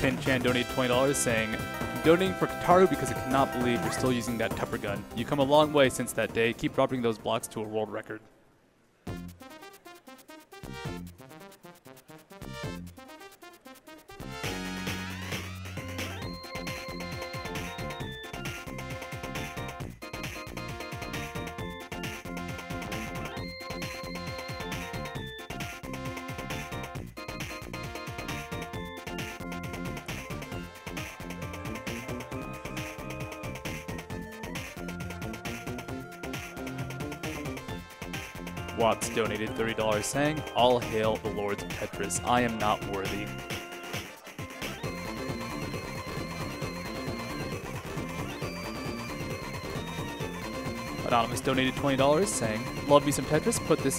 Chan donated $20 saying, I'm donating for Kataru because I cannot believe you're still using that Tupper gun. You come a long way since that day. Keep dropping those blocks to a world record. Watts donated $30 saying, all hail the Lords of Tetris. I am not worthy. Anonymous donated $20 saying, love me some Tetris, put this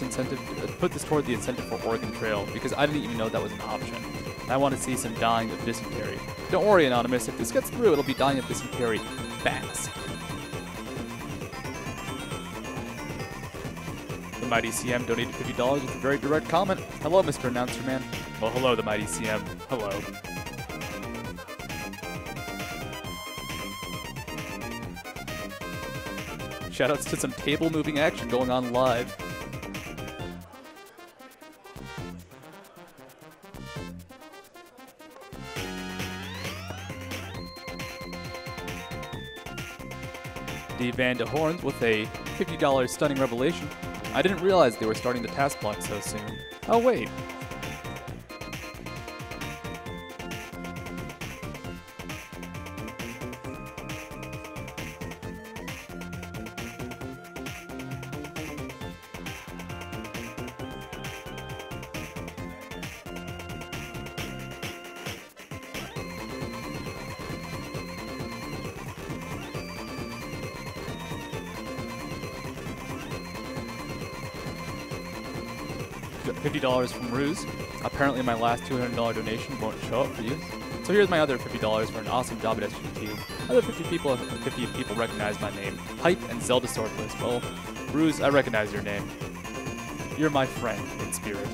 toward the incentive for Oregon Trail because I didn't even know that was an option. I want to see some dying of dysentery. Don't worry, Anonymous, if this gets through, it'll be dying of dysentery fast. The Mighty CM donated $50 with a very direct comment. Hello, Mr. Announcer Man. Well, hello, the Mighty CM. Hello. Shoutouts to some table moving action going on live. D. Van de Horns with a $50 stunning revelation. I didn't realize they were starting the task block so soon. Oh wait. $50 from Ruse. Apparently my last $200 donation won't show up for you. So here's my other $50 for an awesome job at SGT. Other 50 people recognize my name. Hype and Zelda Swordless. Well, Ruse, I recognize your name. You're my friend in spirit.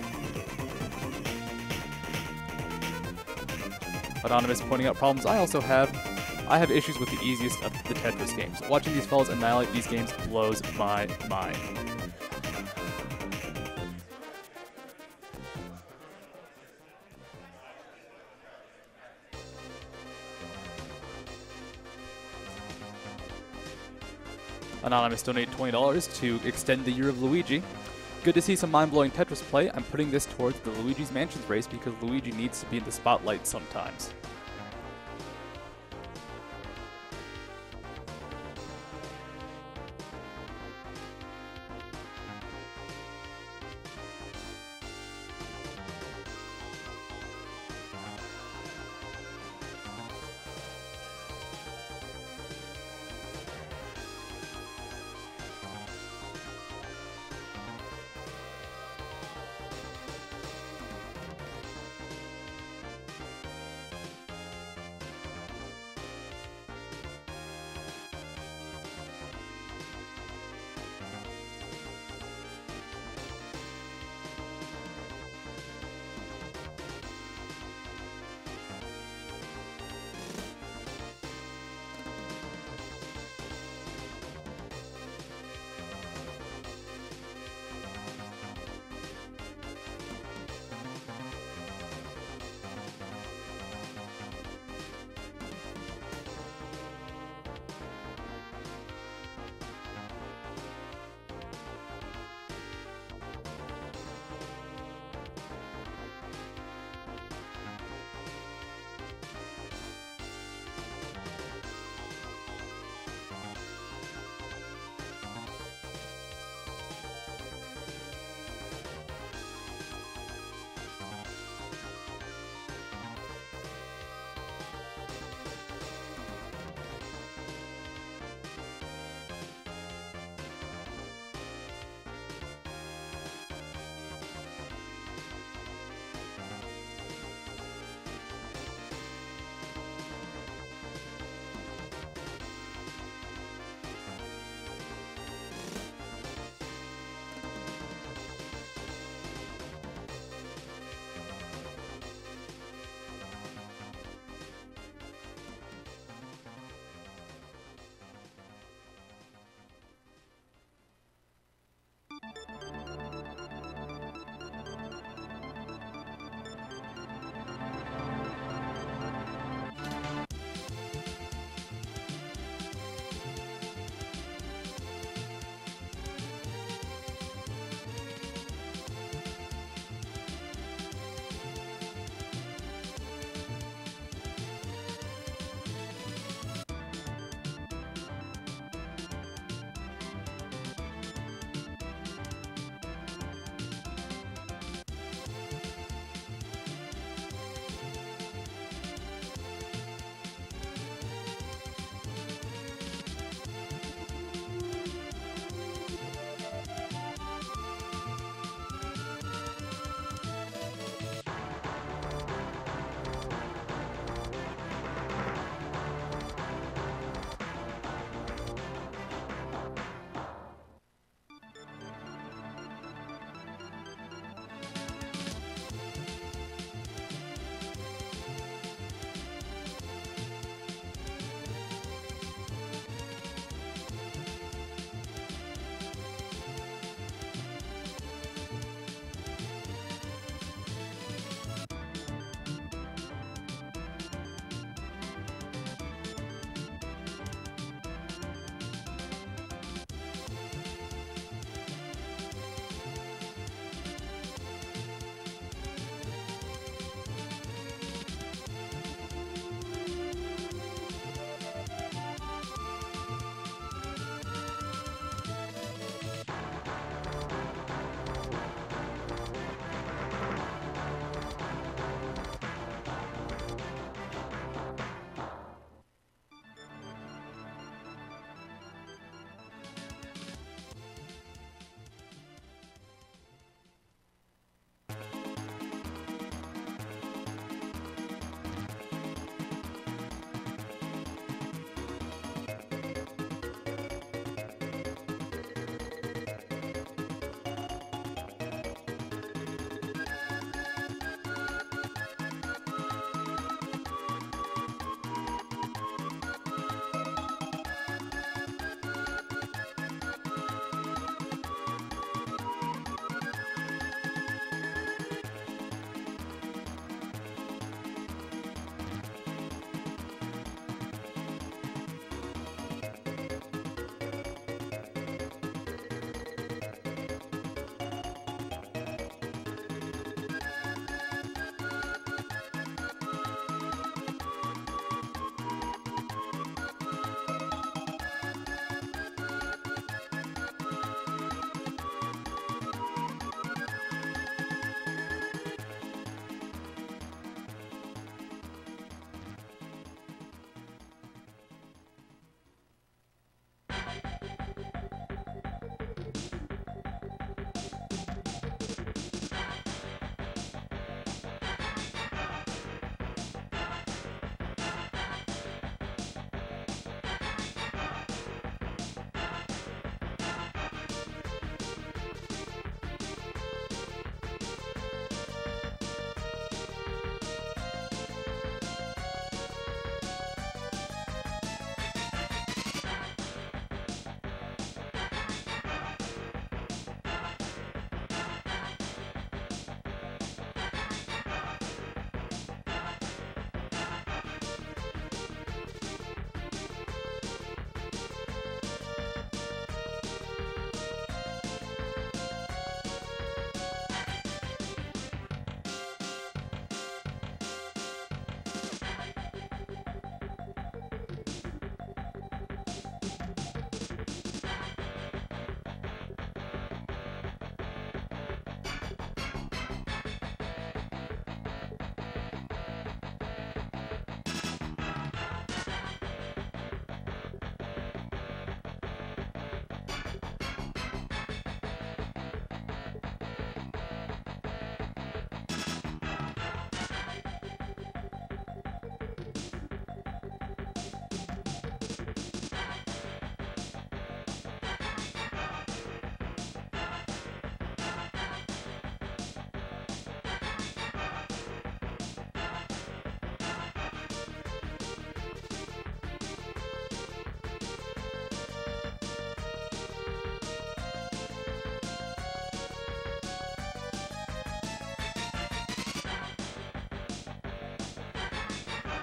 Anonymous pointing out problems I also have. I have issues with the easiest of the Tetris games. Watching these fellas annihilate these games blows my mind. Anonymous donated $20 to extend the year of Luigi. Good to see some mind-blowing Tetris play. I'm putting this towards the Luigi's Mansions race because Luigi needs to be in the spotlight sometimes.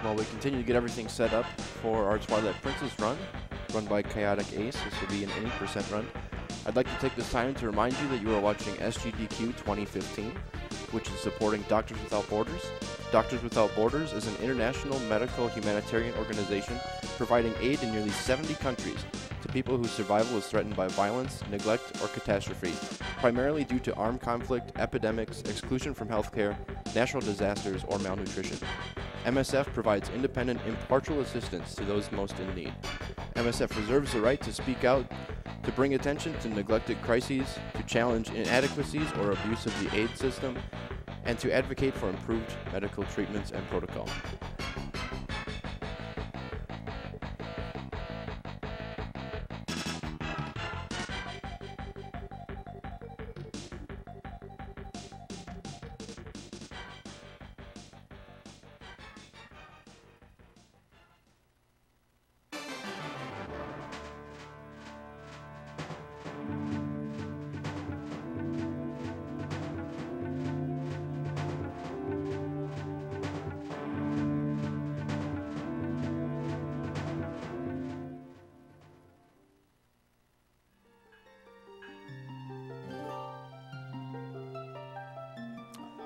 while we continue to get everything set up for our Twilight Princess run by Chaotic Ace. This will be an 80% run. I'd like to take this time to remind you that you are watching SGDQ 2015, which is supporting Doctors Without Borders. Doctors Without Borders is an international medical humanitarian organization providing aid in nearly 70 countries to people whose survival is threatened by violence, neglect, or catastrophe, primarily due to armed conflict, epidemics, exclusion from healthcare, natural disasters, or malnutrition. MSF provides independent, impartial assistance to those most in need. MSF reserves the right to speak out, to bring attention to neglected crises, to challenge inadequacies or abuse of the aid system, and to advocate for improved medical treatments and protocol.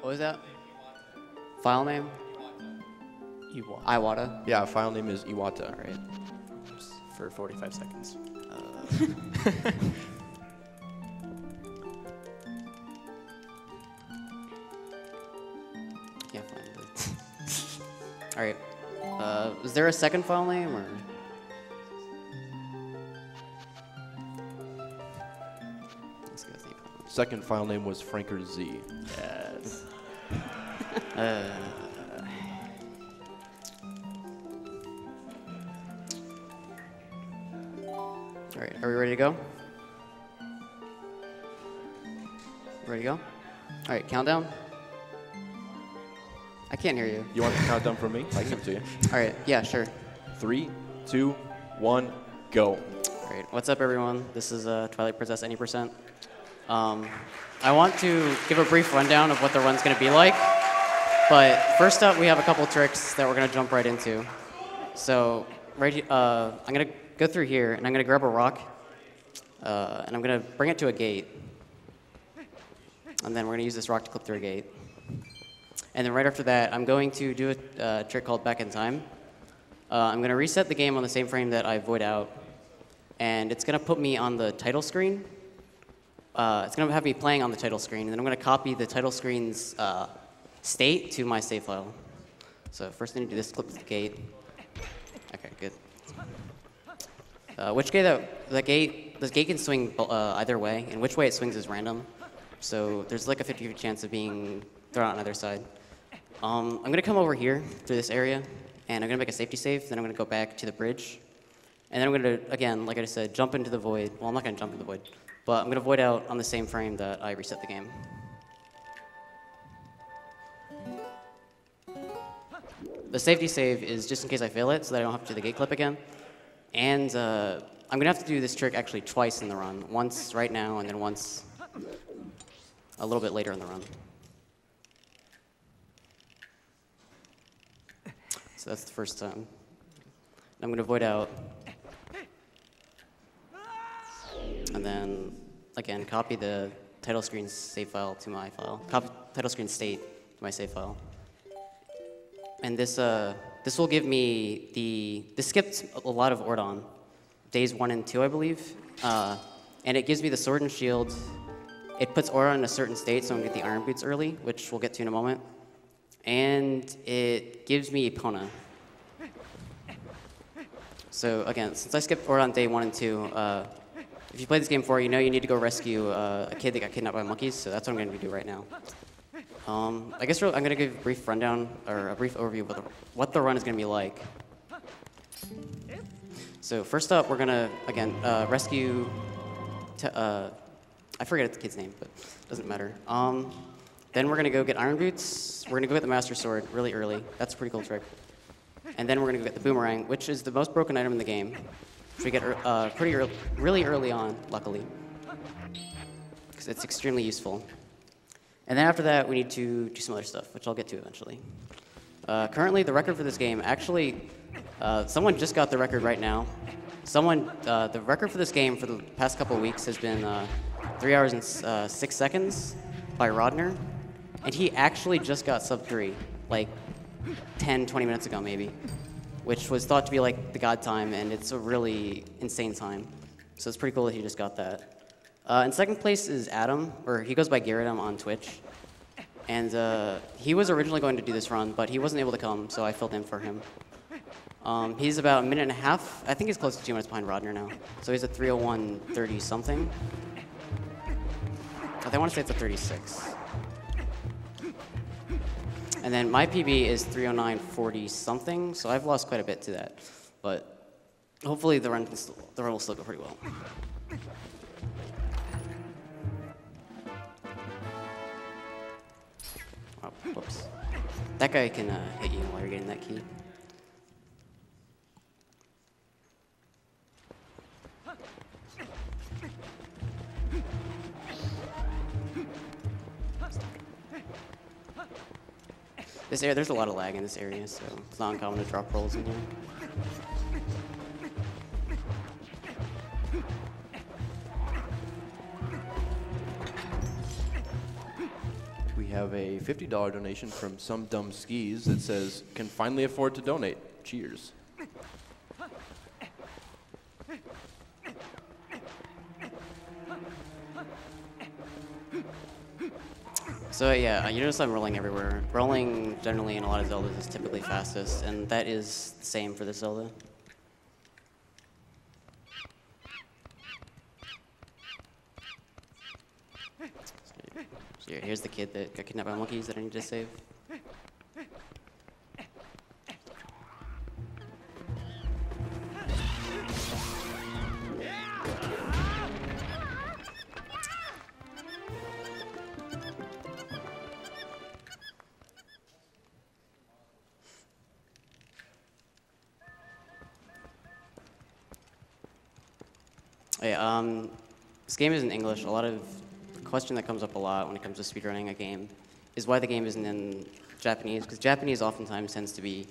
What was that? File name? Iwata. Yeah, file name is Iwata. All right. Just for 45 seconds. Can't find it. All right. Is there a second file name or? Let's go with the Second file name was Franker Z. Yes. All right, are we ready to go? Ready to go? All right, countdown. I can't hear you. You want the countdown from me? I can give it to you. All right, yeah, sure. 3, 2, 1, go. All right, what's up, everyone? This is Twilight Princess 80%. I want to give a brief rundown of what the run's going to be like. But first up, we have a couple tricks that we're going to jump right into. So I'm going to go through here, and I'm going to grab a rock, and I'm going to bring it to a gate. And then we're going to use this rock to clip through a gate. And then right after that, I'm going to do a trick called Back in Time. I'm going to reset the game on the same frame that I void out, and it's going to put me on the title screen. It's going to have me playing on the title screen, and then I'm going to copy the title screen's state to my save file. So first thing to do this, clip the gate. Okay, good. Which gate the gate can swing either way, and which way it swings is random. So there's like a 50-50 chance of being thrown out on either side. I'm going to come over here through this area, and I'm going to make a safety save. Then I'm going to go back to the bridge, and then I'm going to, again, like I said, jump into the void. Well, I'm not going to jump into the void, but I'm going to void out on the same frame that I reset the game. The safety save is just in case I fail it, so that I don't have to do the gate clip again. And I'm going to have to do this trick actually twice in the run. Once right now, and then once a little bit later in the run. So that's the first time. I'm going to void out. And then, again, copy the title screen save file to my file. Copy title screen state to my save file. And this will give me this skipped a lot of Ordon, days 1 and 2, I believe. And it gives me the sword and shield. It puts Ordon in a certain state, so I'm going to get the iron boots early, which we'll get to in a moment. And it gives me Epona. So again, since I skipped Ordon day 1 and 2, if you played this game before, you know you need to go rescue a kid that got kidnapped by monkeys, so that's what I'm going to do right now. I guess I'm going to give a brief rundown, or a brief overview of what the run is going to be like. So first up, we're going to, again, rescue, I forget the kid's name, but it doesn't matter. Then we're going to go get iron boots. We're going to go get the master sword really early. That's a pretty cool trick. And then we're going to go get the boomerang, which is the most broken item in the game, which we get really early on, luckily, because it's extremely useful. And then after that, we need to do some other stuff, which I'll get to eventually. Currently, the record for this game, actually, someone just got the record right now. The record for this game for the past couple of weeks has been 3 hours and 6 seconds by Rodner. And he actually just got sub 3, like 10, 20 minutes ago maybe, which was thought to be like the god time, and it's a really insane time. So it's pretty cool that he just got that. In second place is Adam, or he goes by Garretum on Twitch. And he was originally going to do this run, but he wasn't able to come, so I filled in for him. He's about a minute and a half. I think he's close to 2 minutes behind Rodner now. So he's at 3:01:30 something. I want to say it's a 36. And then my PB is 3:09:40 something, so I've lost quite a bit to that. But hopefully the run will still go pretty well. Oh, whoops. That guy can hit you while you're getting that key. This area, there's a lot of lag in this area, so it's not uncommon to drop rolls in here. We have a $50 donation from Some Dumb Skis that says, "Can finally afford to donate. Cheers." So yeah, you notice I'm rolling everywhere. Rolling generally in a lot of Zeldas is typically fastest, and that is the same for this Zelda. So here's the kid that got kidnapped by monkeys that I need to save. This game is in English. A lot of the question that comes up a lot when it comes to speedrunning a game is why the game isn't in Japanese, because Japanese oftentimes tends to be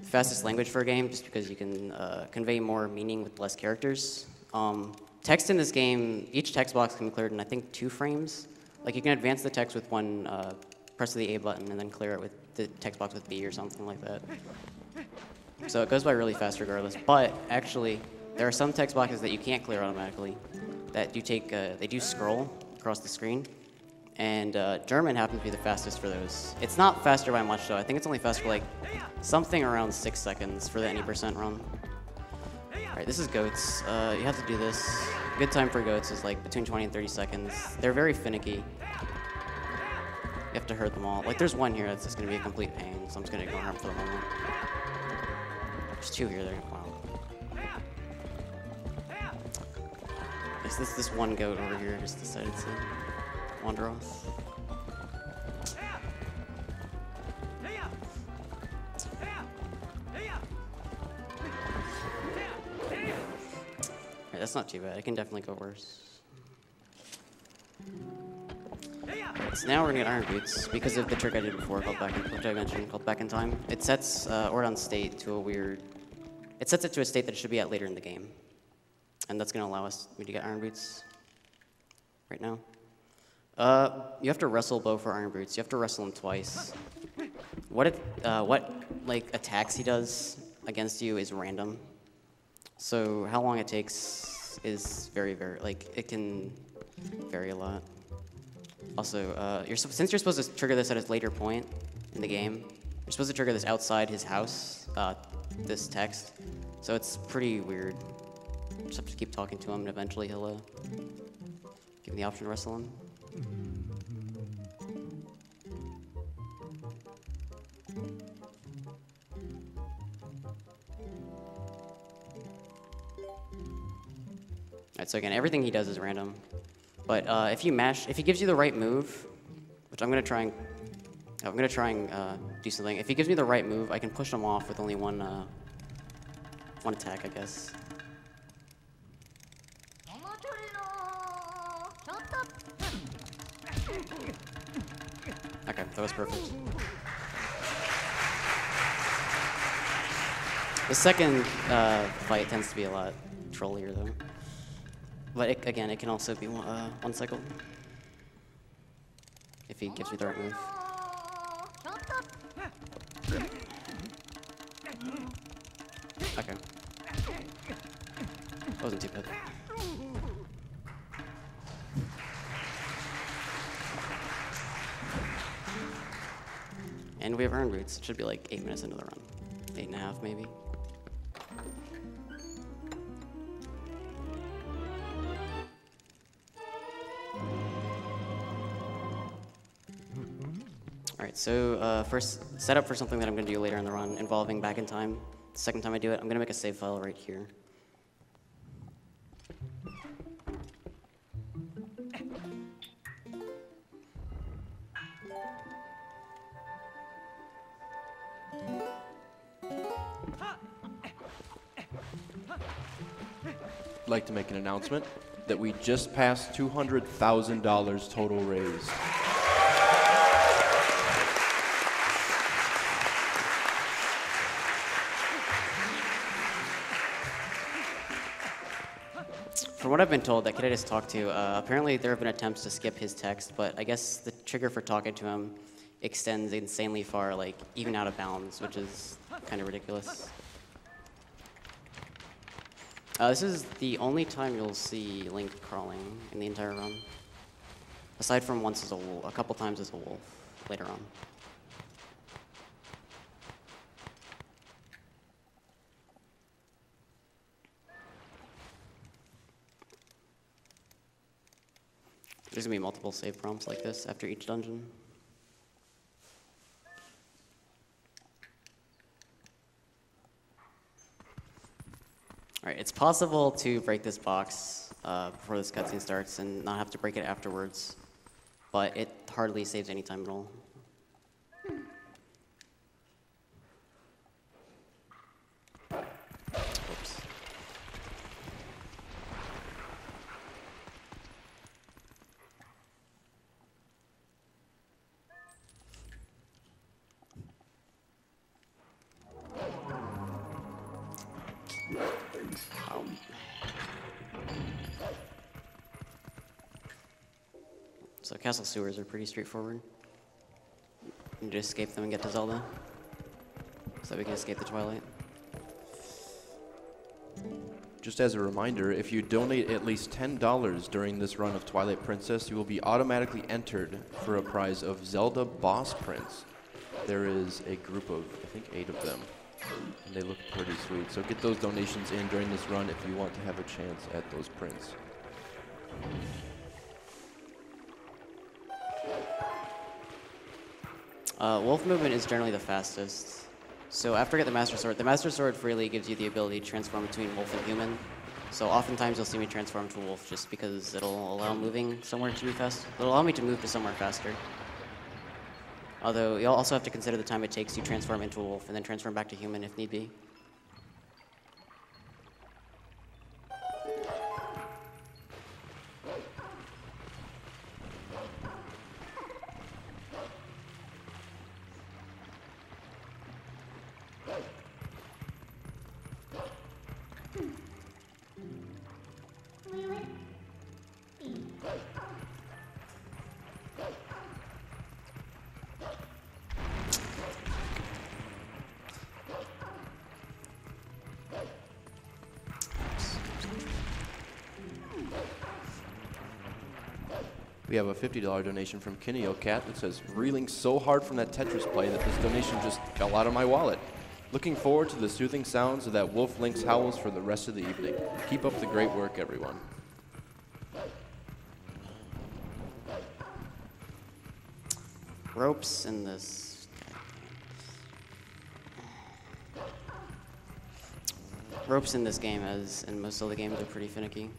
the fastest language for a game just because you can convey more meaning with less characters. Text in this game, each text box can be cleared in I think 2 frames. Like you can advance the text with one press of the A button and then clear it with the text box with B or something like that. So it goes by really fast regardless, but actually there are some text boxes that you can't clear automatically, that you take, they do scroll across the screen, and German happens to be the fastest for those. It's not faster by much though. I think it's only faster for like something around 6 seconds for the any % run. All right, this is goats. You have to do this. Good time for goats is like between 20 and 30 seconds. They're very finicky. You have to hurt them all. Like there's one here that's just gonna be a complete pain, so I'm just gonna ignore him for the moment. There's 2 here. Wow. This one goat over here just decided to wander off. Right, that's not too bad. It can definitely go worse. So now we're gonna get Iron Boots because of the trick I did before, which I mentioned, called Back in Time. It sets Ordon's state to a weird. It sets it to a state that it should be at later in the game. And that's going to allow me to get Iron Boots right now. You have to wrestle Bo for Iron Boots. You have to wrestle him twice. What attacks he does against you is random. So how long it takes is very, it can vary a lot. Also, since you're supposed to trigger this at a later point in the game, you're supposed to trigger this outside his house, this text. So it's pretty weird. Just have to keep talking to him, and eventually he'll give me the option to wrestle him. Alright, so again, everything he does is random. But if he gives you the right move, which I'm gonna try and do something. If he gives me the right move, I can push him off with only one attack, I guess. Okay, that was perfect. The second fight tends to be a lot trollier though. But again, it can also be one cycle. If he gives me the right move. Okay. That wasn't too bad. And we have earned roots. It should be like 8 minutes into the run. 8.5 maybe. Alright, so first, set up for something that I'm going to do later in the run involving back in time. The second time I do it, I'm going to make a save file right here. I'd like to make an announcement that we just passed $200,000 total raised. From what I've been told, that kid I just talked to, apparently there have been attempts to skip his text, but I guess the trigger for talking to him extends insanely far, like even out of bounds, which is kind of ridiculous. This is the only time you'll see Link crawling in the entire run, aside from once as a wolf, a couple times as a wolf later on. There's gonna be multiple save prompts like this after each dungeon. Alright, it's possible to break this box before this cutscene starts and not have to break it afterwards, but it hardly saves any time at all. Oops. So castle sewers are pretty straightforward. You just escape them and get to Zelda, so we can escape the Twilight. Just as a reminder, if you donate at least $10 during this run of Twilight Princess, you will be automatically entered for a prize of Zelda Boss Prints. There is a group of, I think, 8 of them, and they look pretty sweet. So get those donations in during this run if you want to have a chance at those prints. Wolf movement is generally the fastest. So after I get the Master Sword freely gives you the ability to transform between wolf and human. So oftentimes you'll see me transform to a wolf just because it'll allow moving somewhere to be fast. It'll allow me to move to somewhere faster. Although you'll also have to consider the time it takes to transform into a wolf and then transform back to human if need be. We have a $50 donation from Kineo Cat that says, reeling so hard from that Tetris play that this donation just fell out of my wallet. Looking forward to the soothing sounds of that Wolf Link's howls for the rest of the evening. Keep up the great work, everyone. Ropes in this. Ropes in this game, as in most of the games, are pretty finicky.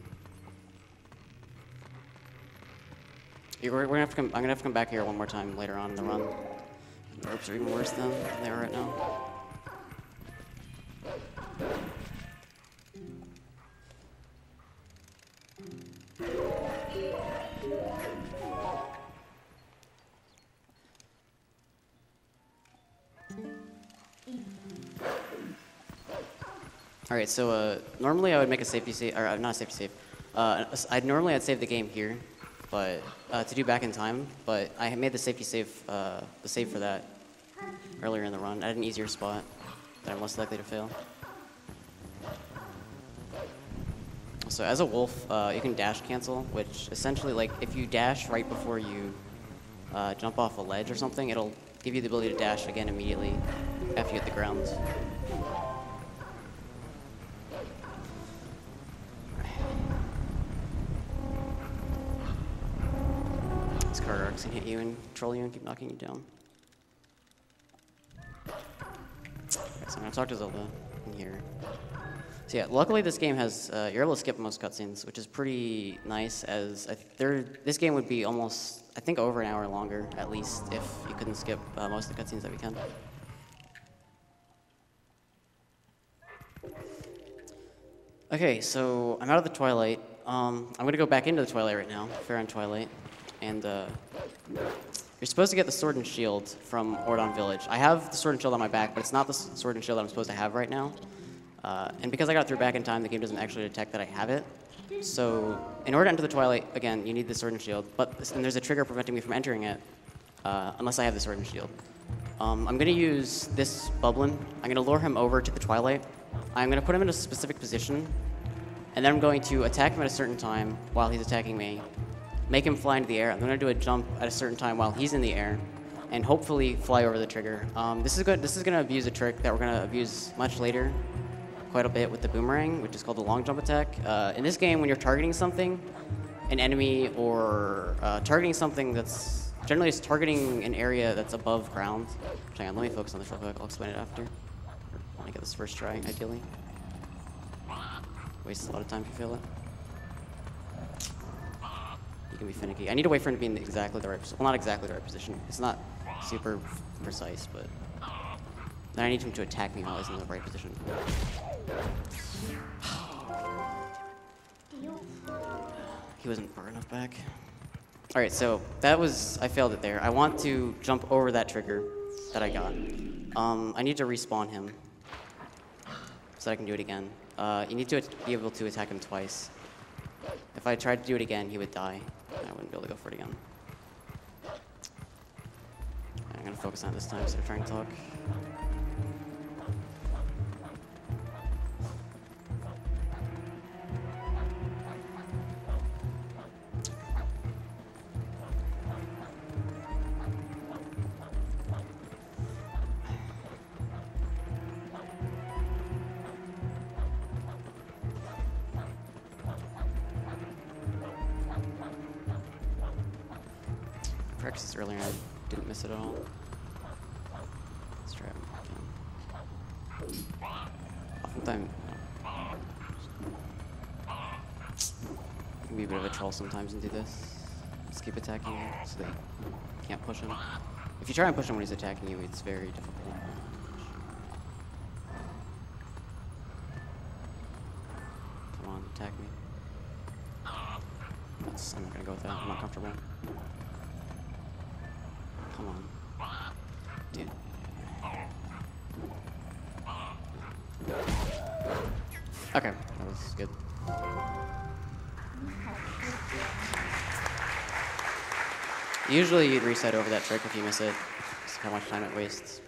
I'm gonna have to come back here one more time later on in the run. The ropes are even worse than they are right now. All right, so normally I would make a safety save, or not a safety save. I'd save the game here, but to do back in time. But I made the safety save, the save for that earlier in the run at an easier spot that I'm less likely to fail. So as a wolf, you can dash cancel, which essentially, like, if you dash right before you jump off a ledge or something, it'll give you the ability to dash again immediately after you hit the ground. These card arcs can hit you and troll you and keep knocking you down. Okay, so I'm gonna talk to Zelda in here. So yeah, luckily this game has, you're able to skip most cutscenes, which is pretty nice, as this game would be almost, I think, over an hour longer, at least, if you couldn't skip most of the cutscenes that we can. Okay, so I'm out of the Twilight. I'm gonna go back into the Twilight right now, Fair and Twilight, and you're supposed to get the Sword and Shield from Ordon Village. I have the Sword and Shield on my back, but it's not the Sword and Shield that I'm supposed to have right now. And because I got through back in time, the game doesn't actually detect that I have it. So in order to enter the Twilight, again, you need the Sword and Shield. And there's a trigger preventing me from entering it, unless I have the Sword and Shield. I'm going to use this Bublin. I'm going to lure him over to the Twilight. I'm going to put him in a specific position. And then I'm going to attack him at a certain time while he's attacking me. Make him fly into the air. I'm going to do a jump at a certain time while he's in the air. And hopefully fly over the trigger. This is going to abuse a trick that we're going to abuse much later. Quite a bit with the boomerang, which is called the long jump attack. In this game, when you're targeting something, an enemy, or targeting something that's generally is targeting an area that's above ground. Hang on, let me focus on this real quick. I'll explain it after. I get this first try, ideally. Wastes a lot of time if you fail it. You can be finicky. I need to wait for him to be in exactly the right position. Well, not exactly the right position. It's not super precise, but then I need him to attack me while he's in the right position. He wasn't far enough back. All right, so I failed it there. I want to jump over that trigger that I got. I need to respawn him so that I can do it again. You need to be able to attack him twice. If I tried to do it again, he would die. I wouldn't be able to go for it again. I'm gonna focus on it this time instead of trying to talk. Practiced earlier and I didn't miss it at all. Let's try it again. Oftentimes, you can be a bit of a troll sometimes and do this. Just keep attacking him so that you can't push him. If you try and push him when he's attacking you, it's very difficult. Come on, attack me. I'm not gonna go with that. I'm not comfortable. Come on. Dude. Okay, that was good. Usually you'd reset over that trick if you miss it. Just how much time it wastes.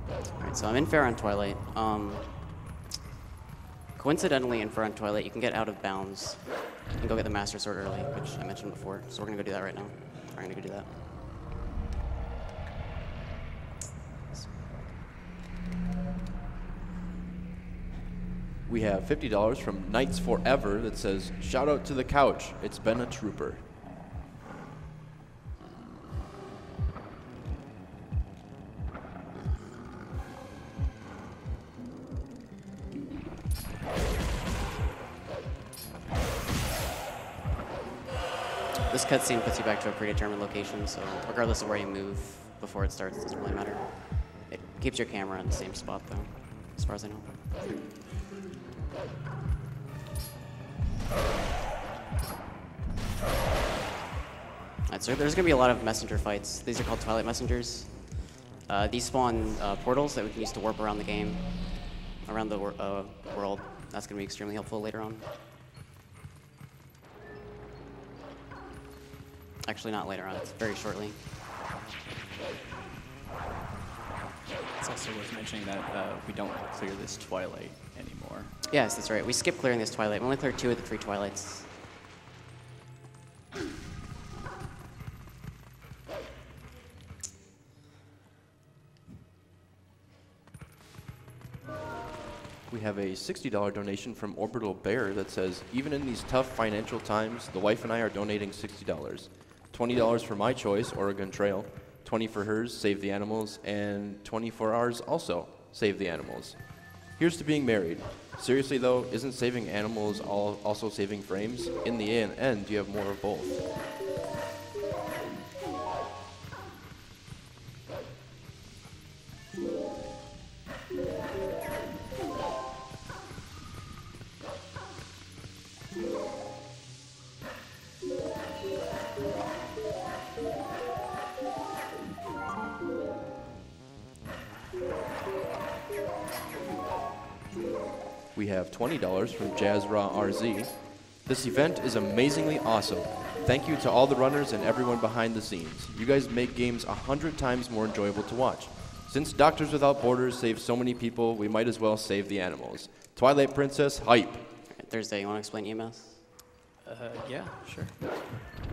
Alright, so I'm in Fair on Twilight. Coincidentally, in Fair on Twilight, you can get out of bounds and go get the Master Sword early, which I mentioned before. So we're gonna go do that right now. We're gonna go do that. We have $50 from Knights Forever that says, "Shout out to the couch. It's been a trooper." This cutscene puts you back to a predetermined location, so regardless of where you move before it starts, it doesn't really matter. It keeps your camera in the same spot, though, as far as I know. Alright, so there's going to be a lot of messenger fights. These are called Twilight Messengers. These spawn portals that we can use to warp around the game, around the world. That's going to be extremely helpful later on. Actually, not later on. It's very shortly. It's also worth mentioning that we don't clear this Twilight anymore. Yes, that's right. We skipped clearing this Twilight. We only cleared 2 of the 3 Twilights. We have a $60 donation from Orbital Bear that says, even in these tough financial times, the wife and I are donating $60. $20 for my choice, Oregon Trail. 20 for hers, Save the Animals, and 20 for ours, also Save the Animals. Here's to being married. Seriously though, isn't saving animals also saving frames? In the end, you have more of both. We have $20 from Jazz Raw RZ. This event is amazingly awesome. Thank you to all the runners and everyone behind the scenes. You guys make games 100 times more enjoyable to watch. Since Doctors Without Borders saved so many people, we might as well save the animals. Twilight Princess, hype. Thursday, you want to explain EMS? Yeah, sure.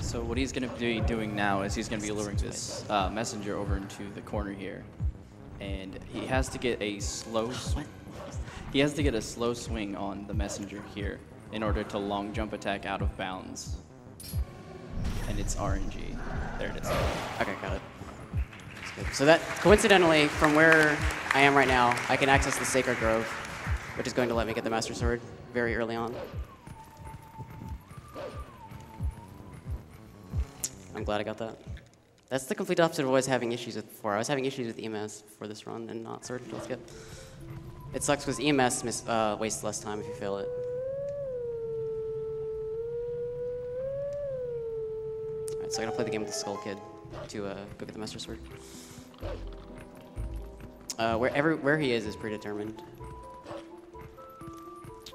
So what he's going to be doing now is he's going to be luring this messenger over into the corner here, and he has to get a slow swing on the messenger here in order to long jump attack out of bounds. And it's RNG. There it is. Okay, got it. That's good. So that, coincidentally, from where I am right now, I can access the Sacred Grove, which is going to let me get the Master Sword very early on. I'm glad I got that. That's the complete opposite of what I was having issues with before. I was having issues with EMS for this run and not Sword until skip. It sucks because EMS wastes less time if you fail it. Alright, so I gotta play the game with the Skull Kid to go get the Master Sword. Where he is predetermined.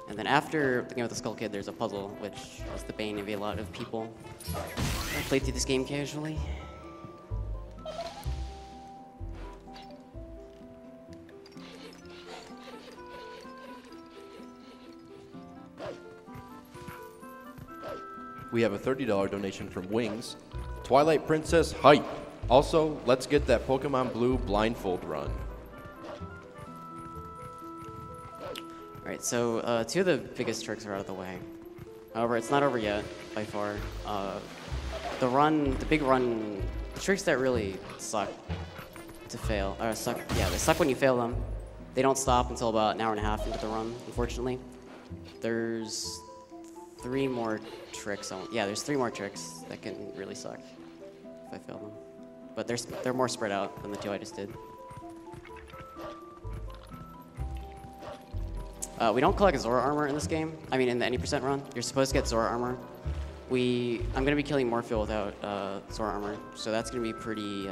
And then after the game with the Skull Kid, there's a puzzle, which is the bane of a lot of people. I played through this game casually. We have a $30 donation from Wings. Twilight Princess, hype. Also, let's get that Pokemon Blue blindfold run. Alright, so 2 of the biggest tricks are out of the way. However, it's not over yet, by far. The big run, the tricks that really suck to fail, they suck when you fail them. They don't stop until about an hour and a half into the run, unfortunately. There's 3 more tricks. There's 3 more tricks that can really suck if I fail them. But they're more spread out than the 2 I just did. We don't collect Zora armor in this game. I mean, in the any % run, you're supposed to get Zora armor. I'm gonna be killing Morphil without Zora armor, so that's gonna be pretty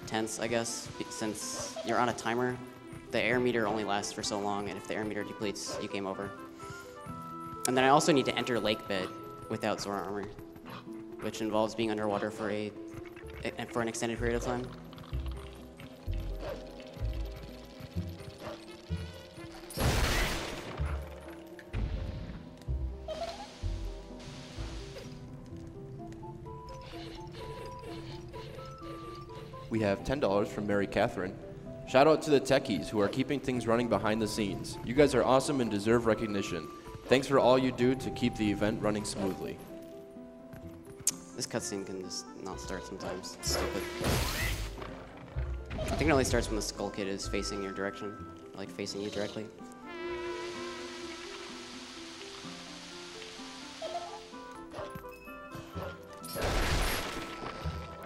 tense, I guess, since you're on a timer. The air meter only lasts for so long, and if the air meter depletes, you game over. And then I also need to enter Lake Bed without Zora armor, which involves being underwater for an extended period of time. We have $10 from Mary Catherine. Shout out to the techies who are keeping things running behind the scenes. You guys are awesome and deserve recognition. Thanks for all you do to keep the event running smoothly. This cutscene can just not start sometimes. It's stupid. I think it only starts when the Skull Kid is facing your direction, like facing you directly.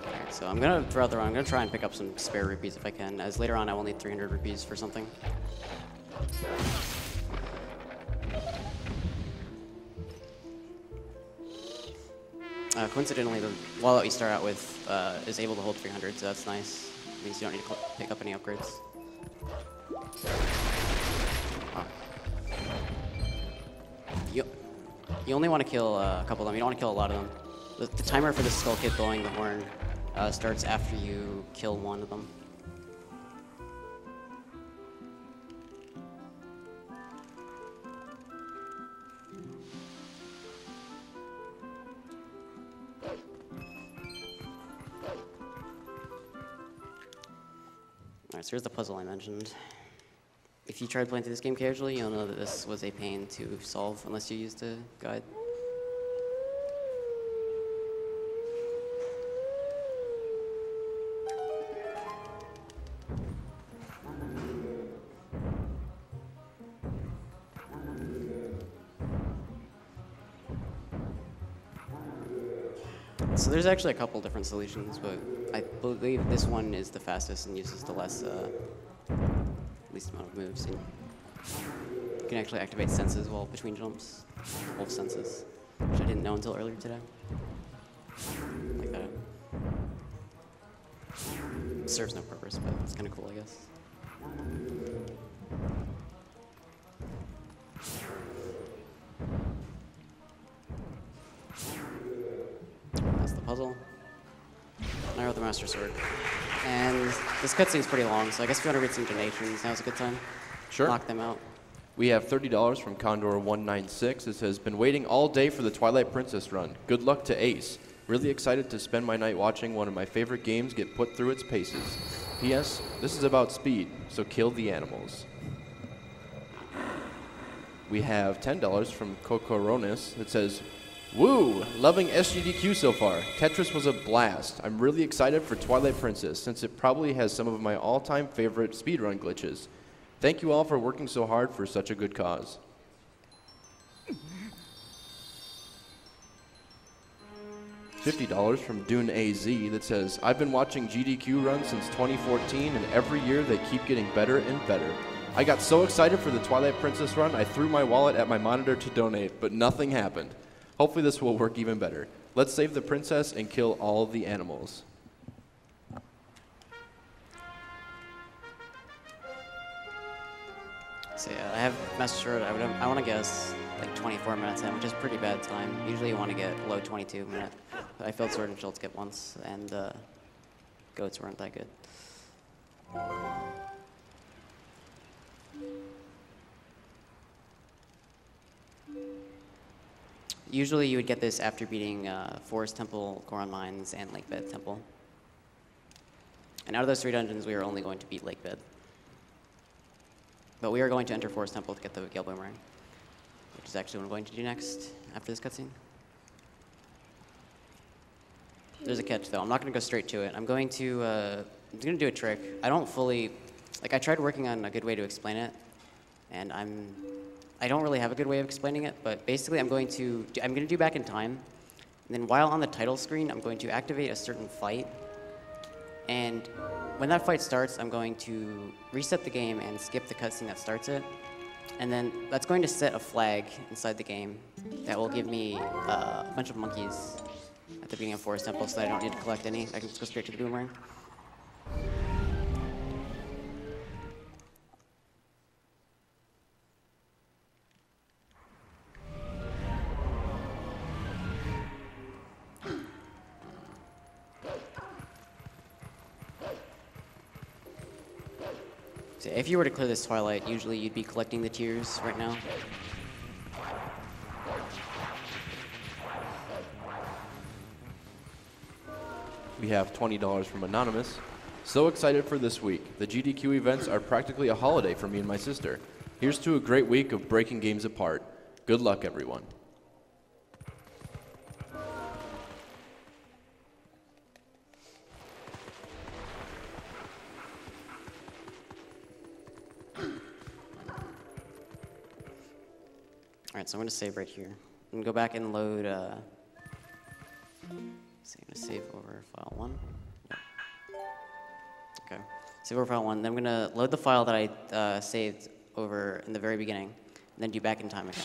Alright, so throughout the run, I'm gonna try and pick up some spare rupees if I can, as later on I will need 300 rupees for something. Coincidentally, the wallet we start out with is able to hold 300, so that's nice. means you don't need to pick up any upgrades. You only want to kill a couple of them. You don't want to kill a lot of them. The timer for the Skull Kid blowing the horn starts after you kill one of them. Alright, so here's the puzzle I mentioned. If you tried playing through this game casually, you'll know that this was a pain to solve unless you used a guide. So there's actually a couple different solutions, but I believe this one is the fastest and uses the least amount of moves. And you can actually activate senses while between jumps, both senses, which I didn't know until earlier today. Like that. It serves no purpose, but it's kind of cool, I guess. That's the puzzle. And I wrote the Master Sword. And this cutscene's pretty long, so I guess if you want to read some donations, now's a good time. Sure. Knock them out. We have $30 from Condor196. It says, been waiting all day for the Twilight Princess run. Good luck to Ace. Really excited to spend my night watching one of my favorite games get put through its paces. P.S. This is about speed, so kill the animals. We have $10 from Cocoronis that says, woo! Loving SGDQ so far. Tetris was a blast. I'm really excited for Twilight Princess, since it probably has some of my all-time favorite speedrun glitches. Thank you all for working so hard for such a good cause. $50 from Dune AZ that says, I've been watching GDQ run since 2014, and every year they keep getting better and better. I got so excited for the Twilight Princess run, I threw my wallet at my monitor to donate, but nothing happened. Hopefully this will work even better. Let's save the princess and kill all the animals. So yeah, I have Master Sword. I want to guess like 24 minutes in, which is pretty bad time. Usually you want to get below 22 minutes. But I failed Sword and Shield skip once, and goats weren't that good. Usually you would get this after beating Forest Temple, Goron Mines, and Lakebed Temple. And out of those 3 dungeons, we are only going to beat Lakebed. But we are going to enter Forest Temple to get the Gale Boomerang, which is actually what I'm going to do next after this cutscene. There's a catch, though. I'm not going to go straight to it. I'm going to do a trick. I don't fully, like, I tried working on a good way to explain it, and I don't really have a good way of explaining it, but basically I'm going to do back in time, and then while on the title screen, I'm going to activate a certain fight, and when that fight starts, I'm going to reset the game and skip the cutscene that starts it, and then that's going to set a flag inside the game that will give me a bunch of monkeys at the beginning of Forest Temple, so that I don't need to collect any. I can just go straight to the boomerang. So if you were to clear this Twilight, usually you'd be collecting the tears right now. We have $20 from Anonymous. So excited for this week. The GDQ events are practically a holiday for me and my sister. Here's to a great week of breaking games apart. Good luck, everyone. All right, so I'm going to save right here. I'm going to go back and load, so I'm going to save over file 1. Yep. Okay, save over file 1. Then I'm going to load the file that I saved over in the very beginning, and then do back in time again.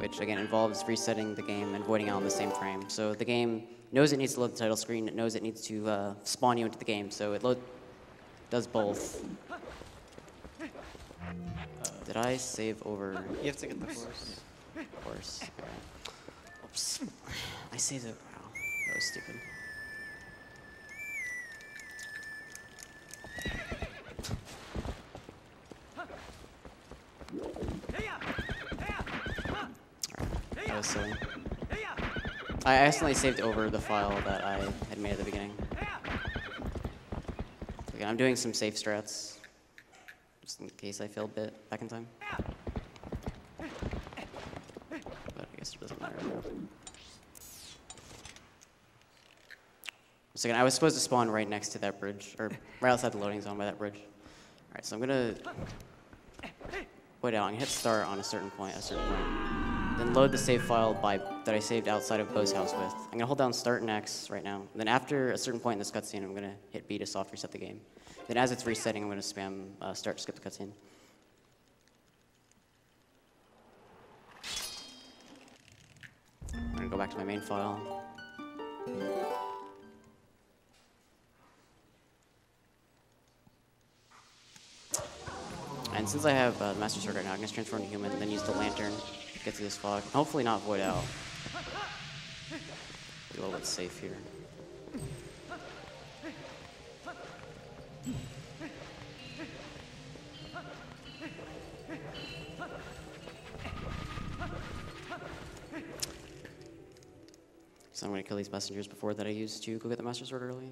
which again involves resetting the game and voiding out in the same frame. So the game knows it needs to load the title screen, it knows it needs to spawn you into the game, so it does both. Did I save over? You have to get the horse. Horse. Okay. Oops. I saved it. Wow, that was stupid. Alright, that was silly. I accidentally saved over the file that I had made at the beginning. Again, I'm doing some safe strats, just in case I fail a bit back in time. But I guess it doesn't matter. So again, I was supposed to spawn right next to that bridge, or right outside the loading zone by that bridge. All right, so I'm gonna wait out and hit start on a certain point, then load the save file that I saved outside of Bo's house with. I'm gonna hold down start and X right now. Then after a certain point in this cutscene, I'm gonna hit B to soft reset the game. Then as it's resetting, I'm gonna spam start to skip the cutscene. I'm gonna go back to my main file. And since I have the Master Sword right now, I can just transform to human, then use the lantern, get through this fog, hopefully not void out. Be a little bit safe here. So I'm going to kill these messengers before that I used to go get the Master Sword early.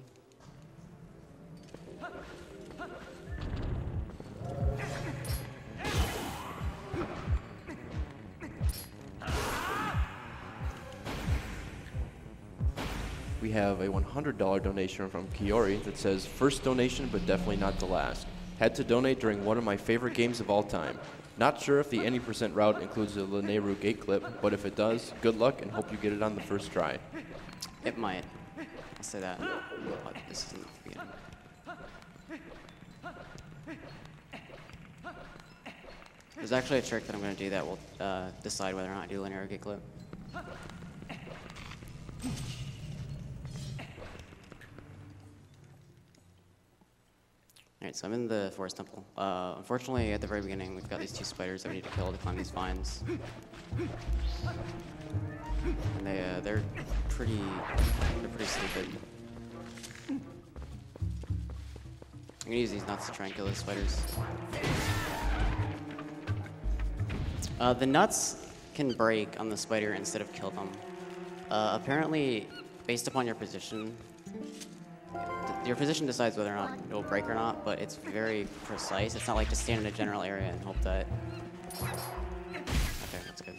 We have a $100 donation from Kiori that says, first donation, but definitely not the last. Had to donate during one of my favorite games of all time. Not sure if the any % route includes the Lineru gate clip, but if it does, good luck and hope you get it on the first try. It might. I'll say that. But this isn't the beginning. There's actually a trick that I'm going to do that will decide whether or not I do linear gate clip. Alright, so I'm in the Forest Temple. Unfortunately, at the very beginning, we've got these two spiders that we need to kill to climb these vines. And they're pretty stupid. I'm gonna use these nuts to try and kill those spiders. The nuts can break on the spider instead of kill them. Apparently, based upon your position, your position decides whether or not it will break or not, but it's very precise. It's not like just stand in a general area and hope that... Okay, that's good.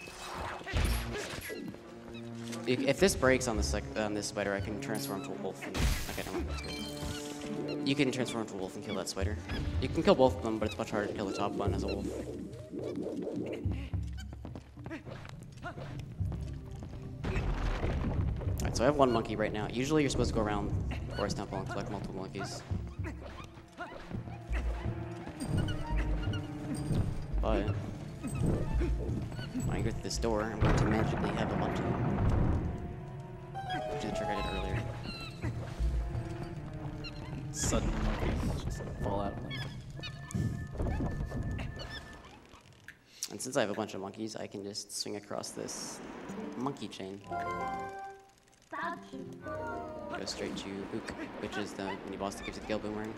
If this breaks on this spider, I can transform to a wolf. Okay, no, that's good. You can transform to a wolf and kill that spider. You can kill both of them, but it's much harder to kill the top one as a wolf. Alright, so I have one monkey right now. Usually you're supposed to go around Forest Temple and collect multiple monkeys. But when I get to this door, I'm going to magically have a bunch of them. Which is the trick I did earlier. Sudden monkeys just fall out. And since I have a bunch of monkeys, I can just swing across this monkey chain. Go straight to Ook, which is the mini boss that gives you the Gale Boomerang.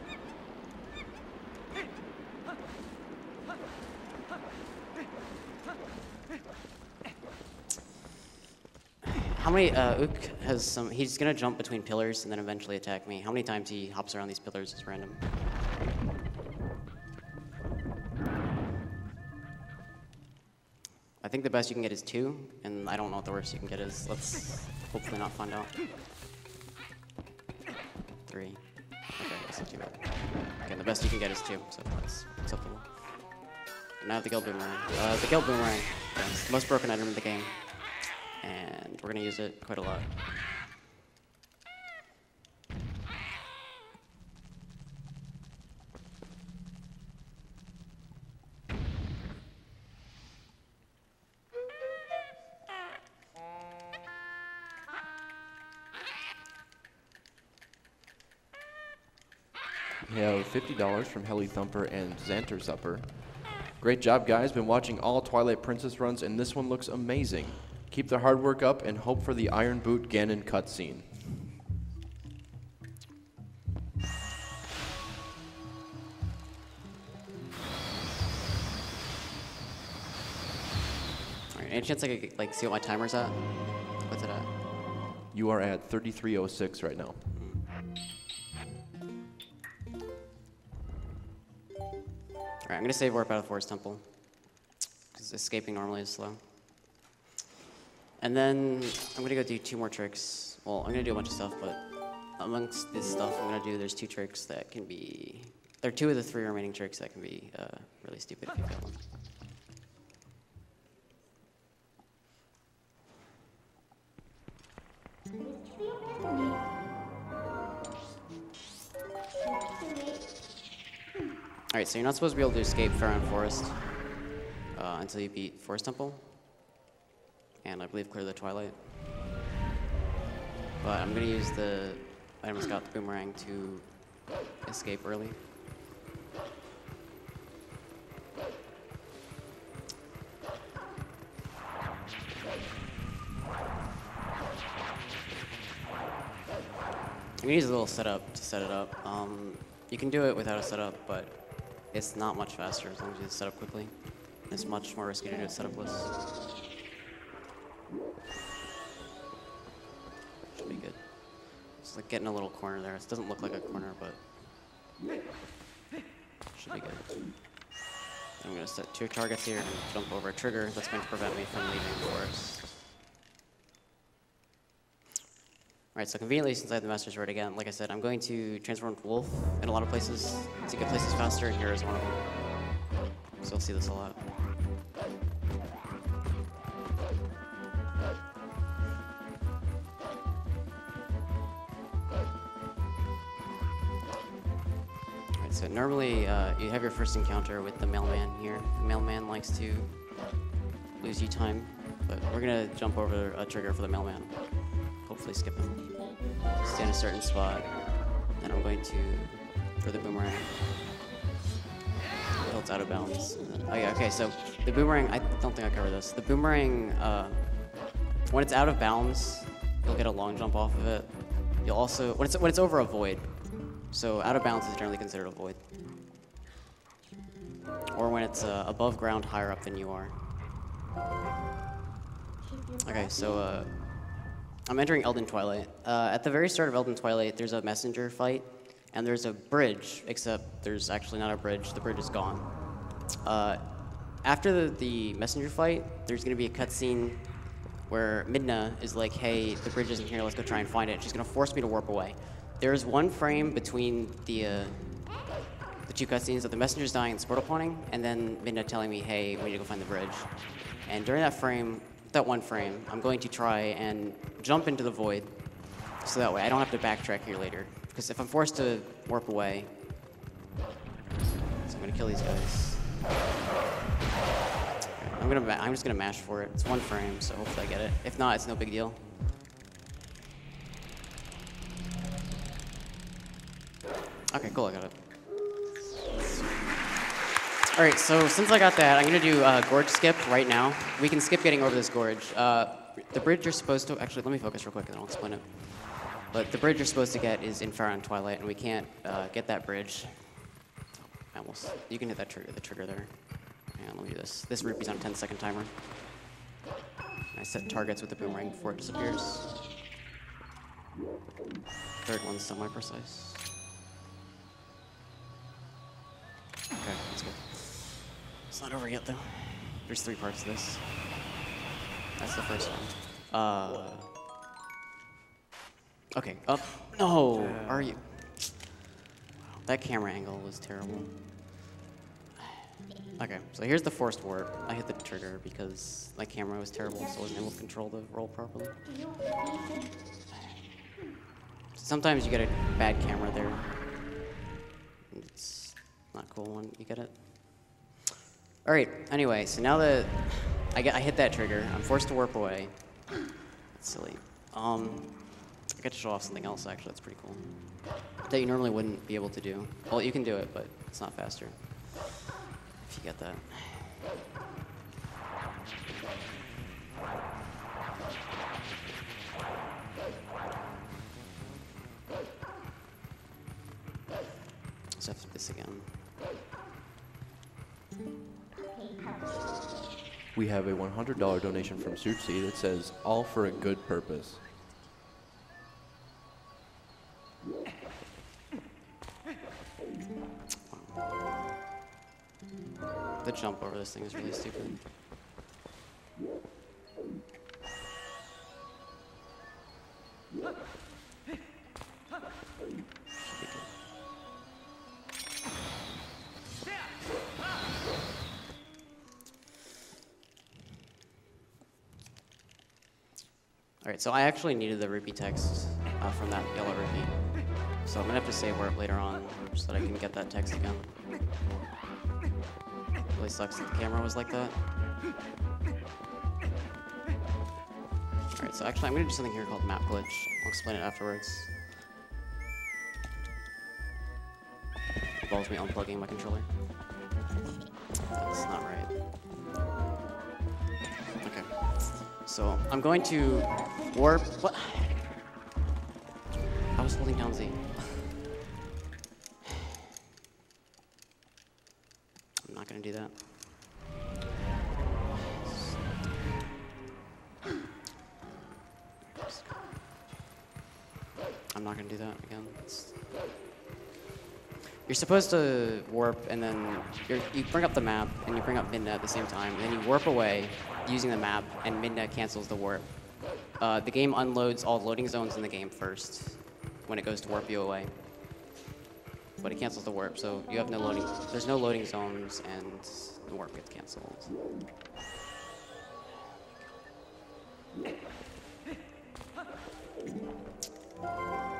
How many, Ook has some, he's gonna jump between pillars and then eventually attack me. How many times he hops around these pillars is random. I think the best you can get is 2, and I don't know what the worst you can get is. Let's hopefully not find out. 3. Okay, that's not too bad. Okay, the best you can get is 2, so that's acceptable. And now I have the Gale Boomerang. The Gale Boomerang is the most broken item in the game, and we're gonna use it quite a lot. We have $50 from Heli Thumper and Xanter Supper. Great job, guys. Been watching all Twilight Princess runs, and this one looks amazing. Keep the hard work up and hope for the Iron Boot Ganon cutscene. Alright, any chance I could like see what my timer's at? What's it at? You are at 33:06 right now. Alright, I'm gonna save warp out of Forest Temple. Because escaping normally is slow. And then I'm gonna go do 2 more tricks. Well, I'm gonna do a bunch of stuff, but amongst this stuff I'm gonna do, there's 2 tricks that can be... There are 2 of the 3 remaining tricks that can be really stupid if you fail them. Alright, so you're not supposed to be able to escape Faron Forest until you beat Forest Temple. And I believe clear the Twilight. But I'm going to use the item Scout, the Boomerang, to escape early. I'm going to use a little setup to set it up. You can do it without a setup, but it's not much faster as long as you set up quickly. It's much more risky to do it setupless. Should be good. It's like getting a little corner there. It doesn't look like a corner, but should be good. I'm going to set 2 targets here and jump over a trigger that's going to prevent me from leaving the forest. Alright, so conveniently, since I have the Master Sword again, like I said, I'm going to transform into Wolf in a lot of places to get places faster, and here is one of them. So you'll see this a lot. Alright, so normally you have your first encounter with the mailman here. The mailman likes to lose you time, but we're going to jump over a trigger for the mailman. Hopefully skip him. Stay in a certain spot. Then I'm going to throw the boomerang until it's out of bounds. Oh yeah, okay, so the boomerang, I don't think I covered this. The boomerang, when it's out of bounds, you'll get a long jump off of it. You'll also, when it's over a void, so out of bounds is generally considered a void. Or when it's above ground, higher up than you are. Okay, so I'm entering Elden Twilight. At the very start of Elden Twilight, there's a messenger fight, and there's a bridge, except there's actually not a bridge. The bridge is gone. After the messenger fight, there's going to be a cutscene where Midna is like, hey, the bridge isn't here, let's go try and find it. She's going to force me to warp away. There's 1 frame between the 2 cutscenes of the messengers dying and Sportal pawning, and then Midna telling me, hey, we need to go find the bridge. And during that frame, that 1 frame, I'm going to try and jump into the void, so that way I don't have to backtrack here later. Because if I'm forced to warp away, so I'm gonna kill these guys. Okay, I'm just gonna mash for it. It's 1 frame, so hopefully I get it. If not, it's no big deal. Okay, cool, I got it. All right, so since I got that, I'm going to do gorge skip right now. We can skip getting over this gorge. The bridge you're supposed to... Actually, let me focus real quick, and then I'll explain it. But the bridge you're supposed to get is in Faron Twilight, and we can't get that bridge. Almost. You can hit that the trigger there. And let me do this. This rupee's on a 10-second timer. I set targets with the boomerang before it disappears. Third one's semi-precise. Okay, that's good. It's not over yet, though. There's 3 parts to this. That's the first one. Okay, up. No! Are you? Wow, that camera angle was terrible. Okay, so here's the forced warp. I hit the trigger because my camera was terrible, so I wasn't able to control the roll properly. Sometimes you get a bad camera there. It's not cool when you get it. All right, anyway, so now that I hit that trigger, I'm forced to warp away. That's silly. get to show off something else, actually. That's pretty cool. That you normally wouldn't be able to do. Well, you can do it, but it's not faster. If you get that. Let's have this again. We have a $100 donation from Suchi that says, all for a good purpose. The jump over this thing is really stupid. Should be good. Alright, so I actually needed the rupee text from that yellow rupee. So I'm gonna have to save warp later on so that I can get that text again. Really sucks that the camera was like that. Alright, so actually I'm gonna do something here called map glitch. I'll explain it afterwards. Involves me unplugging my controller. That's not right. Okay. So I'm going to warp. What? I was holding down Z. I'm not gonna do that. I'm not gonna do that again. You're supposed to warp, and then you bring up the map, and you bring up midnet at the same time, and then you warp away using the map, and midnet cancels the warp. The game unloads all loading zones in the game first when it goes to warp you away. But it cancels the warp, so you have no loading. There's no loading zones, and the warp gets canceled.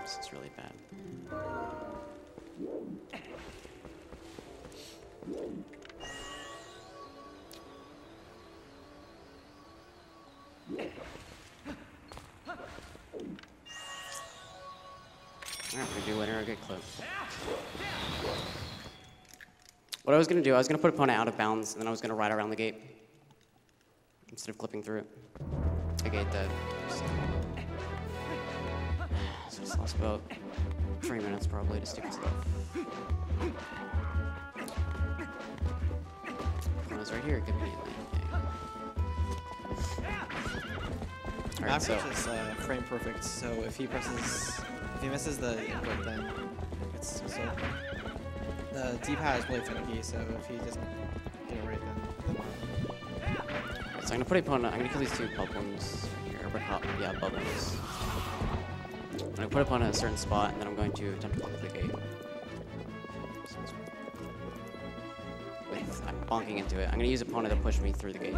This is really bad. Alright, we're gonna do linear good clip. What I was gonna do, I was gonna put opponent out of bounds, and then I was gonna ride around the gate instead of clipping through it. A gate that. So it's lost about 3 minutes probably to stupid stuff. Opponent's right here, conveniently. Okay. Alright, so. Average is frame perfect, so if he misses the input, then it's so. The D-pad is really finicky, so if he doesn't get it right, then. So I'm gonna put opponent. I'm gonna kill these two bubblins here. Yeah, bubblins. I'm gonna put opponent at a certain spot, and then I'm going to attempt to block the gate. I'm bonking into it. I'm gonna use opponent to push me through the gate.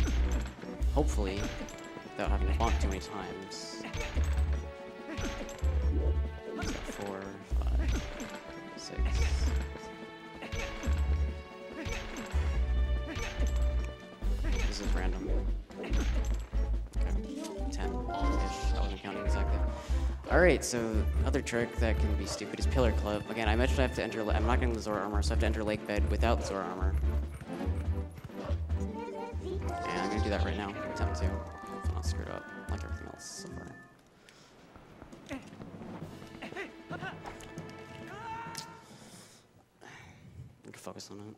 Hopefully, without having to bonk too many times. 4, 5, 6. This is random. Okay. 10-ish. I wasn't counting exactly. Alright, so another trick that can be stupid is pillar clip. Again, I mentioned I have to enter. I'm not getting the Zora armor, so I have to enter lake bed without the Zora armor. And I'm gonna do that right now. Attempt to. If not screwed up, like everything else so far. I can focus on it.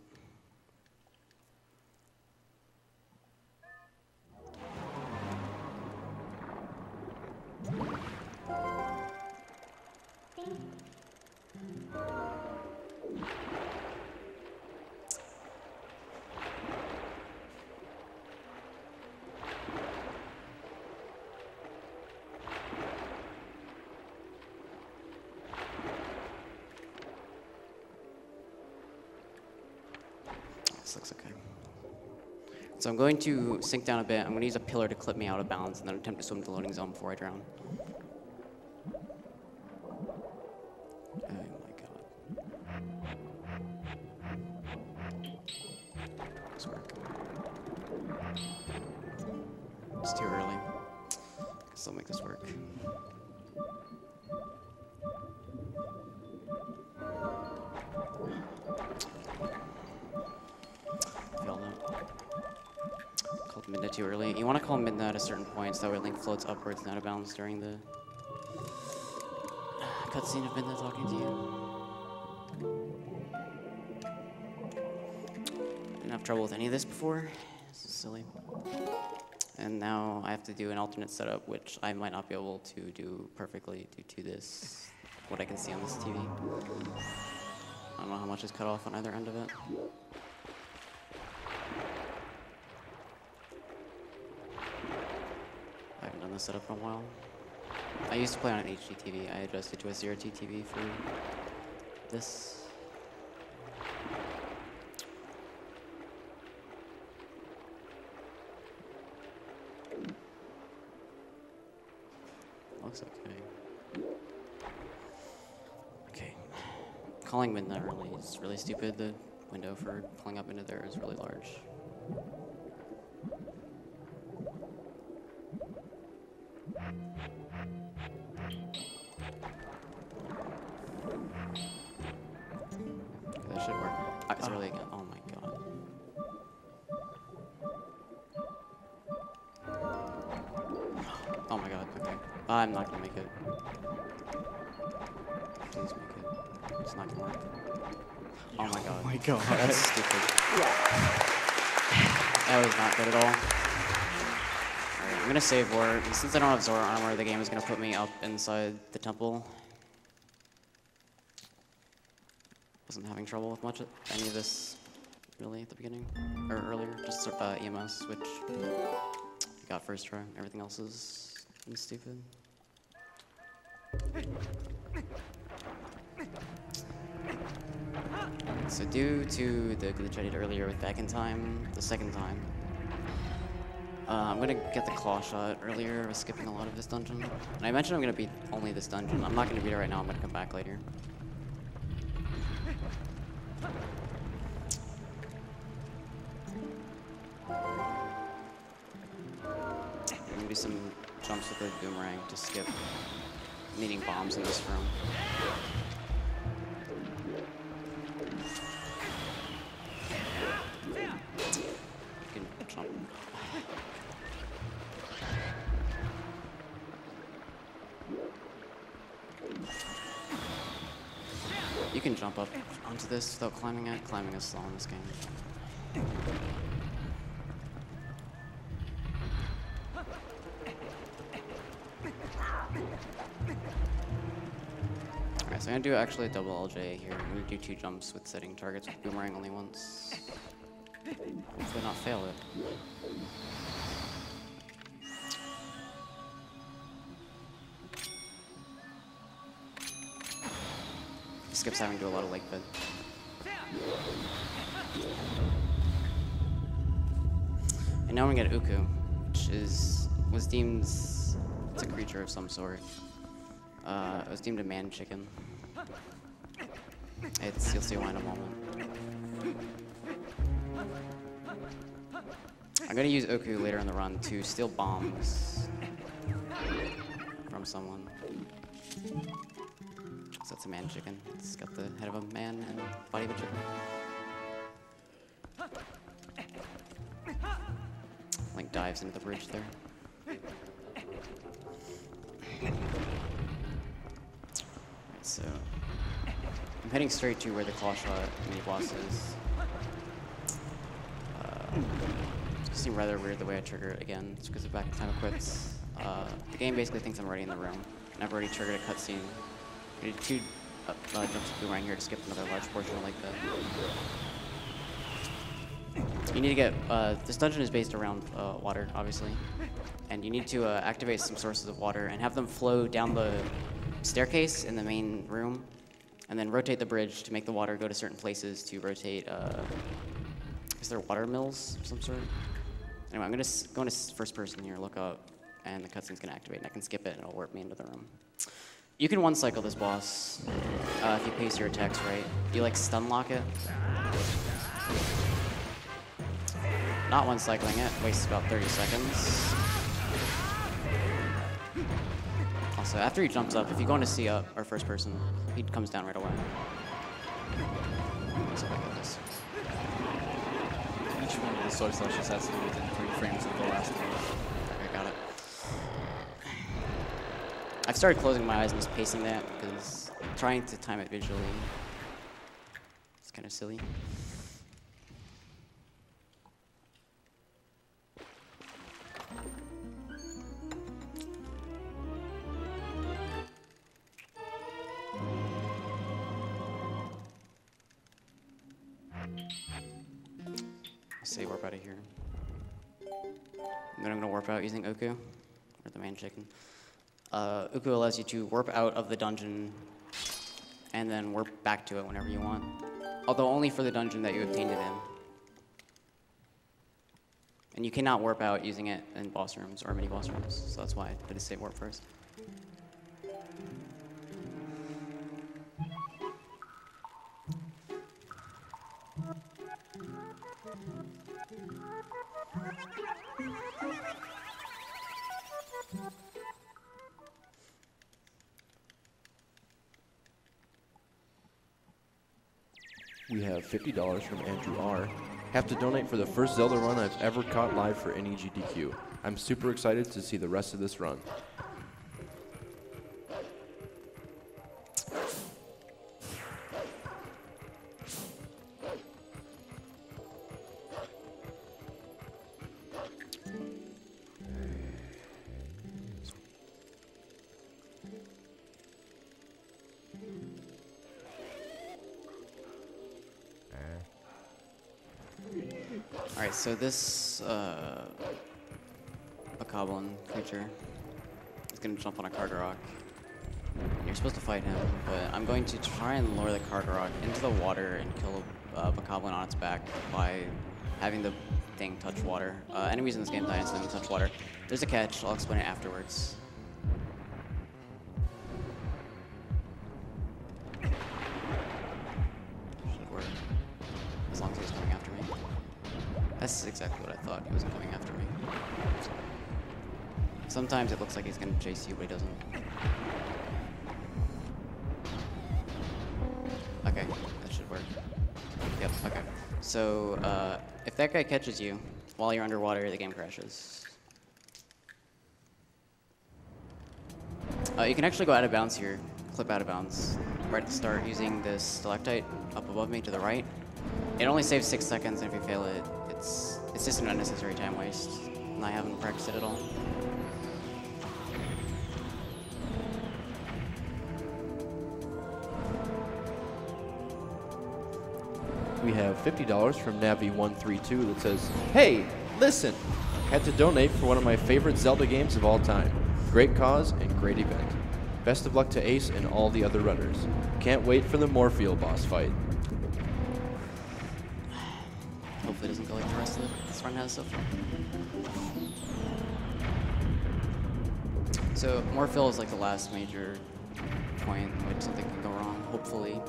This looks okay. So I'm going to sink down a bit. I'm going to use a pillar to clip me out of bounds, and then attempt to swim to the loading zone before I drown. Oh my god. This work. It's too early. Guess I'll make this work. Failed it. Called midnight too early. You want to call midnight at a certain point so that way Link floats upwards and out of bounds during the cutscene of midnight talking to you. Didn't have trouble with any of this before. This is silly. And now I have to do an alternate setup, which I might not be able to do perfectly due to this, what I can see on this TV. I don't know how much is cut off on either end of it. I haven't done this setup in a while. I used to play on an HD TV. I adjusted to a CRT TV for this. Looks okay. Okay. Calling midnight early is really stupid. The window for pulling up into there is really large. Okay, that should work. It's early again. Oh my god. Oh my god, okay. I'm not gonna make it. Please make it. It's not gonna work. Oh my god. Oh my god. That's stupid. That was not good at all. Alright, I'm gonna save war. Since I don't have Zora armor, the game is gonna put me up inside the temple. Wasn't having trouble with much of any of this really at the beginning. Or earlier, just EMS, which I got first try. Everything else is stupid. So due to the glitch I did earlier with Back in Time, the second time, I'm gonna get the claw shot earlier. I was skipping a lot of this dungeon. And I mentioned I'm gonna beat only this dungeon. I'm not gonna beat it right now, I'm gonna come back later. I'm gonna do some jumps with the boomerang to skip needing bombs in this room. You can jump. You can jump up onto this without climbing it. Climbing is slow in this game. Alright, so I'm gonna do actually a double LJ here. I'm gonna do 2 jumps with setting targets with boomerang only once. Hopefully not fail it. Skips having to do a lot of leg bit. And now we get Uku, which was deemed, it's a creature of some sort. It was deemed a man chicken. You'll see why in a moment. I'm gonna use Uku later in the run to steal bombs from someone. So that's a man chicken. It's got the head of a man and body of a chicken. Link dives into the bridge there. So I'm heading straight to where the claw shot mini boss is. It seemed rather weird the way I trigger it again. It's because of Back in Time equips. The game basically thinks I'm already in the room, and I've already triggered a cutscene. I did 2 jumps of boomerang here to skip another large portion like that. You need to get, this dungeon is based around water, obviously. And you need to activate some sources of water and have them flow down the staircase in the main room, and then rotate the bridge to make the water go to certain places to rotate, is there water mills of some sort? Anyway, I'm gonna go into first person here, look up, and the cutscene's gonna activate, and I can skip it and it'll warp me into the room. You can one-cycle this boss if you pace your attacks right. You like stun lock it. Not one-cycling it, wastes about 30 seconds. I'll So after he jumps up, if you go into C up, or first person, he comes down right away. So I got this. Each one of the sword slashes has to be within 3 frames of the last one. I got it. I've started closing my eyes and just pacing that because trying to time it visually is kind of silly. Say warp out of here. And then I'm gonna warp out using Uku, or the man chicken. Uku allows you to warp out of the dungeon and then warp back to it whenever you want. Although only for the dungeon that you obtained it in. And you cannot warp out using it in boss rooms or mini boss rooms, so that's why I did a save warp first. We have $50 from Andrew R. Have to donate for the first Zelda run I've ever caught live for any GDQ. I'm super excited to see the rest of this run. Alright, so this Bokoblin creature is going to jump on a Cargarok. You're supposed to fight him, but I'm going to try and lure the Cargarok into the water and kill a Bokoblin on its back by having the thing touch water. Enemies in this game die instantly touch water. There's a catch, I'll explain it afterwards. Should work. As long as he's coming after me. That's exactly what I thought. He wasn't coming after me. Sometimes it looks like he's going to chase you, but he doesn't. Okay, that should work. Yep, okay. So, if that guy catches you while you're underwater, the game crashes. You can actually go out of bounds here, clip out of bounds, right at the start using this stalactite up above me to the right. It only saves 6 seconds, and if you fail it, it's just an unnecessary time waste, and I haven't practiced it at all. We have $50 from Navi132 that says, "Hey, listen! Had to donate for one of my favorite Zelda games of all time. Great cause and great event. Best of luck to Ace and all the other runners. Can't wait for the Morpheal boss fight." Hopefully it doesn't go like the rest of this run has so far. So Morpheal is like the last major point in which something can go wrong, hopefully.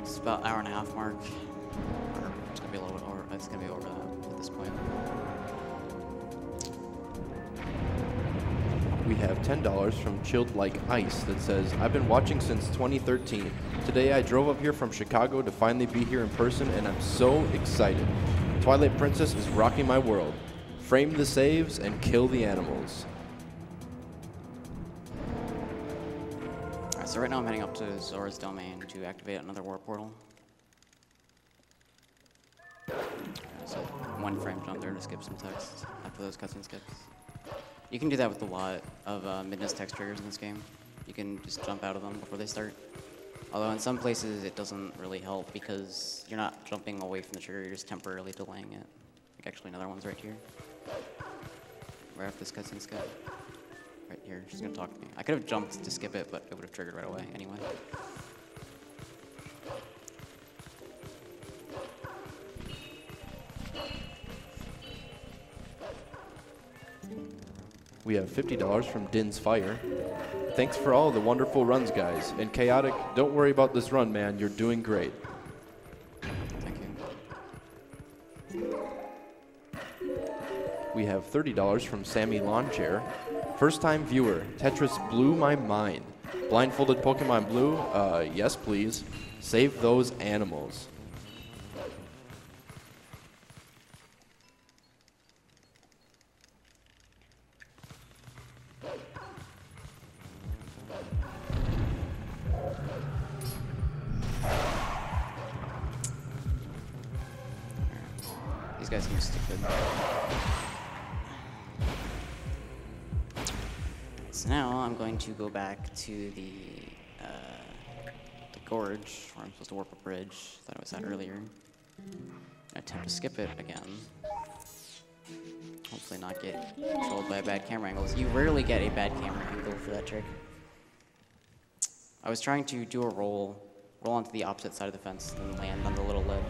It's about an hour-and-a-half mark. Or it's gonna be a little bit over, it's gonna be over that at this point. We have $10 from Chilled Like Ice that says, "I've been watching since 2013. Today I drove up here from Chicago to finally be here in person, and I'm so excited. Twilight Princess is rocking my world. Frame the saves and kill the animals." Alright, so right now I'm heading up to Zora's Domain to activate another warp portal. So 1 frame jump there to skip some text after those cutscene skips. You can do that with a lot of midness text triggers in this game. You can just jump out of them before they start. Although in some places it doesn't really help because you're not jumping away from the trigger, you're just temporarily delaying it. Like actually another one's right here. Right after this cutscene skip. Right here, she's gonna talk to me. I could have jumped to skip it, but it would have triggered right away anyway. We have $50 from Din's Fire. "Thanks for all the wonderful runs, guys. And Chaotic, don't worry about this run, man. You're doing great." Thank you. We have $30 from Sammy Lawn Chair. First time viewer, Tetris blew my mind. Blindfolded Pokemon Blue, yes please. Save those animals. These guys seem stupid. So now I'm going to go back to the gorge where I'm supposed to warp a bridge that I was at earlier. Attempt to skip it again. Hopefully not get trolled by bad camera angles. You rarely get a bad camera angle for that trick. I was trying to do a roll onto the opposite side of the fence and land on the little ledge.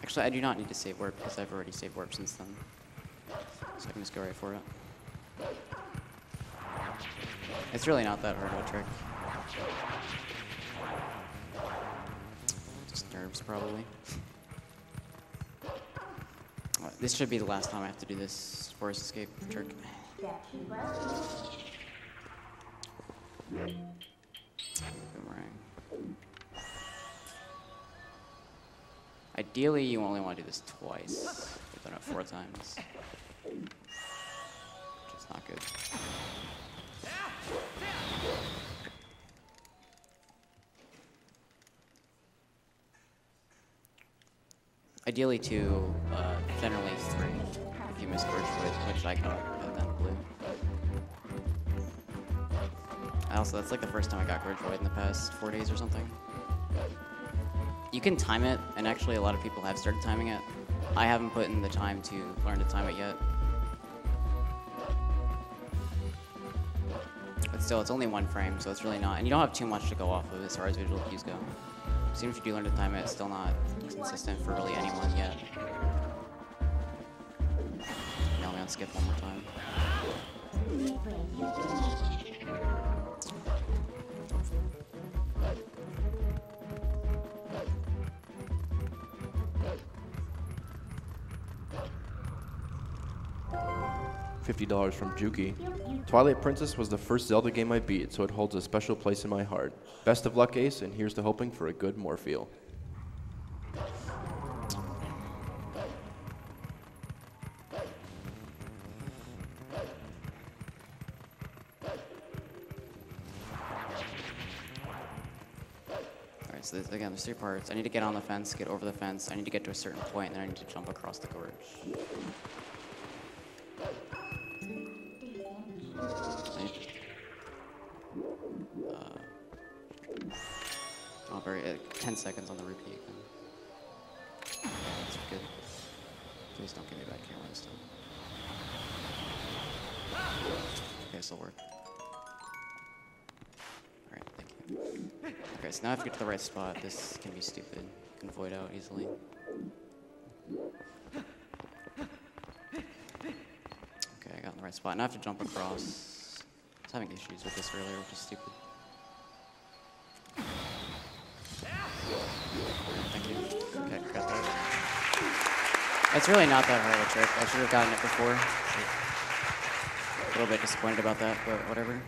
Actually, I do not need to save warp because I've already saved warp since then. So I can just go right for it. It's really not that hard of a trick. Just nerves, probably. This should be the last time I have to do this forest escape trick. Boomerang. Ideally, you only want to do this twice. I've done it 4 times. Which is not good. Ideally 2, generally 3, if you miss Gorge Wood, which I got, and then blue. Also, that's like the first time I got Gorge Void in the past 4 days or something. You can time it, and actually a lot of people have started timing it. I haven't put in the time to learn to time it yet. But still, it's only 1 frame, so it's really not, and you don't have too much to go off of as far as visual cues go. So even if you do learn to time it, it's still not consistent for really anyone yet. Now we unskip one more time. $50 from Juki. Twilight Princess was the first Zelda game I beat, so it holds a special place in my heart. Best of luck, Ace, and here's to hoping for a good Morpheal. Alright, so again, there's 3 parts. I need to get on the fence, get over the fence, I need to get to a certain point, and then I need to jump across the gorge. Oh, 10 seconds on the repeat. That's good. Please don't give me back camera this time. Okay, this will work. Alright, thank you. Okay, so now if I get to the right spot, this can be stupid. I can void out easily. Okay, I got in the right spot. Now I have to jump across. I was having issues with this earlier, which is stupid. Thank you. Okay, got that. It's really not that hard of a trick. I should have gotten it before. A little bit disappointed about that, but whatever.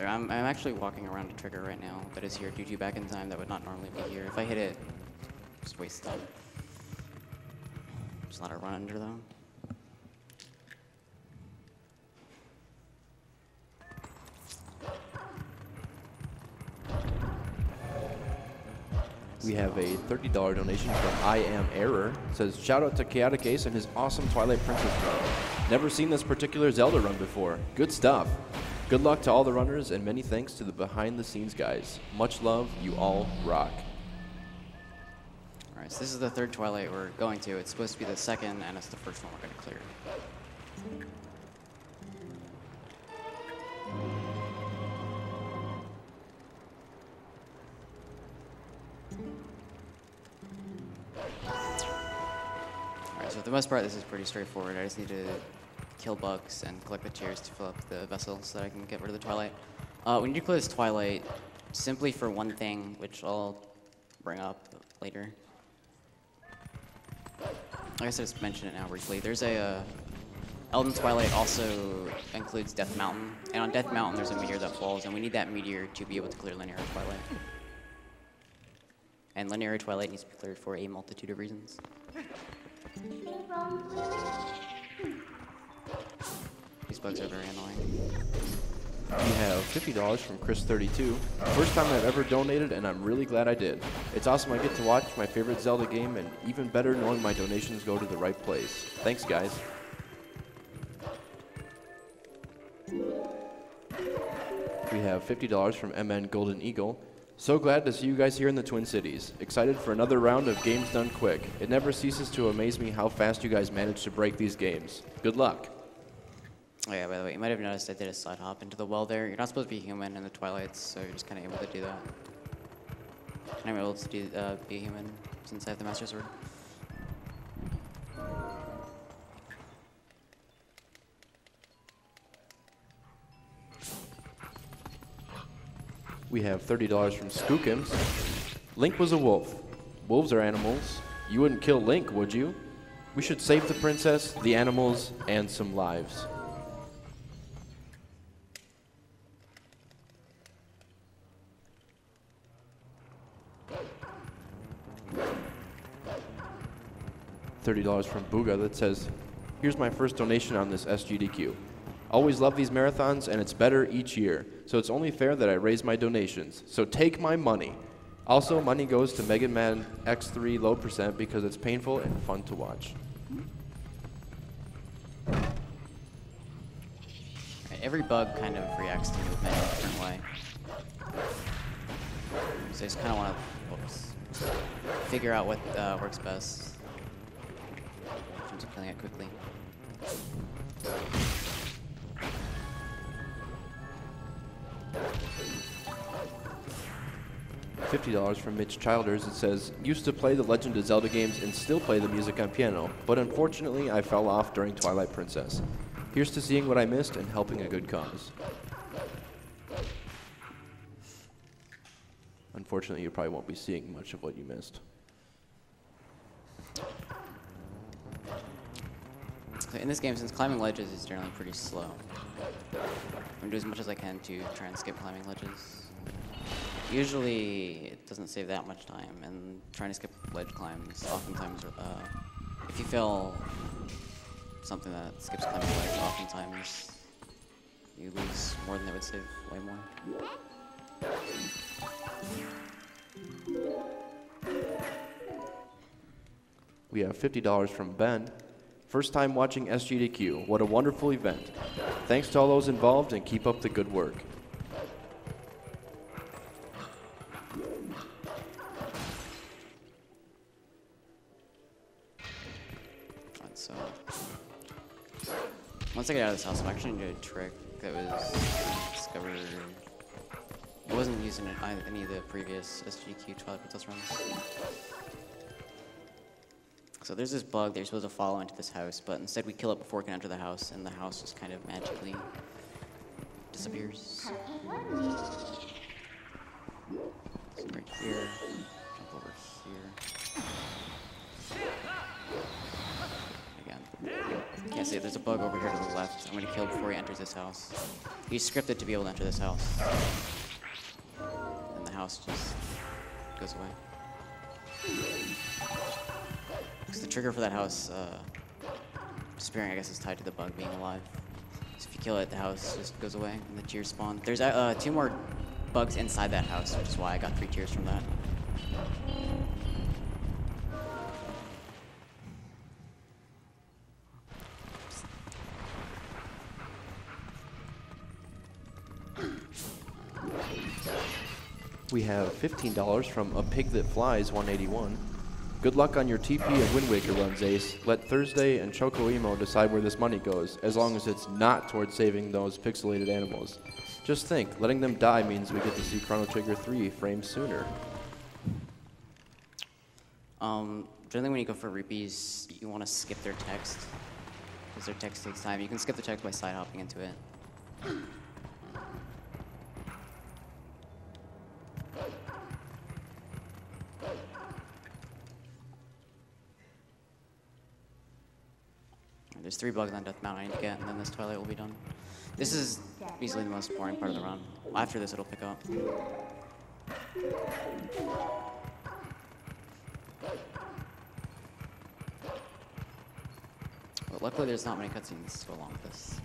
I'm actually walking around a trigger right now that is here due to back in time that would not normally be here. If I hit it, just waste time. Just let it run under though. We have a $30 donation from I Am Error. It says, shout out to Chaotic Ace and his awesome Twilight Princess run. Never seen this particular Zelda run before. Good stuff. Good luck to all the runners and many thanks to the behind the scenes guys. Much love, you all rock. Alright, so this is the 3rd Twilight we're going to. It's supposed to be the 2nd, and it's the first one we're going to clear. Alright, so for the most part, this is pretty straightforward. I just need to kill bugs and collect the tears to fill up the vessel so that I can get rid of the Twilight. We need to clear this Twilight simply for one thing, which I'll bring up later. I guess I just mention it now briefly. There's a Elden Twilight also includes Death Mountain, and on Death Mountain there's a meteor that falls, and we need that meteor to be able to clear Linear Twilight. And Linear Twilight needs to be cleared for a multitude of reasons. These bugs are very annoying. We have $50 from Chris32. First time I've ever donated, and I'm really glad I did. It's awesome I get to watch my favorite Zelda game, and even better knowing my donations go to the right place. Thanks, guys. We have $50 from MN Golden Eagle. So glad to see you guys here in the Twin Cities. Excited for another round of games done quick. It never ceases to amaze me how fast you guys manage to break these games. Good luck. Oh yeah, by the way, you might have noticed I did a side hop into the well there. You're not supposed to be human in the Twilights, so you're just kind of able to do that. And I'm able to do, be human since I have the Master Sword. We have $30 from Skookums. Link was a wolf. Wolves are animals. You wouldn't kill Link, would you? We should save the princess, the animals, and some lives. $30 from Booga that says, here's my first donation on this SGDQ. Always love these marathons, and it's better each year, so it's only fair that I raise my donations. So take my money. Also, money goes to Mega Man X3 low percent because it's painful and fun to watch. Every bug kind of reacts to movement in a different way. So I just kind of want to figure out what works best in terms of killing it quickly. $50 from Mitch Childers. It says, used to play the Legend of Zelda games and still play the music on piano, but unfortunately I fell off during Twilight Princess. Here's to seeing what I missed and helping a good cause. Unfortunately, you probably won't be seeing much of what you missed. In this game, since climbing ledges is generally pretty slow, I'm going to do as much as I can to try and skip climbing ledges. Usually, it doesn't save that much time, and trying to skip ledge climbs, oftentimes, if you fail something that skips climbing ledge, oftentimes you lose more than it would save way more. We have $50 from Ben. First time watching SGDQ. What a wonderful event. Thanks to all those involved and keep up the good work. Right, so once I get out of this house, I'm actually going to do a trick that was discovered. It wasn't used in any of the previous SGDQ Twilight Princess runs. So there's this bug that you're supposed to follow into this house, but instead we kill it before it can enter the house, and the house just kind of magically disappears. So right here, jump over here. Again. You can't see it, there's a bug over here to the left. I'm going to kill before he enters this house. He's scripted to be able to enter this house. And the house just goes away. Because the trigger for that house disappearing, I guess, is tied to the bug being alive. So if you kill it, the house just goes away and the tears spawn. There's 2 more bugs inside that house, which is why I got 3 tears from that. We have $15 from A Pig That Flies 181. Good luck on your TP and Wind Waker runs, Ace. Let Thursday and Choco Emo decide where this money goes, as long as it's not towards saving those pixelated animals. Just think, letting them die means we get to see Chrono Trigger 3 frames sooner. Generally when you go for rupees, you want to skip their text. because their text takes time. You can skip the text by side hopping into it. There's 3 bugs on Death Mountain I need to get, and then this Twilight will be done. This is easily the most boring part of the run. After this, it'll pick up. But luckily, there's not many cutscenes to go along with this.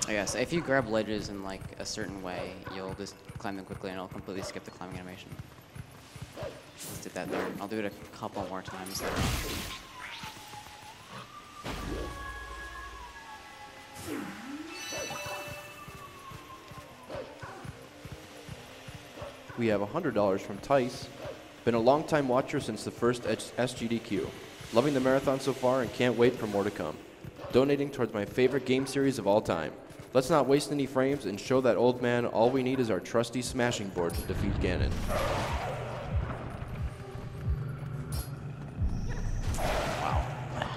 Oh yeah, so if you grab ledges in like a certain way, you'll just climb them quickly and it'll completely skip the climbing animation. Just did that there. I'll do it a couple more times later on. We have $100 from Tice. Been a long-time watcher since the first SGDQ. Loving the marathon so far and can't wait for more to come. Donating towards my favorite game series of all time. Let's not waste any frames and show that old man all we need is our trusty smashing board to defeat Ganon.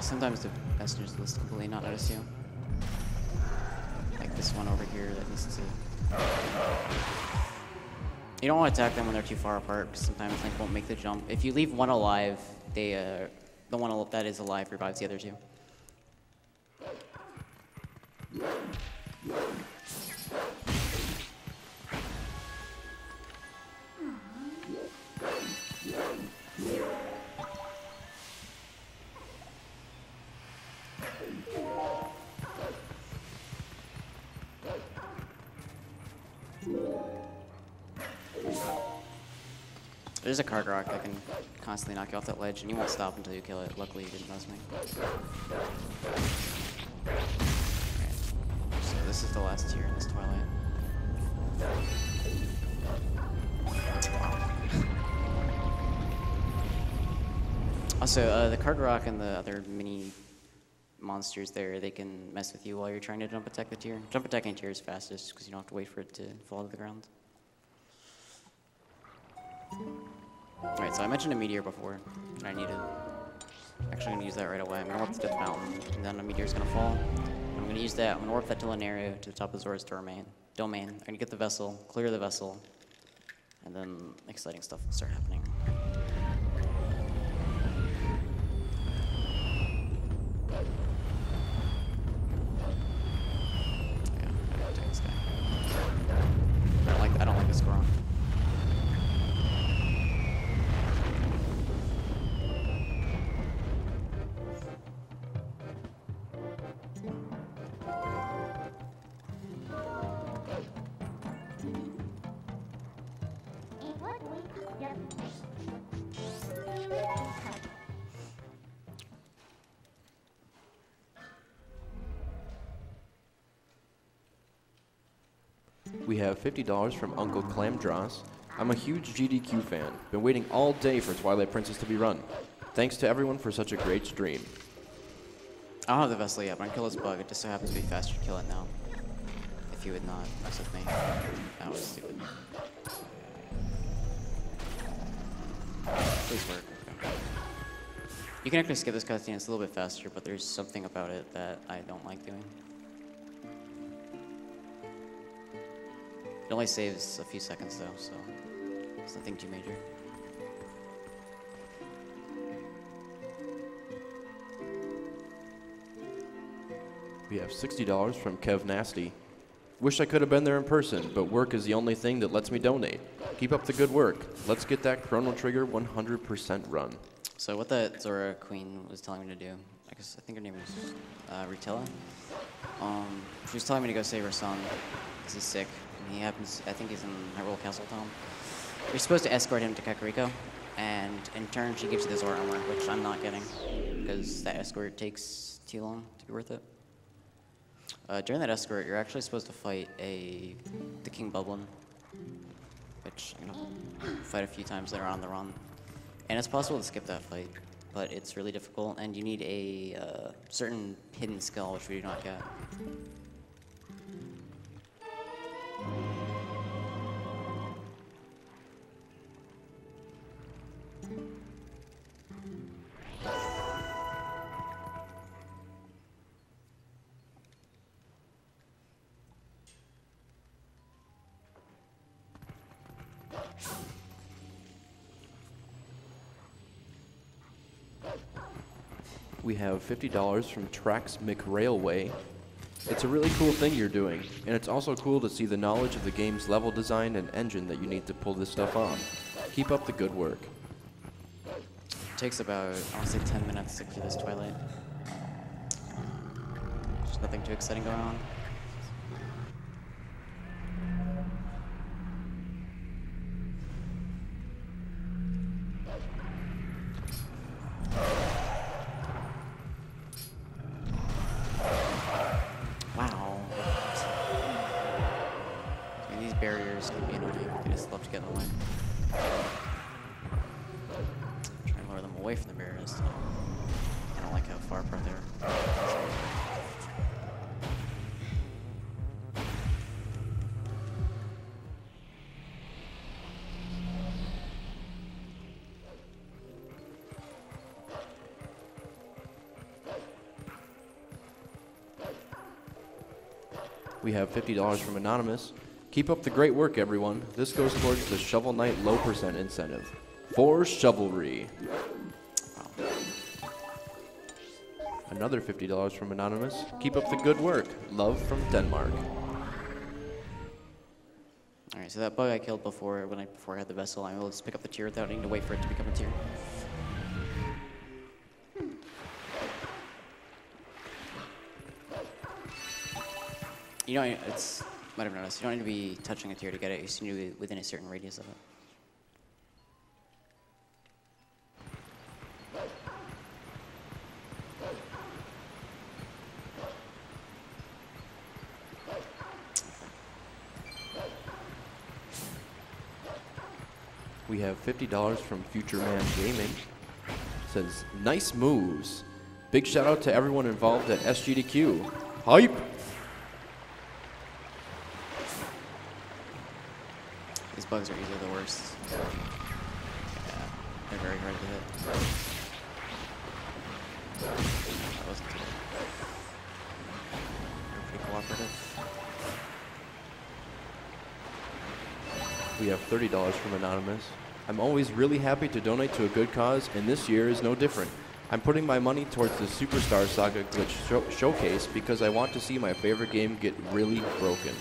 Sometimes the messengers list completely not notice you. Like this one over here that needs to... You don't want to attack them when they're too far apart, because sometimes Link won't make the jump. If you leave one alive, the one that is alive revives the other two. There's a card rock that can constantly knock you off that ledge, and you won't stop until you kill it. Luckily, you didn't notice me. Okay. So this is the last tier in this Twilight. Also, the card rock and the other mini monsters there, they can mess with you while you're trying to jump attack the tier. Jump attacking tier is fastest because you don't have to wait for it to fall to the ground. Alright, so I mentioned a meteor before, and I need to... Actually, I'm going to use that right away. I'm going to warp to Death Mountain, and then a meteor's going to fall. I'm going to use that. I'm going to warp that to Lunaria to the top of Zora's domain. I'm going to get the vessel, clear the vessel, and then exciting stuff will start happening. Yeah, I gotta take this guy. I don't like this Goron. We have $50 from Uncle Clamdross. I'm a huge GDQ fan. Been waiting all day for Twilight Princess to be run. Thanks to everyone for such a great stream. I don't have the vessel yet, but I can kill this bug. It just so happens to be faster to kill it now. If you would not mess with me. That was stupid. Please work. Okay. You can actually skip this cutscene. It's a little bit faster, but there's something about it that I don't like doing. It only saves a few seconds though, so it's nothing too major. We have $60 from Kev Nasty. Wish I could have been there in person, but work is the only thing that lets me donate. Keep up the good work. Let's get that Chrono Trigger 100% run. So what that Zora Queen was telling me to do, I think her name was Rutella. She was telling me to go save her son, because he's sick. And he happens, I think he's in Hyrule Castletown. You're supposed to escort him to Kakariko, and in turn she gives you the Zora armor, which I'm not getting, because that escort takes too long to be worth it. During that escort, you're actually supposed to fight the King Bublin, which I'm gonna fight a few times later on the run. And it's possible to skip that fight, but it's really difficult, and you need a certain hidden skill, which we do not get. We have $50 from Trax McRailway. It's a really cool thing you're doing, and it's also cool to see the knowledge of the game's level design and engine that you need to pull this stuff off. Keep up the good work. It takes about, I want to say 10 minutes to clear this Twilight. There's nothing too exciting going on. Wow. I mean, these barriers can be annoying. They just love to get in the way. Try and lure them away from the barriers. I don't like how far apart they are. We have $50 from Anonymous. Keep up the great work, everyone. This goes towards the Shovel Knight low percent incentive. For Shovelry. Another $50 from Anonymous. Keep up the good work. Love from Denmark. Alright, so that bug I killed before I had the vessel, I will just pick up the tier without needing to wait for it to become a tier. You know, it's might have noticed. You don't need to be touching a tier to get it. You just need to be within a certain radius of it. We have $50 from Future Man Gaming. Says, nice moves. Big shout out to everyone involved at SGDQ. Hype! These bugs are easily the worst. Yeah, they're very hard to hit. That wasn't too bad. They're pretty cooperative. We have $30 from Anonymous. I'm always really happy to donate to a good cause, and this year is no different. I'm putting my money towards the Superstar Saga Glitch Showcase because I want to see my favorite game get really broken.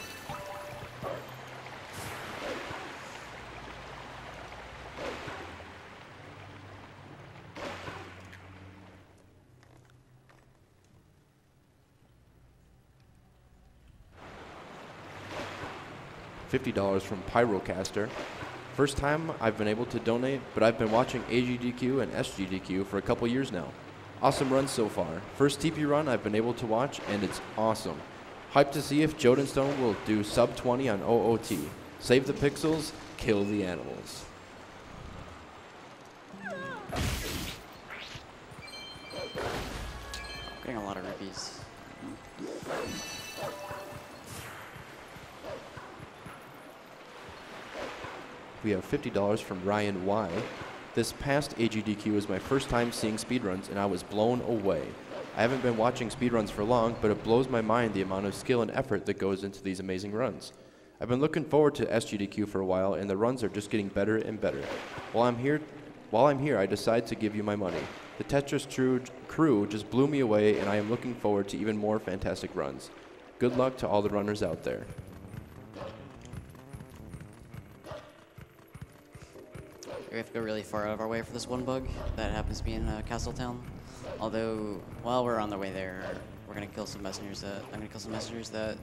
$50 from Pyrocaster. First time I've been able to donate, but I've been watching AGDQ and SGDQ for a couple years now. Awesome run so far. First TP run I've been able to watch, and it's awesome. Hyped to see if Jodenstone will do sub 20 on OOT. Save the pixels, kill the animals. Getting a lot of rupees. We have $50 from Ryan Y. This past AGDQ was my first time seeing speedruns, and I was blown away. I haven't been watching speedruns for long, but it blows my mind the amount of skill and effort that goes into these amazing runs. I've been looking forward to SGDQ for a while, and the runs are just getting better and better. While I'm here, I decide to give you my money. The Tetris crew just blew me away, and I am looking forward to even more fantastic runs. Good luck to all the runners out there. We have to go really far out of our way for this one bug that happens to be in Castletown. Although, while we're on the way there, we're gonna kill some messengers that I'm gonna kill some messengers that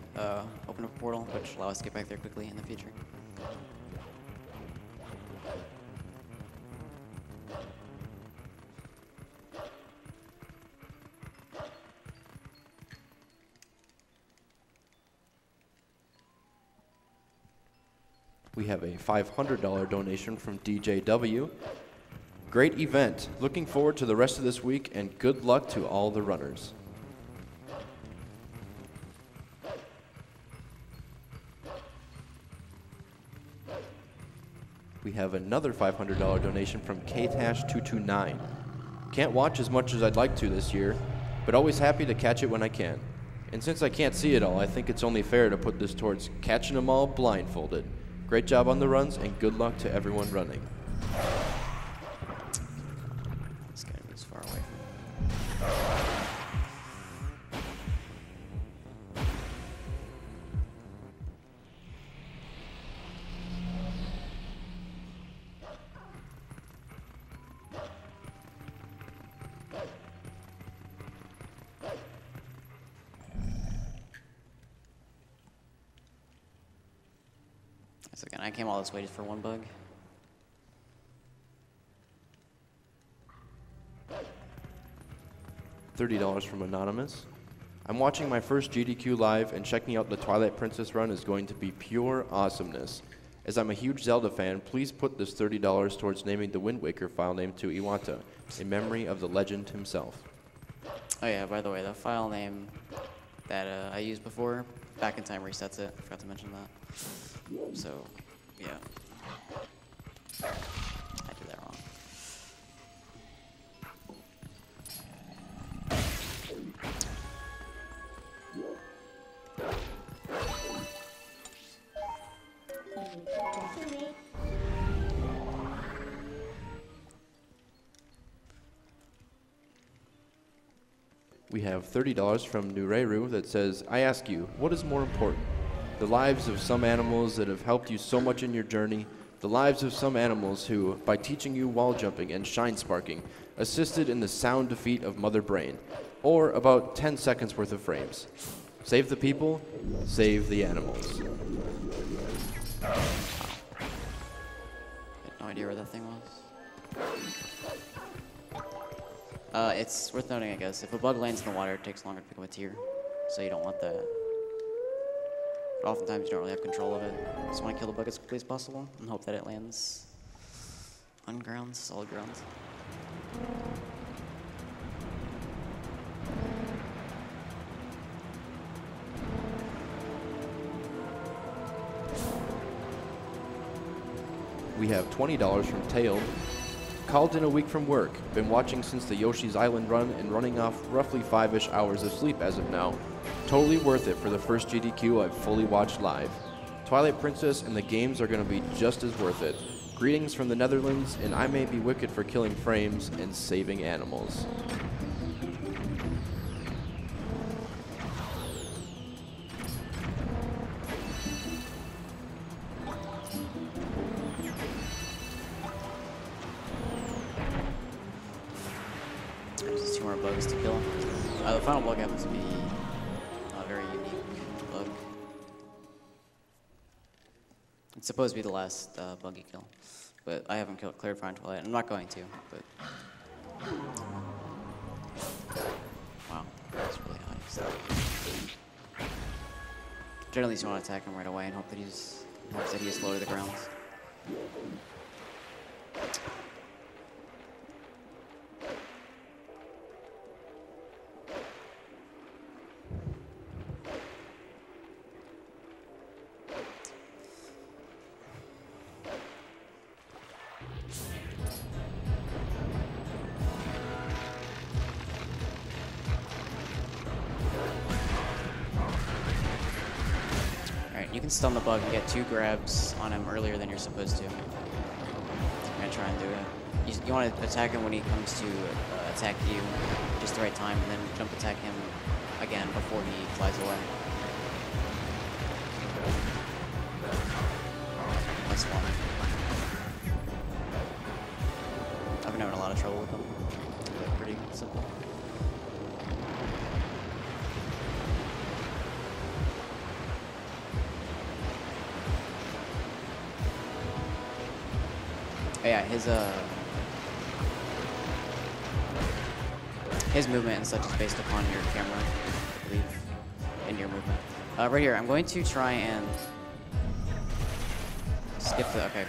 open up a portal, which allow us to get back there quickly in the future. We have a $500 donation from DJW. Great event. Looking forward to the rest of this week, and good luck to all the runners. We have another $500 donation from Ktash229. Can't watch as much as I'd like to this year, but always happy to catch it when I can. And since I can't see it all, I think it's only fair to put this towards catching them all blindfolded. Great job on the runs, and good luck to everyone running. This guy is far away from me. So again, I came all this way just for one bug. $30 from Anonymous. I'm watching my first GDQ live, and checking out the Twilight Princess run is going to be pure awesomeness. As I'm a huge Zelda fan, please put this $30 towards naming the Wind Waker file name to Iwata, in memory of the legend himself. Oh yeah, by the way, the file name that I used before, back in time resets it. I forgot to mention that. So, yeah. I did that wrong. We have $30 from Nureru that says, I ask you, what is more important? The lives of some animals that have helped you so much in your journey, the lives of some animals who, by teaching you wall jumping and shine sparking, assisted in the sound defeat of Mother Brain, or about 10 seconds worth of frames. Save the people, save the animals. I had no idea where that thing was. It's worth noting, I guess, if a bug lands in the water, it takes longer to pick up a tier, so you don't want that. But oftentimes you don't really have control of it. You just want to kill the bug as quickly as possible and hope that it lands on ground, solid ground. We have $20 from Tailed. Called in a week from work. Been watching since the Yoshi's Island run and running off roughly 5-ish hours of sleep as of now. Totally worth it for the first GDQ I've fully watched live. Twilight Princess and the games are going to be just as worth it. Greetings from the Netherlands, and I may be wicked for killing frames and saving animals. There's 2 more bugs to kill. The final bug happens to be a very unique bug. It's supposed to be the last bug you kill, but I haven't cleared Fine Twilight. I'm not going to, but... Wow, that's really high. So generally, you just want to attack him right away and hope that he's low to the ground. You can stun the bug and get 2 grabs on him earlier than you're supposed to. I'm gonna try and do it. You want to attack him when he comes to attack you, just the right time, and then jump attack him again before he flies away. That's one. I've been having a lot of trouble with them. They're pretty simple. Yeah, his movement and such is based upon your camera, I believe, and your movement. Right here, I'm going to try and skip the, okay.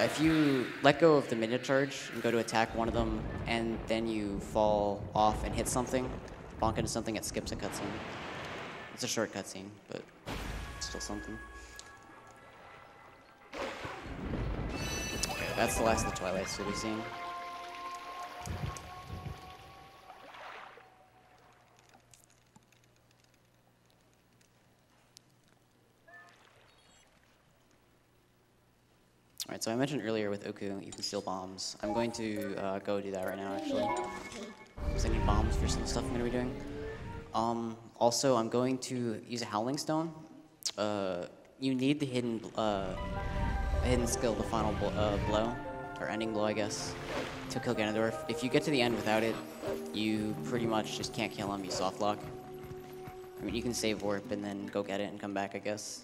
If you let go of the minute charge and go to attack one of them, and then you fall off and hit something, bonk into something, it skips a cutscene. It's a short cutscene, but it's still something. That's the last of the Twilights we'll be seeing. Alright, so I mentioned earlier with Oku, you can steal bombs. I'm going to go do that right now, actually. Because I need bombs for some stuff I'm going to be doing. Also, I'm going to use a Howling Stone. You need the hidden skill, the final blow, or ending blow, I guess, to kill Ganondorf. If you get to the end without it, you pretty much just can't kill him, you soft lock. I mean, you can save warp and then go get it and come back, I guess.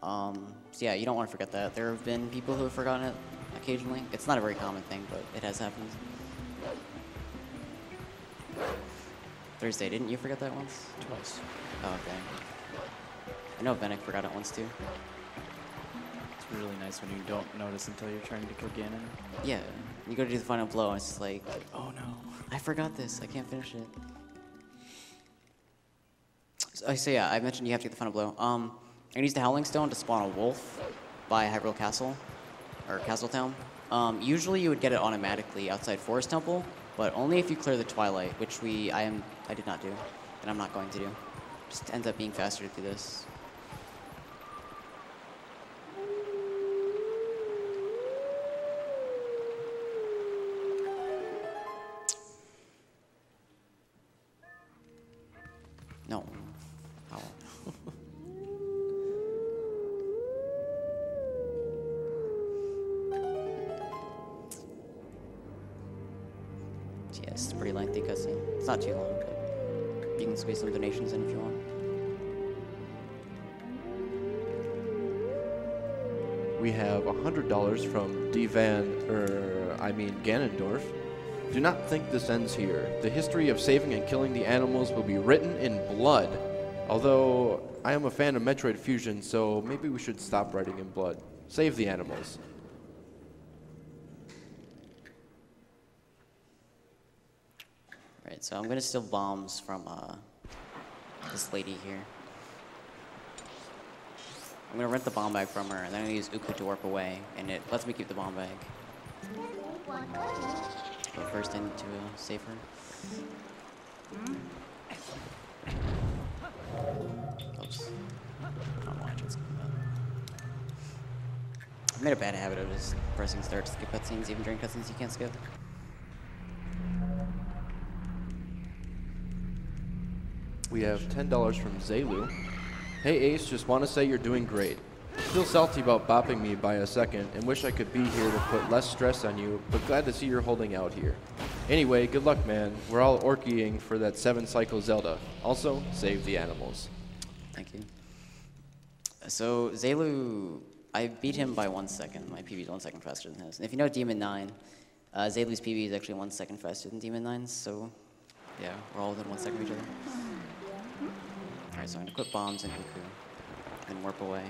So yeah, you don't want to forget that. There have been people who have forgotten it occasionally. It's not a very common thing, but it has happened. Thursday, didn't you forget that once? Twice. Oh, okay. I know Venick forgot it once too. It's really nice when you don't notice until you're trying to kill Ganon. Yeah, you go to do the final blow, and it's like, Oh no. I forgot this. I can't finish it. So yeah, I mentioned you have to get the final blow. I'm gonna use the Howling Stone to spawn a wolf by Hyrule Castle, or Castle Town. Usually you would get it automatically outside Forest Temple, but only if you clear the Twilight, which I did not do, and I'm not going to do. Just ends up being faster to do this. No. Ow. Yeah, it's a pretty lengthy cutscene. It's not too long, but you can squeeze some donations in if you want. We have $100 from Ganondorf. Do not think this ends here. The history of saving and killing the animals will be written in blood. Although, I am a fan of Metroid Fusion, so maybe we should stop writing in blood. Save the animals. Right, so I'm gonna steal bombs from this lady here. I'm gonna rent the bomb bag from her, and then I'm gonna use Uku to warp away, and it lets me keep the bomb bag. Go first in to save her. Oops. I don't watch it. I've made a bad habit of just pressing start to skip cutscenes, even during cutscenes you can't skip. We have $10 from Zelu. Hey Ace, just want to say you're doing great. Still salty about bopping me by a second and wish I could be here to put less stress on you, but glad to see you're holding out here. Anyway, good luck, man. We're all orkying for that 7-cycle Zelda. Also, save the animals. Thank you. So Zelu, I beat him by 1 second. My PB is 1 second faster than his. And if you know Demon 9, Zelu's PB is actually 1 second faster than Demon 9's, so yeah, we're all within 1 second of each other. Alright, so I'm gonna put bombs in Uku and warp away.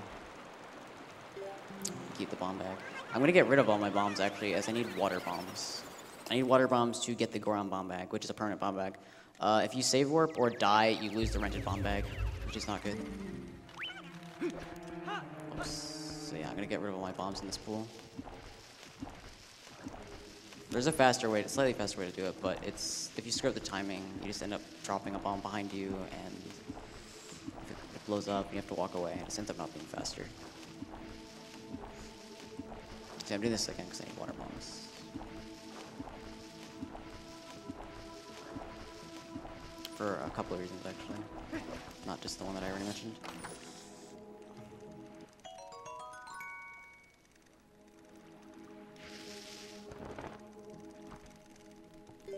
Keep the bomb bag. I'm gonna get rid of all my bombs actually, as I need water bombs. I need water bombs to get the Goron bomb bag, which is a permanent bomb bag. If you save warp or die, you lose the rented bomb bag, which is not good. Oops. So yeah, I'm gonna get rid of all my bombs in this pool. There's a faster way, slightly faster way to do it, but it's if you screw up the timing, you just end up dropping a bomb behind you, and if it blows up, you have to walk away. It just ends up not being faster. See, I'm doing this again because I need water bombs. For a couple of reasons, actually. Not just the one that I already mentioned.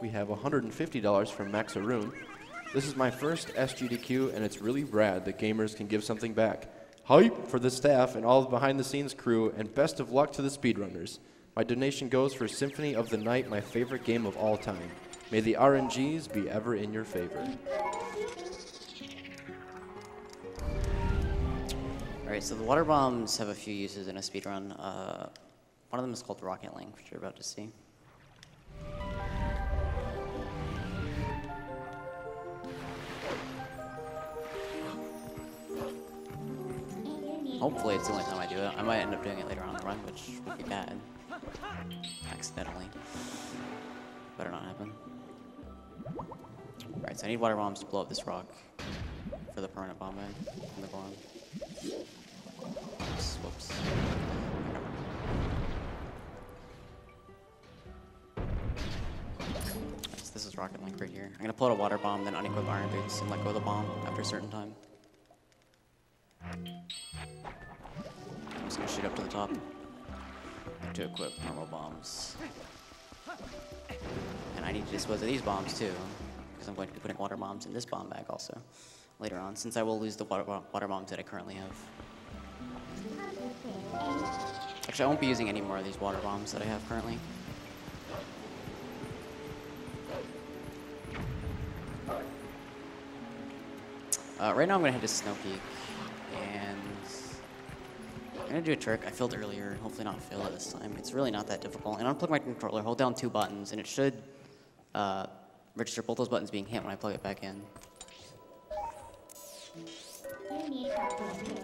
We have $150 from Maxaroon. This is my first SGDQ, and it's really rad that gamers can give something back. Hype for the staff and all the behind-the-scenes crew, and best of luck to the speedrunners. My donation goes for Symphony of the Night, my favorite game of all time. May the RNGs be ever in your favor. Alright, so the water bombs have a few uses in a speedrun. One of them is called Rocket Link, which you're about to see. Hopefully it's the only time I do it. I might end up doing it later on in the run, which would be bad. Accidentally. Better not happen. Alright, so I need water bombs to blow up this rock for the permanent bomb bag from the Goron. Oops, whoops. So this is Rocket Link right here. I'm gonna pull out a water bomb, then unequip iron boots, and let go of the bomb after a certain time. I'm just gonna shoot up to the top to equip normal bombs. And I need to dispose of these bombs too, because I'm going to be putting water bombs in this bomb bag also later on, since I will lose the water bombs that I currently have. Actually, I won't be using any more of these water bombs that I have currently. Right now I'm gonna head to Snow Peak, and I'm gonna do a trick I failed earlier, hopefully not fail it this time. It's really not that difficult. And unplug my controller, hold down 2 buttons, and it should register both those buttons being hit when I plug it back in.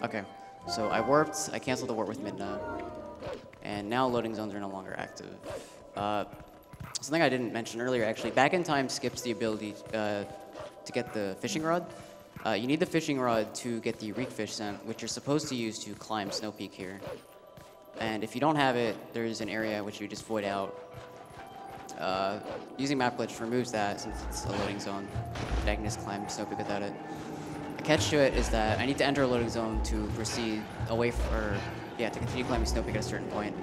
Okay, so I warped, I canceled the warp with Midna, and now loading zones are no longer active. Something I didn't mention earlier, actually, Back in Time skips the ability to get the fishing rod. You need the fishing rod to get the reek fish scent, which you're supposed to use to climb Snow Peak here. And if you don't have it, there's an area which you just void out. Using map glitch removes that since it's a loading zone. And I can just climb Snow Peak without it. The catch to it is that I need to enter a loading zone to proceed away to continue climbing Snow Peak at a certain point.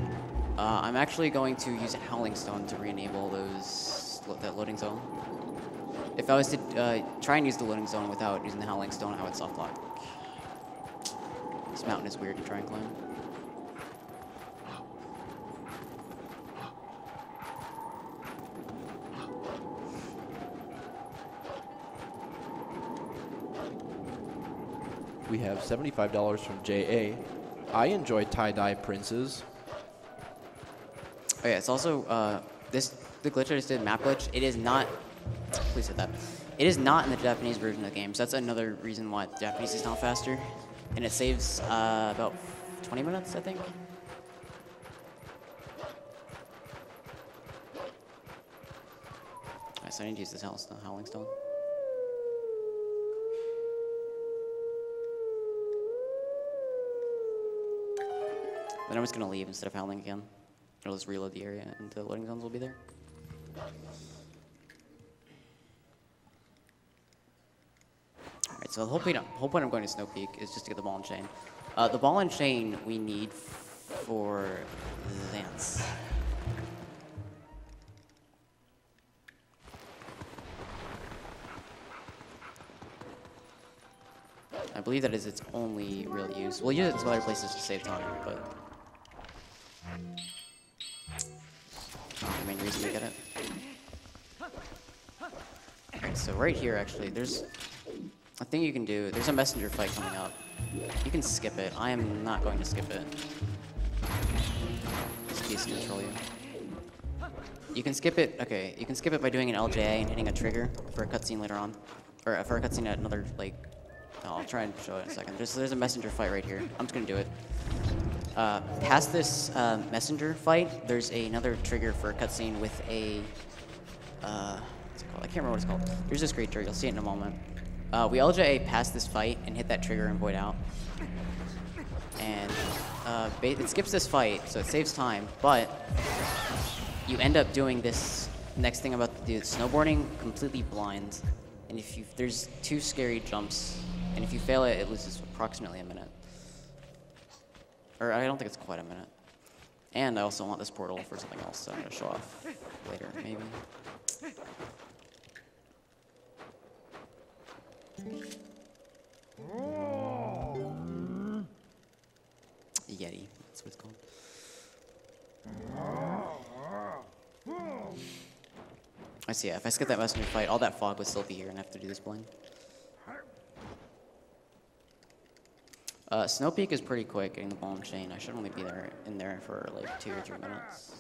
I'm actually going to use a Howling Stone to re-enable that loading zone. If I was to try and use the loading zone without using the Howling Stone, I would soft lock. This mountain is weird to try and climb. We have $75 from JA. I enjoy tie-dye princes. Oh yeah, it's also the glitch I just did, map glitch. It is not. Please hit that. It is not in the Japanese version of the game, so that's another reason why the Japanese is not faster, and it saves about 20 minutes, I think. Alright, so I need to use this Howling Stone. Then I'm just gonna leave instead of howling again. It'll just reload the area, and the loading zones will be there. Alright, so the whole point I'm going to Snow Peak is just to get the ball and chain. The ball and chain we need for Lance. I believe that is its only real use. We'll use it in some other places to save time, but not the main reason to get it. Alright, so right here actually, there's a thing you can do. There's a messenger fight coming up. You can skip it. I am not going to skip it. Just keys control you. You can skip it, okay, you can skip it by doing an LJA and hitting a trigger for a cutscene later on. Or for a cutscene at another, like, I'll try and show it in a second. There's a messenger fight right here. I'm just gonna do it. Past this messenger fight, there's another trigger for a cutscene with a, what's it called? I can't remember what it's called. There's this creature, you'll see it in a moment. We LJA past this fight and hit that trigger and void out. And it skips this fight, so it saves time, but you end up doing this next thing about the snowboarding completely blind. And if there's 2 scary jumps, and if you fail it, it loses approximately a minute. Or I don't think it's quite a minute. And I also want this portal for something else, so I'm going to show off later, maybe. Yeti, that's what it's called. I see, yeah, if I skip that messenger fight, all that fog would still be here and I have to do this blind. Snow Peak is pretty quick getting the ball and chain. I should only be in there for like 2 or 3 minutes.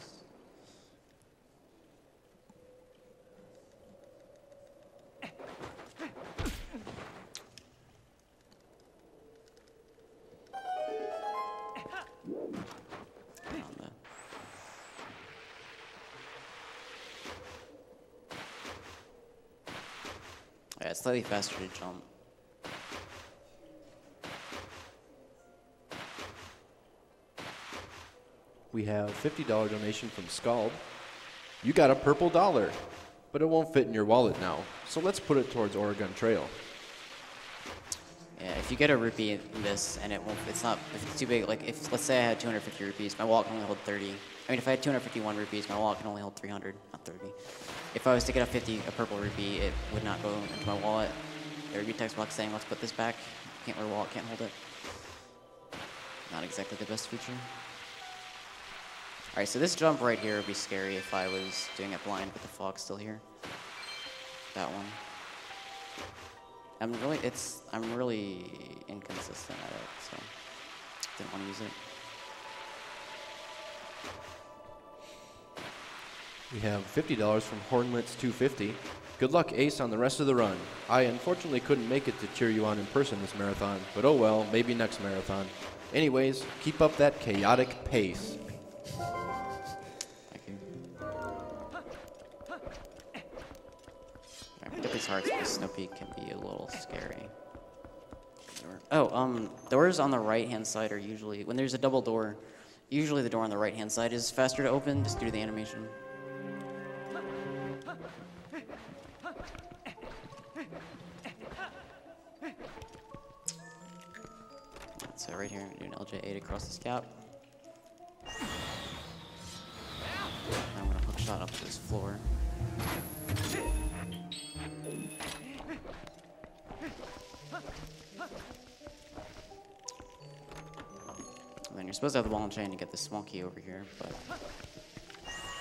Yeah, it's slightly faster to jump. We have $50 donation from Scald. You got a purple dollar, but it won't fit in your wallet now. So let's put it towards Oregon Trail. Yeah, if you get a rupee in this and if it's too big, like if, let's say I had 250 rupees, my wallet can only hold 30. I mean, if I had 251 rupees, my wallet can only hold 300, not 30. If I was to get a purple rupee, it would not go into my wallet. There would be text box saying, let's put this back. Your wallet can't hold it. Not exactly the best feature. Alright, so this jump right here would be scary if I was doing it blind with the fog still here. That one. I'm really inconsistent at it, so didn't want to use it. We have $50 from Hornlitz250. Good luck, Ace, on the rest of the run. I unfortunately couldn't make it to cheer you on in person this marathon, but oh well, maybe next marathon. Anyways, keep up that chaotic pace. Thank you. Alright, pick up these hearts because Snow Peak can be a little scary. Oh, doors on the right-hand side are usually, when there's a double door, usually the door on the right-hand side is faster to open just due to the animation. So right here, I'm going to do an LJ8 across this gap. And I'm going to hook shot up to this floor. And then you're supposed to have the ball and chain to get this small key over here, but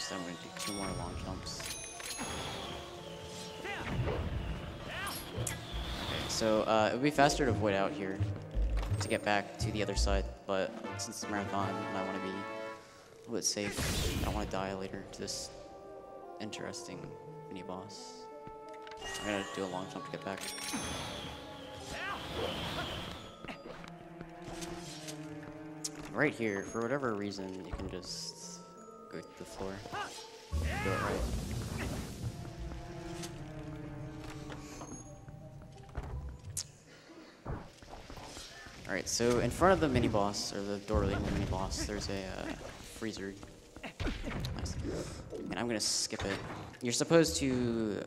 so I'm going to do 2 more long jumps. Okay, so it would be faster to avoid out here to get back to the other side, but since it's a marathon and I want to be a little bit safe, I don't want to die later to this interesting mini boss. I'm going to do a long jump to get back. Right here, for whatever reason, you can just go to the floor. Do it right. Alright, so in front of the mini-boss, or the door leading to the mini-boss, there's a freezer. Nice. And I'm gonna skip it. You're supposed to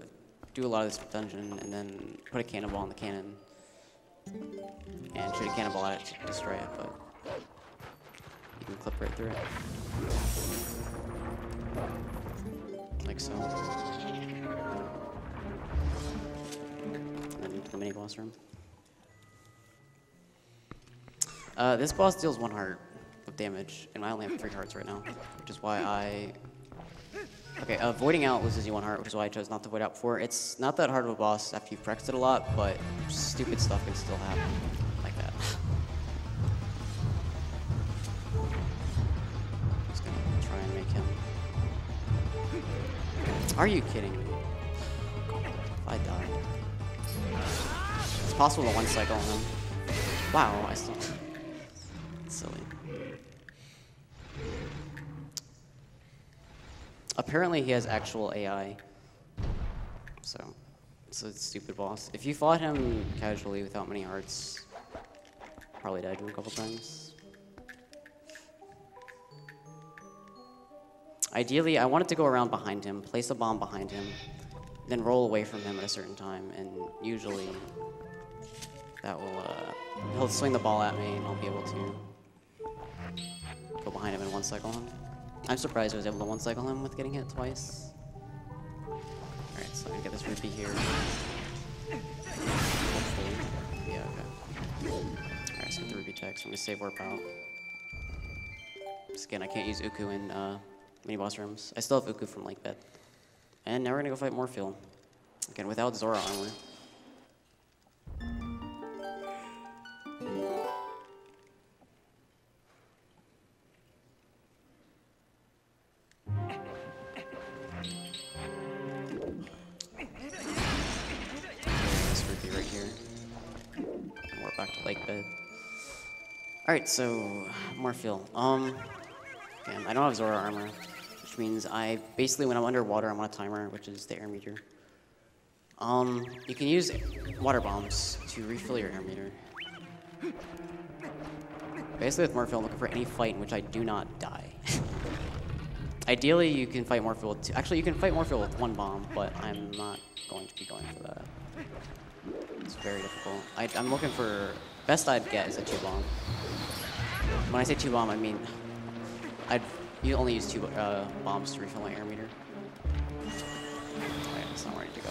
do a lot of this dungeon, and then put a cannonball in the cannon. And shoot a cannonball at it to destroy it, but you can clip right through it. Like so. And then into the mini-boss room. This boss deals 1 heart of damage, and I only have 3 hearts right now, which is why I... Okay, voiding out loses you 1 heart, which is why I chose not to void out before. It's not that hard of a boss after you've prexed it a lot, but stupid stuff can still happen like that. Just gonna try and make him... Are you kidding me? If I die. It's possible to 1-cycle him. Wow, I still... Silly. Apparently he has actual AI. So, it's a stupid boss. If you fought him casually without many hearts, probably died to him a couple times. Ideally, I wanted to go around behind him, place a bomb behind him, then roll away from him at a certain time, and usually that will, he'll swing the ball at me and I'll be able to go behind him and 1-cycle him. I'm surprised I was able to 1-cycle him with getting hit twice. Alright, so I'm gonna get this rupee here. Hopefully. Yeah, okay. Alright, so get the rupee tech, so I'm gonna save warp out. Just again, I can't use Uku in mini boss rooms. I still have Uku from Lake Bed. And now we're gonna go fight Morphle. Again, without Zora armor. Alright, so Morphle. Again, I don't have Zora armor, which means basically when I'm underwater, I'm on a timer, which is the air meter. You can use water bombs to refill your air meter. Basically with Morphle, I'm looking for any fight in which I do not die. Ideally, you can fight Morphle with actually, you can fight Morphle with 1 bomb, but I'm not going to be going for that. It's very difficult. I'm looking for... Best I'd get is a 2-bomb. When I say 2-bomb, I mean you only use 2 bombs to refill my air meter. Alright, it's not ready to go.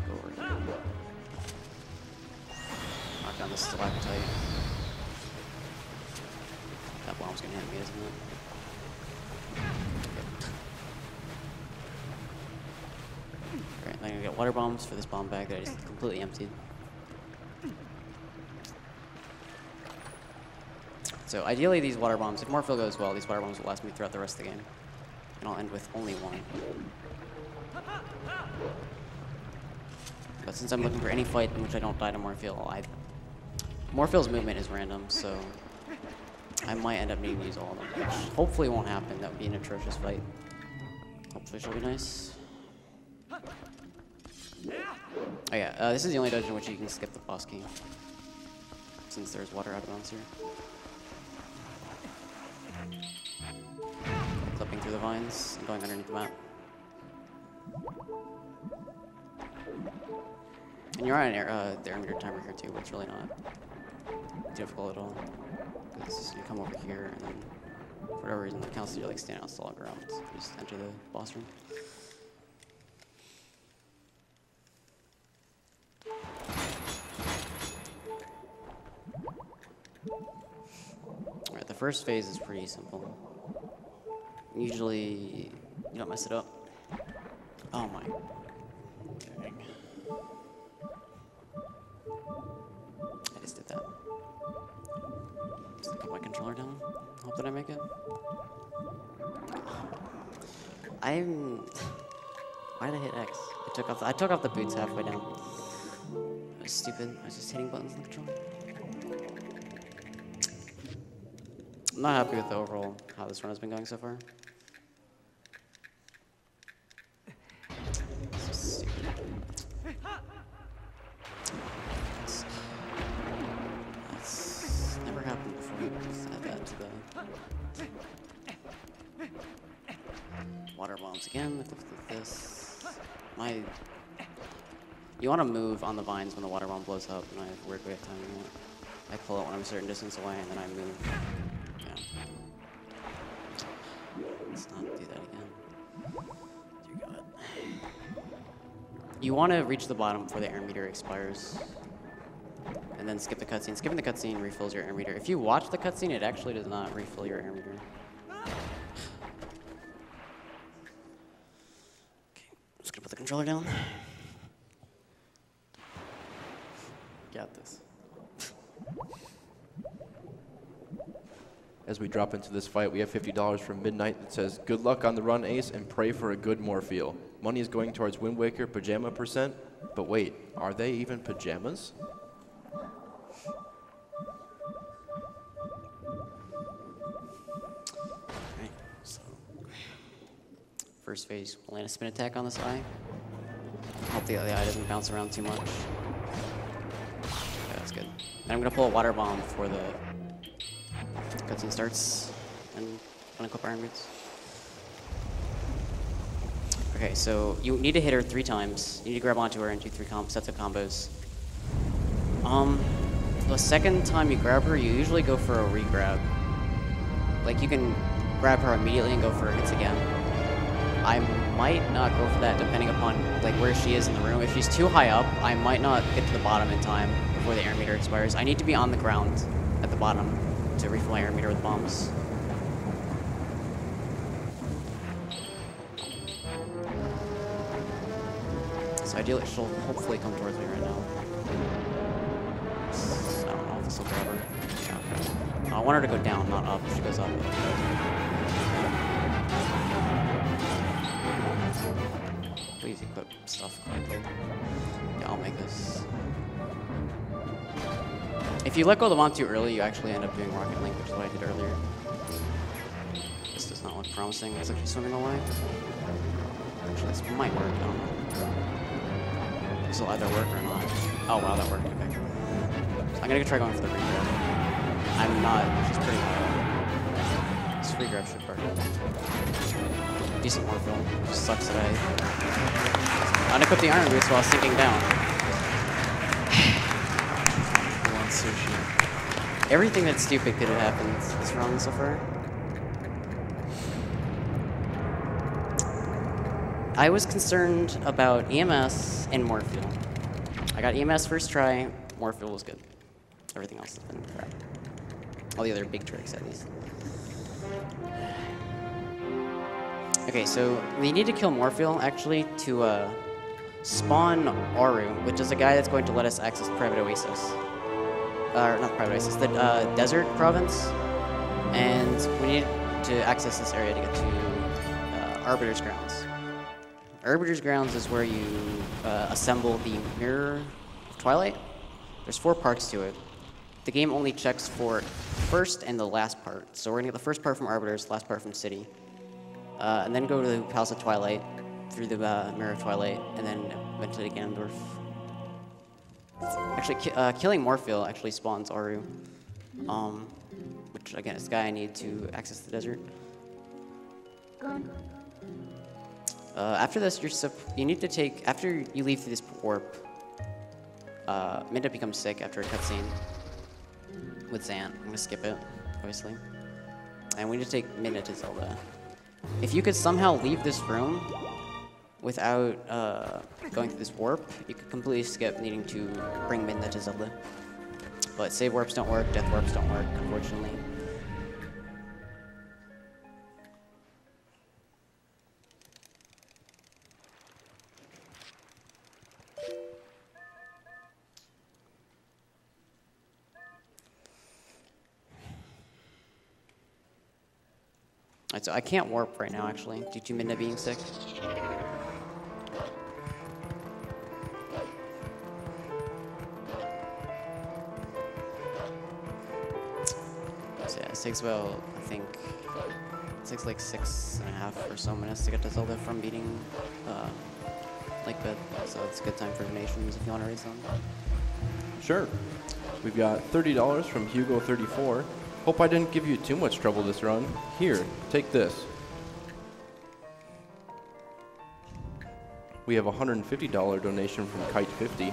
Go over here. Knock down this stalactite. just gonna hit me, isn't it? Alright, I'm gonna get water bombs for this bomb bag that I just completely emptied. So ideally these water bombs, if Morphle goes well, these water bombs will last me throughout the rest of the game. And I'll end with only one. But since I'm looking for any fight in which I don't die to Morphle, Morphle's movement is random, so I might end up needing to use all of them, which hopefully won't happen. That would be an atrocious fight. Hopefully she'll be nice. Oh yeah, this is the only dungeon in which you can skip the boss key, since there's water out of bounds here. Clipping through the vines and going underneath the map. And you're on the air meter timer here too, but it's really not difficult at all. Because you come over here and then, for whatever reason, it counts as you like standing on solid ground. So you just enter the boss room. Alright, the first phase is pretty simple. Usually, you don't mess it up. Oh my. Dang. I just did that. Just put my controller down. Hope that I make it. Why did I hit X? I took off the boots halfway down. That was stupid. I was just hitting buttons on the controller. I'm not happy with the overall how this run has been going so far. So stupid. That's never happened before. Just add that to the water bombs again. With this, you want to move on the vines when the water bomb blows up, and I have a weird way of timing it. I pull it when I'm a certain distance away, and then I move. Let's not do that again. Dear God. You want to reach the bottom before the air meter expires. And then skip the cutscene. Skipping the cutscene refills your air meter. If you watch the cutscene, it actually does not refill your air meter. Okay, I'm just gonna put the controller down. Got this. As we drop into this fight, we have $50 from Midnight that says, "Good luck on the run, Ace, and pray for a good Morphle. Money is going towards Wind Waker pajama %. But wait, are they even pajamas?" Alright, so first phase, we'll land a spin attack on this eye. Hope the eye doesn't bounce around too much. Okay, that's good. And I'm gonna pull a water bomb before the cutscene starts, and unequip iron boots. Okay, so you need to hit her 3 times. You need to grab onto her and do 3 sets of combos. The second time you grab her, you usually go for a re-grab. Like, you can grab her immediately and go for hits again. I might not go for that depending upon like where she is in the room. If she's too high up, I might not get to the bottom in time before the air meter expires. I need to be on the ground at the bottom to refill my air meter with bombs. So ideally, she'll hopefully come towards me right now. I don't know if this will grab her. Yeah. I want her to go down, not up. If she goes up. Please equip stuff correctly. Yeah, I'll make this. If you let go of the wand too early, you actually end up doing Rocket Link, which is what I did earlier. This does not look promising. It's actually swimming away. Actually, this might work. I don't know. This will either work or not. Oh wow, that worked. Okay. So I'm gonna try going for the re-grab. I'm not. She's pretty high. This re-grab should work. Decent Morphle. Just sucks that I unequip the iron boots while sinking down. Sushi. Everything that's stupid could have happened this round so far. I was concerned about EMS and Morphle. I got EMS first try, Morphle was good. Everything else has been crap. All the other big tricks, at least. Okay, so we need to kill Morpheal actually to spawn Aru, which is a guy that's going to let us access Private Oasis. Not Private Oasis, the Desert Province. And we need to access this area to get to Arbiter's Grounds. Arbiter's Grounds is where you assemble the Mirror of Twilight. There's 4 parts to it. The game only checks for first and the last part. So we're gonna get the first part from Arbiter's, last part from City. And then go to the Palace of Twilight, through the Mirror of Twilight, and then eventually to Ganondorf. Actually, killing Morpheal actually spawns Aru. Which, again, is the guy I need to access the desert. After this, you need to take, after you leave through this warp, Midna becomes sick after a cutscene with Zant. I'm gonna skip it, obviously. And we need to take Midna to Zelda. If you could somehow leave this room without going through this warp, you could completely skip needing to bring Midna to Zelda. But save warps don't work, death warps don't work, unfortunately. Alright, so I can't warp right now, actually, due to Midna being sick. So yeah, it takes about, I think, it takes like 6.5 or so minutes to get to Zelda from beating Lake Bed. So it's a good time for donations if you want to raise them. Sure. We've got $30 from Hugo34. Hope I didn't give you too much trouble this run. Here, take this. We have a $150 donation from Kite50.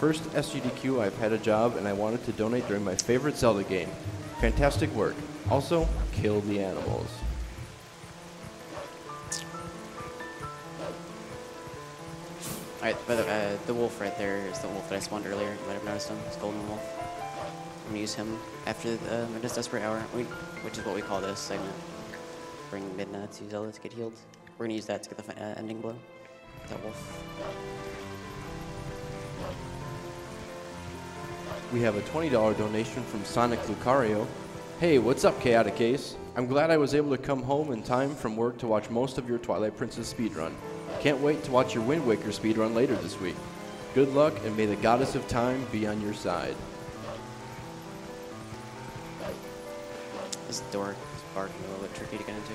First SGDQ, I've had a job and I wanted to donate during my favorite Zelda game. Fantastic work. Also, kill the animals. Alright, by the wolf right there is the wolf that I spawned earlier. You might have noticed him. It's Golden Wolf. I'm gonna use him after the Midna's Desperate Hour, which is what we call this segment. Bring Midna to Zelda to get healed. We're gonna use that to get the ending blow. That wolf. We have a $20 donation from Sonic Lucario. Hey, what's up, Chaotic Ace? I'm glad I was able to come home in time from work to watch most of your Twilight Princess speedrun. Can't wait to watch your Wind Waker speedrun later this week. Good luck, and may the goddess of time be on your side. This door is barking a little bit tricky to get into.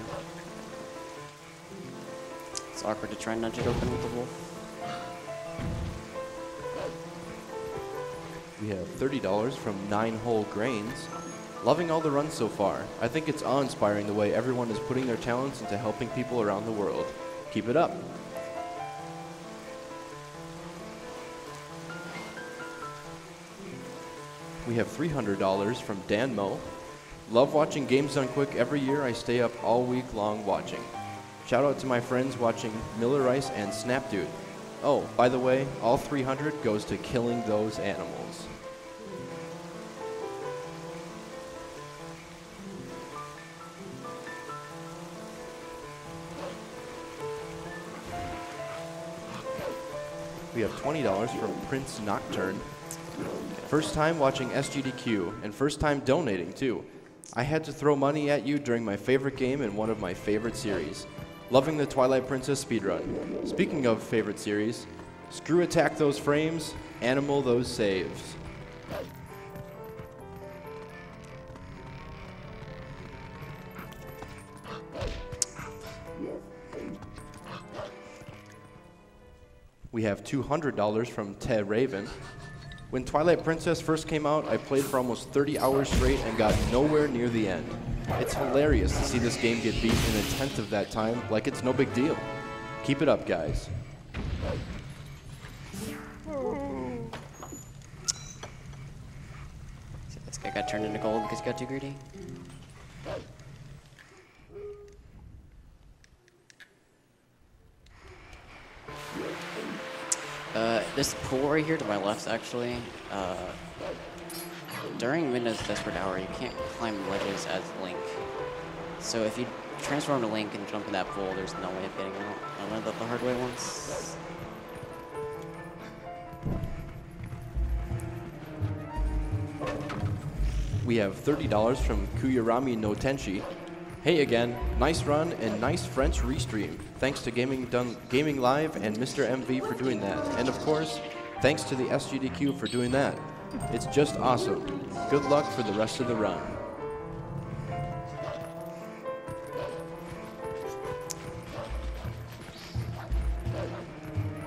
It's awkward to try and nudge it open with the wolf. We have $30 from 9-Hole Grains. Loving all the runs so far. I think it's awe-inspiring the way everyone is putting their talents into helping people around the world. Keep it up. We have $300 from Danmo. Love watching Games Done Quick. Every year I stay up all week long watching. Shout out to my friends watching Miller Rice and Snapdude. Oh, by the way, all 300 goes to killing those animals. We have $20 from Prince Nocturne. First time watching SGDQ, and first time donating too. I had to throw money at you during my favorite game and one of my favorite series. Loving the Twilight Princess speedrun. Speaking of favorite series, screw attack those frames, animal those saves. We have $200 from Ted Raven. When Twilight Princess first came out, I played for almost 30 hours straight and got nowhere near the end. It's hilarious to see this game get beat in a tenth of that time, like it's no big deal. Keep it up, guys. See, this guy got turned into gold because he got too greedy. This pool right here to my left, actually, during Midna's Desperate Hour, you can't climb ledges as Link. So if you transform to Link and jump in that pool, there's no way of getting out. I learned that the hard way once. We have $30 from Kuyarami no Tenchi. Hey again, nice run and nice French restream. Thanks to Gaming Live and Mr. MV for doing that. And of course, thanks to the SGDQ for doing that. It's just awesome. Good luck for the rest of the run.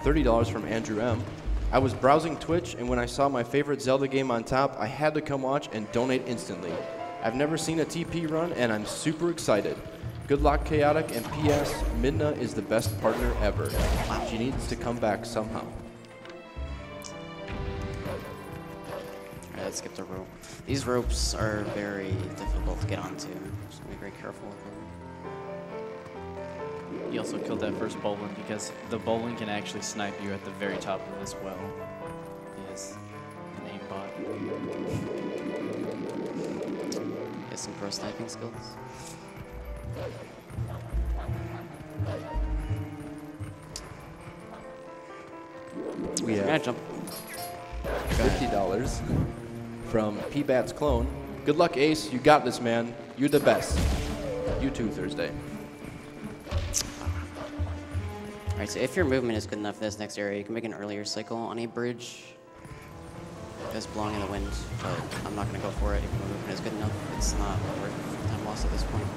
$30 from Andrew M. I was browsing Twitch, and when I saw my favorite Zelda game on top, I had to come watch and donate instantly. I've never seen a TP run, and I'm super excited. Good luck, Chaotic, and P.S. Midna is the best partner ever. She needs to come back somehow. Alright, let's skip the rope. These ropes are very difficult to get onto, so be very careful with them. You also killed that first bowling because the bowling can actually snipe you at the very top of this well. He is an aimbot. Get some pro sniping skills. We I'm gonna have jump. $50 from P-Bat's clone. Good luck, Ace. You got this, man. You're the best. You too, Thursday. Alright, so if your movement is good enough in this next area, you can make an earlier cycle on a bridge that's blowing in the wind, but I'm not going to go for it if my movement is good enough. It's not worth time lost at this point.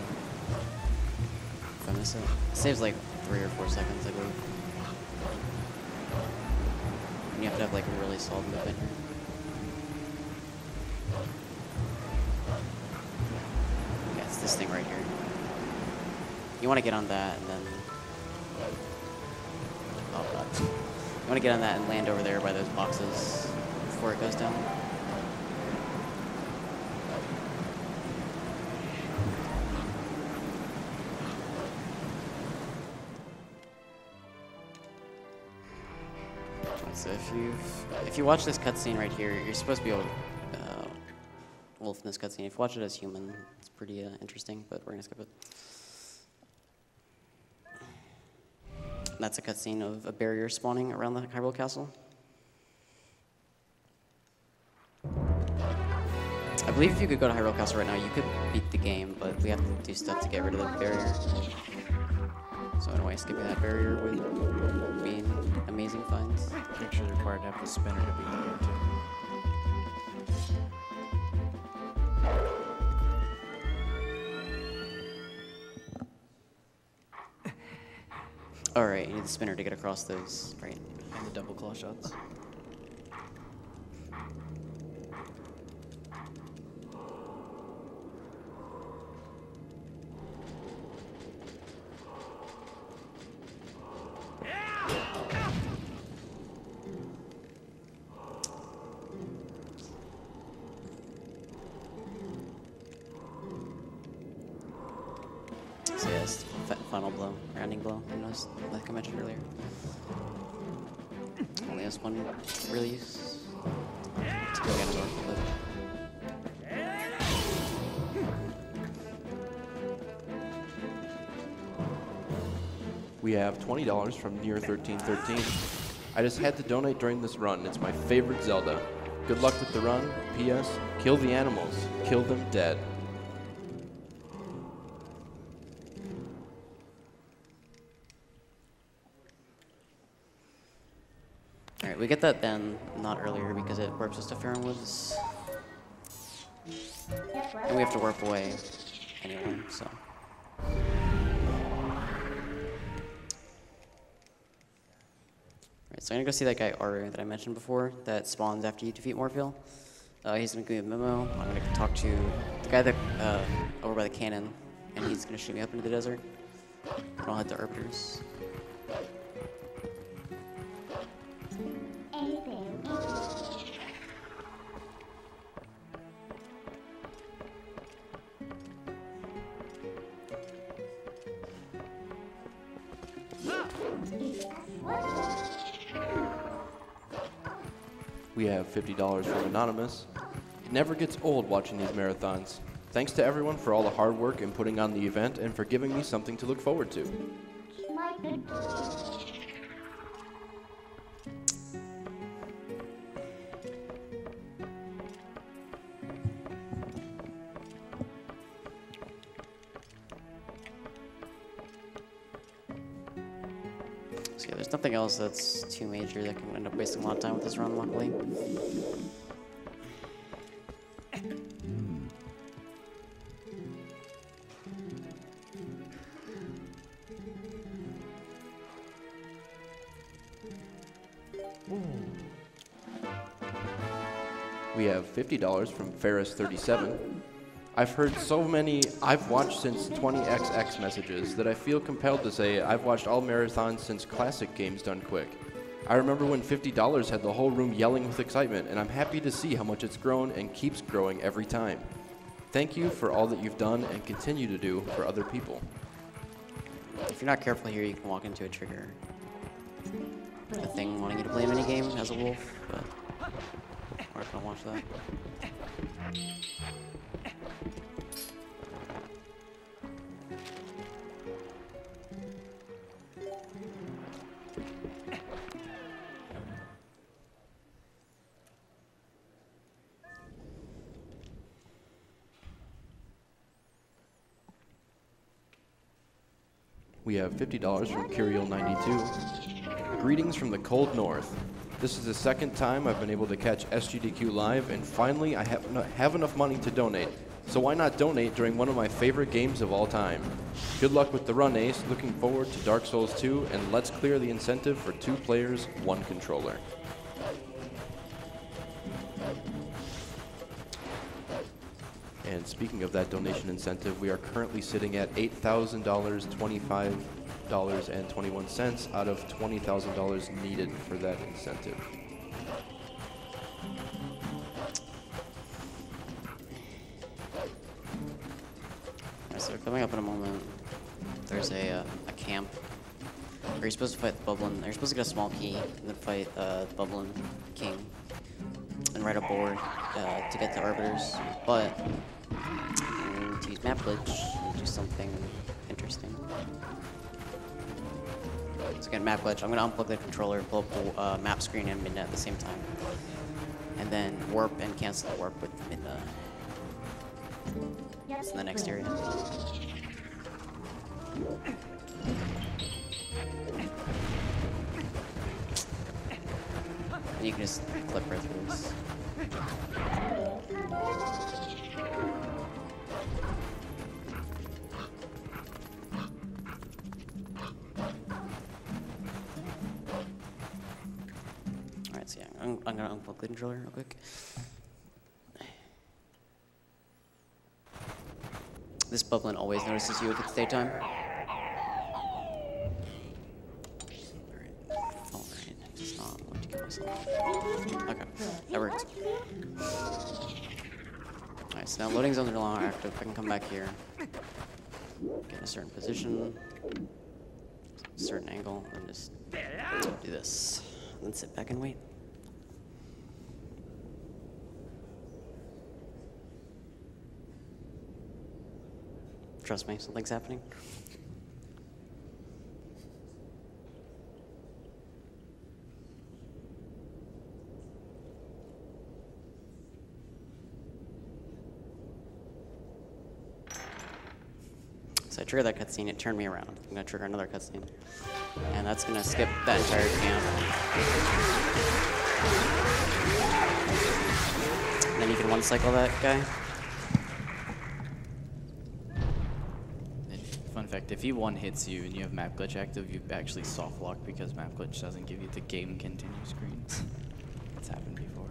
If I miss it. It saves like 3 or 4 seconds, I believe. And you have to have like a really solid movement here. Yeah, it's this thing right here. You want to get on that and then... Oh god. You want to get on that and land over there by those boxes before it goes down. So if you watch this cutscene right here, you're supposed to be able to wolf in this cutscene. If you watch it as human, it's pretty interesting, but we're gonna skip it. That's a cutscene of a barrier spawning around the Hyrule Castle. I believe if you could go to Hyrule Castle right now, you could beat the game, but we have to do stuff to get rid of the barrier. So in a way, skipping that barrier would be an amazing find. Make sure they're required to have the spinner to beat the game too. Alright, you need the spinner to get across those, right? And the double claw shots. So yes, final blow, or ending blow, like I mentioned earlier. Only has one real use. To go again, but We have $20 from Near1313. I just had to donate during this run. It's my favorite Zelda. Good luck with the run. P.S. Kill the animals. Kill them dead. alright, we get that then, not earlier, because it warps us to Faron Woods. And we have to warp away anyway, so. Alright, so I'm gonna go see that guy Aru that I mentioned before, that spawns after you defeat Morphle. He's gonna give me a memo. I'm gonna talk to the guy that over by the cannon, and he's gonna shoot me up into the desert. And I'll head to Arbiter's. We have $50 from Anonymous. It never gets old watching these marathons. Thanks to everyone for all the hard work in putting on the event and for giving me something to look forward to. So yeah, there's nothing else that's too major that can end up wasting a lot of time with this run, luckily. We have $50 from Ferris37. I've heard so many I've watched since 20XX messages that I feel compelled to say I've watched all marathons since classic games done quick. I remember when $50 had the whole room yelling with excitement, and I'm happy to see how much it's grown and keeps growing every time. Thank you for all that you've done and continue to do for other people. If you're not careful here, you can walk into a trigger. The thing wanting you to play a minigame as a wolf, but we're not gonna watch that. We have $50 from Curiel92. Greetings from the cold north. This is the second time I've been able to catch SGDQ live, and finally I have enough money to donate. So why not donate during one of my favorite games of all time? Good luck with the run, Ace. Looking forward to Dark Souls 2, and let's clear the incentive for 2 players, 1 controller. And speaking of that donation incentive, we are currently sitting at $8,000, $25.21 out of $20,000 needed for that incentive. Alright, so coming up in a moment, there's a camp where you're supposed to fight the Bubbling. You're supposed to get a small key and then fight the Bubbling King and write a board to get to Arbiters, but to use map glitch and do something interesting. So again, map glitch. I'm gonna unplug the controller, pull up the map screen and Midna at the same time, and then warp and cancel the warp with Midna. It's in the next area. And you can just clip right through this. Alright, so yeah, I'm gonna unplug the controller real quick. This Bubbling always notices you if it's daytime. Alright, just not want to kill myself. Okay, that works. Alright, so now loading zones are no longer active. I can come back here, get a certain position, certain angle, and just do this. And then sit back and wait. Trust me, something's happening. So I triggered that cutscene, it turned me around. I'm gonna trigger another cutscene. And that's gonna skip that entire camp. And then you can one-cycle that guy. Fun fact, if he one hits you and you have map glitch active, you actually soft lock because map glitch doesn't give you the game continue screen. It's happened before.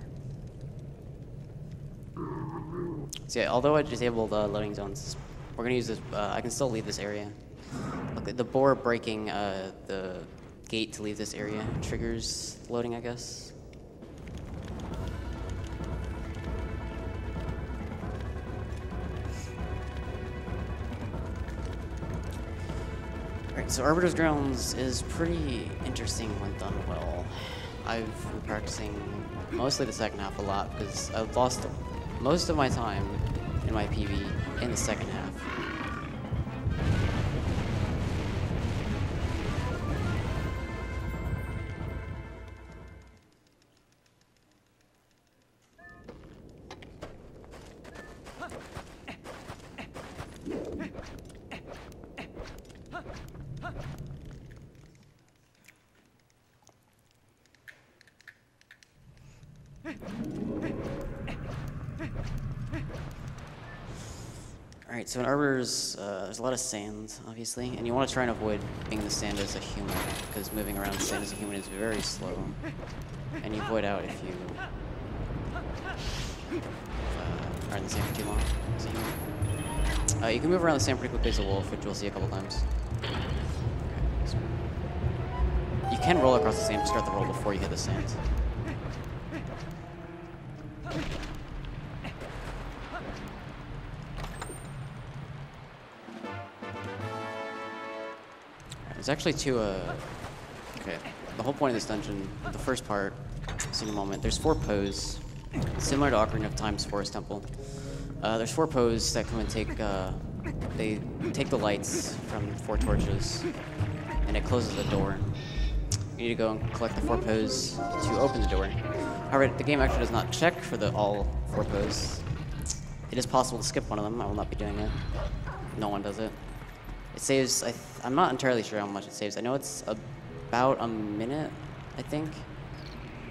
So yeah, although I disabled loading zones, we're gonna use this, I can still leave this area. Okay, the boar breaking the gate to leave this area triggers loading, I guess. Alright, so Arbiter's Grounds is pretty interesting when done well. I've been practicing mostly the second half a lot because I've lost most of my time in my PB in the second half. Alright, so in Arbors, there's a lot of sand, obviously, and you want to try and avoid being in the sand as a human, because moving around the sand as a human is very slow, and you void out if you are in the sand for too long as a human. You can move around the sand pretty quickly as a wolf, which we'll see a couple times. You can roll across the sand to start the roll before you hit the sand. There's actually two, okay, the whole point of this dungeon, the first part, see in a moment, there's 4 pose, similar to Ocarina of Time's Forest Temple. There's 4 pose that come and take, they take the lights from 4 torches, and it closes the door. You need to go and collect the 4 pose to open the door. However, the game actually does not check for the all 4 pose. It is possible to skip one of them. I will not be doing it. No one does it. It saves, I'm not entirely sure how much it saves. I know it's about a minute, I think.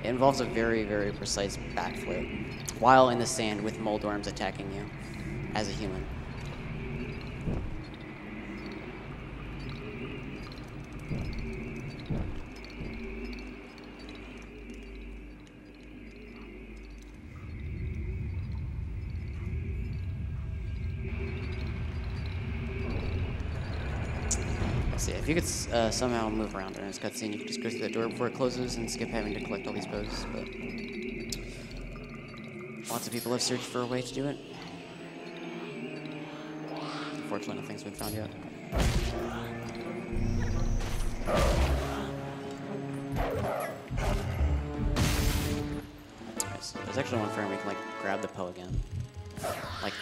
It involves a very, very precise backflip while in the sand with moldworms attacking you as a human. If you could somehow move around during this cutscene, you could just go through the door before it closes and skip having to collect all these poses, but lots of people have searched for a way to do it. Unfortunately, nothing's been found yet. Alright, so there's actually one frame where you can grab the Poe again. I don't know.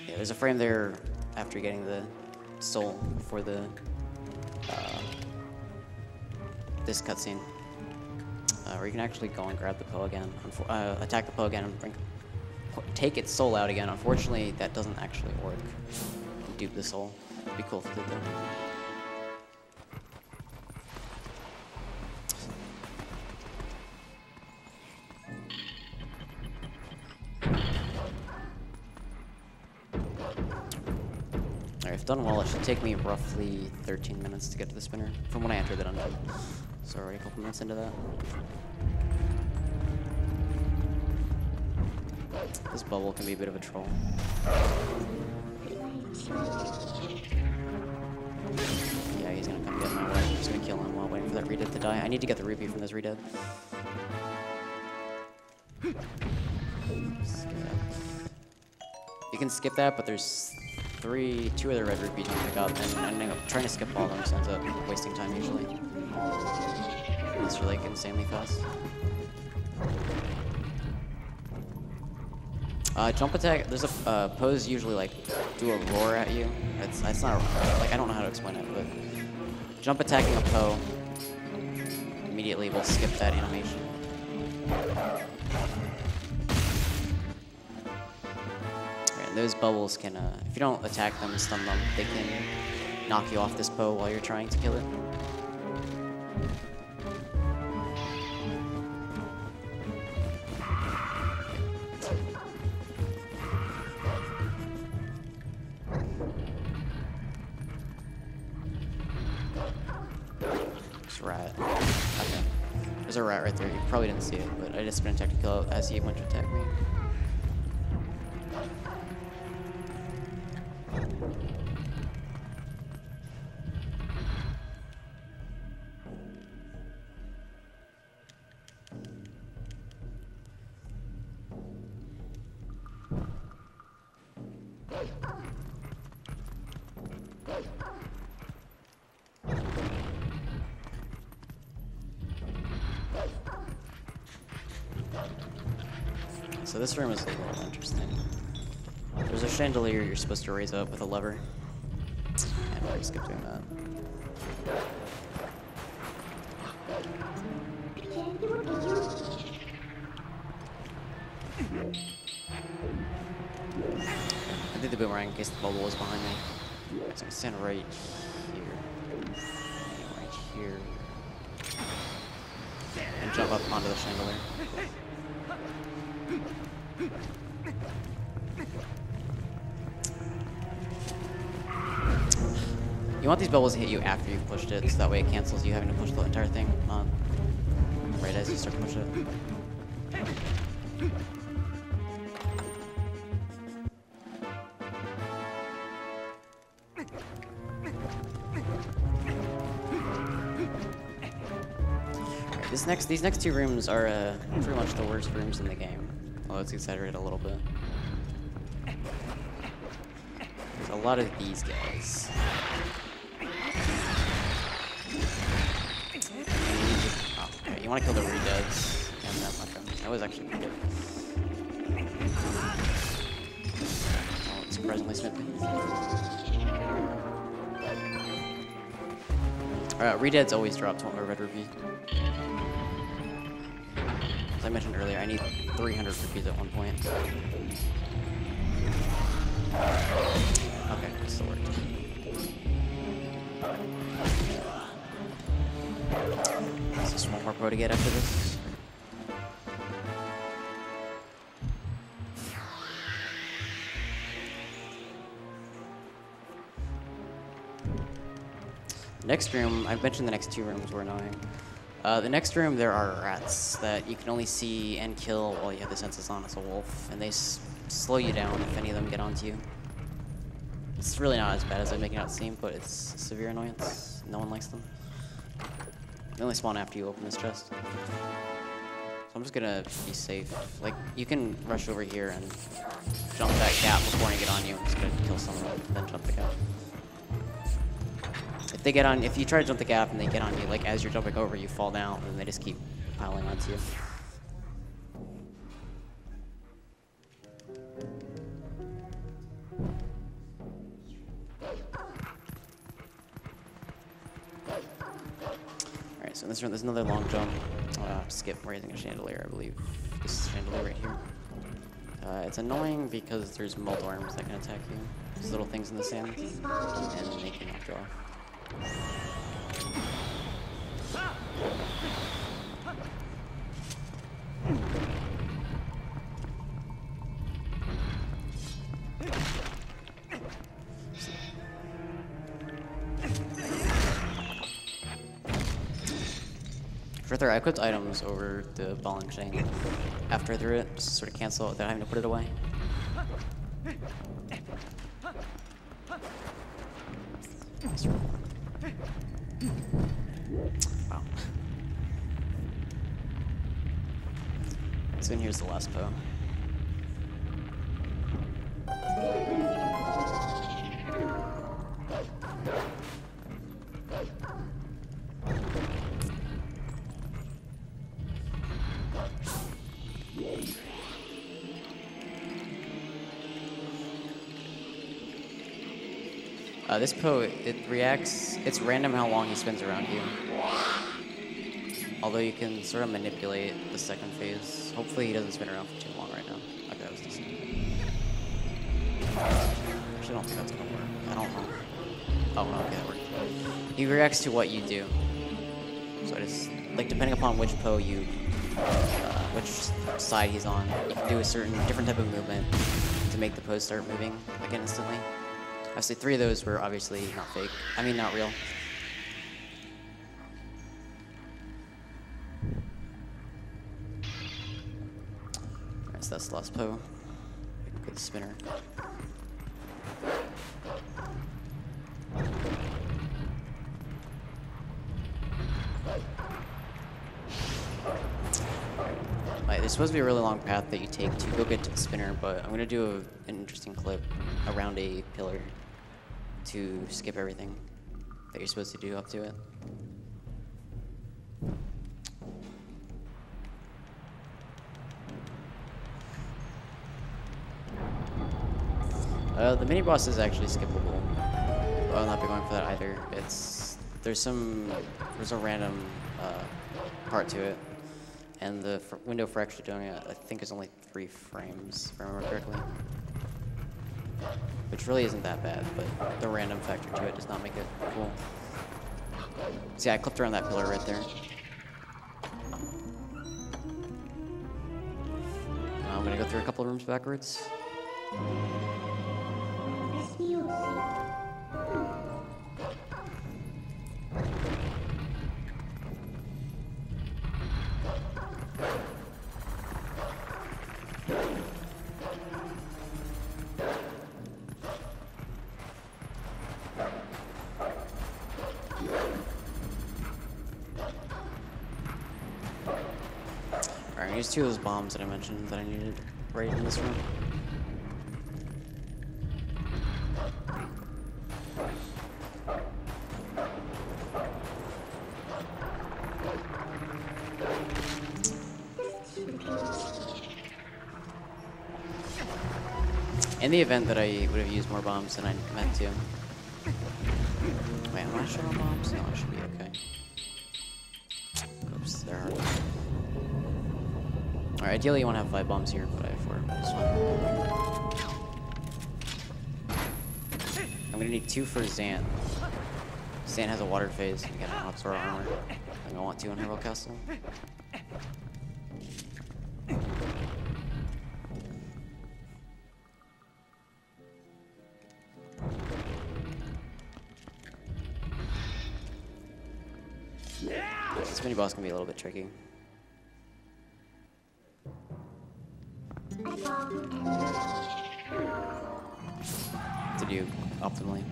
Yeah, there's a frame there after getting the soul for the this cutscene, where you can actually go and grab the Poe again, attack the Poe again, and take its soul out again. Unfortunately, that doesn't actually work. Dupe the soul. It'd be cool if it did though. If done well, it should take me roughly 13 minutes to get to the spinner from when I entered the dungeon. So already a couple minutes into that. This bubble can be a bit of a troll. Yeah, he's gonna come get my way. I'm just gonna kill him while waiting for that Redead to die. I need to get the rupee from this Redead. You can skip that, but there's 2 other red rupees to pick up, and ending up trying to skip all of them so ends up wasting time usually. It's really insanely fast. Jump attack, there's a pose usually do a roar at you. It's not, I don't know how to explain it, but jump attacking a Poe immediately will skip that animation. Those bubbles can, if you don't attack them and stun them, they can knock you off this Poe while you're trying to kill it. There's a rat. Okay. There's a rat right there. You probably didn't see it, but I just spent a tactical as he went to attack me. So this room is a little interesting. There's a chandelier you're supposed to raise up with a lever. And we're gonna skip doing that. I did the boomerang in case the bubble was behind me. So I'm gonna stand right here. Right here. And jump up onto the chandelier. You want these bubbles to hit you after you've pushed it, so that way it cancels you having to push the entire thing, not right as you start to push it. Alright, these next two rooms are pretty much the worst rooms in the game. Well, let's exaggerate a little bit. There's a lot of these guys. Oh, okay, you want to kill the re-deads. And that mushroom. That was actually pretty good. Oh, it's surprisingly snippy. Re-deads always drop to a red rupee. As I mentioned earlier, I need 300 rupees at one point. Okay, it still worked. There's just one more pro to get after this. Next room, I've mentioned the next two rooms were annoying. The next room, there are rats that you can only see and kill while you have the senses on as a wolf, and they slow you down if any of them get onto you. It's really not as bad as I'm making it out seem, but it's a severe annoyance. No one likes them. They only spawn after you open this chest. So I'm just gonna be safe. Like, you can rush over here and jump that gap before they get on you. I'm just gonna kill some of them, then jump the gap. If you try to jump the gap and they get on you, like as you're jumping over, you fall down, and they just keep piling onto you. Alright, so in this room, there's another long jump. Skip raising a chandelier, I believe. This chandelier right here. It's annoying because there's multiple arms that can attack you. There's little things in the sand, and they can knock you off. Further, I equipped items over the ball and chain after I threw it, just to sort of cancel it without having to put it away. Wow. So here's the last Poe. This Poe, it's random how long he spins around you. Although you can sort of manipulate the second phase. Hopefully he doesn't spin around for too long right now. Okay, that was decent. Actually, I don't think that's gonna work. I don't know. Oh, no, okay, that worked. He reacts to what you do. So it is, like, depending upon which Poe which side he's on, you can do a different type of movement to make the Poe start moving, like, instantly. Obviously, 3 of those were obviously not fake. I mean, not real. Alright, so that's the last Poe. Good spinner. There's supposed to be a really long path that you take to go get to the spinner, but I'm going to do an interesting clip around a pillar to skip everything that you're supposed to do up to it. The mini boss is actually skippable. I'll not be going for that either. There's a random part to it, and the window for actually doing it I think is only 3 frames, if I remember correctly. Which really isn't that bad, but the random factor to it does not make it cool. See, I clipped around that pillar right there. Now I'm gonna go through a couple rooms backwards. Alright, here's 2 of those bombs that I mentioned that I needed right in this room. In the event that I would have used more bombs than I meant to. Wait, am I short on bombs? No, I should be okay. Oops, they're hard. Alright, ideally you want to have 5 bombs here, but I have 4. That's fine. I'm gonna need 2 for Zan. Zan has a water phase and get an Oxor armor. I'm gonna want 2 on Hero Castle. This mini boss can be a little bit tricky. To do optimally.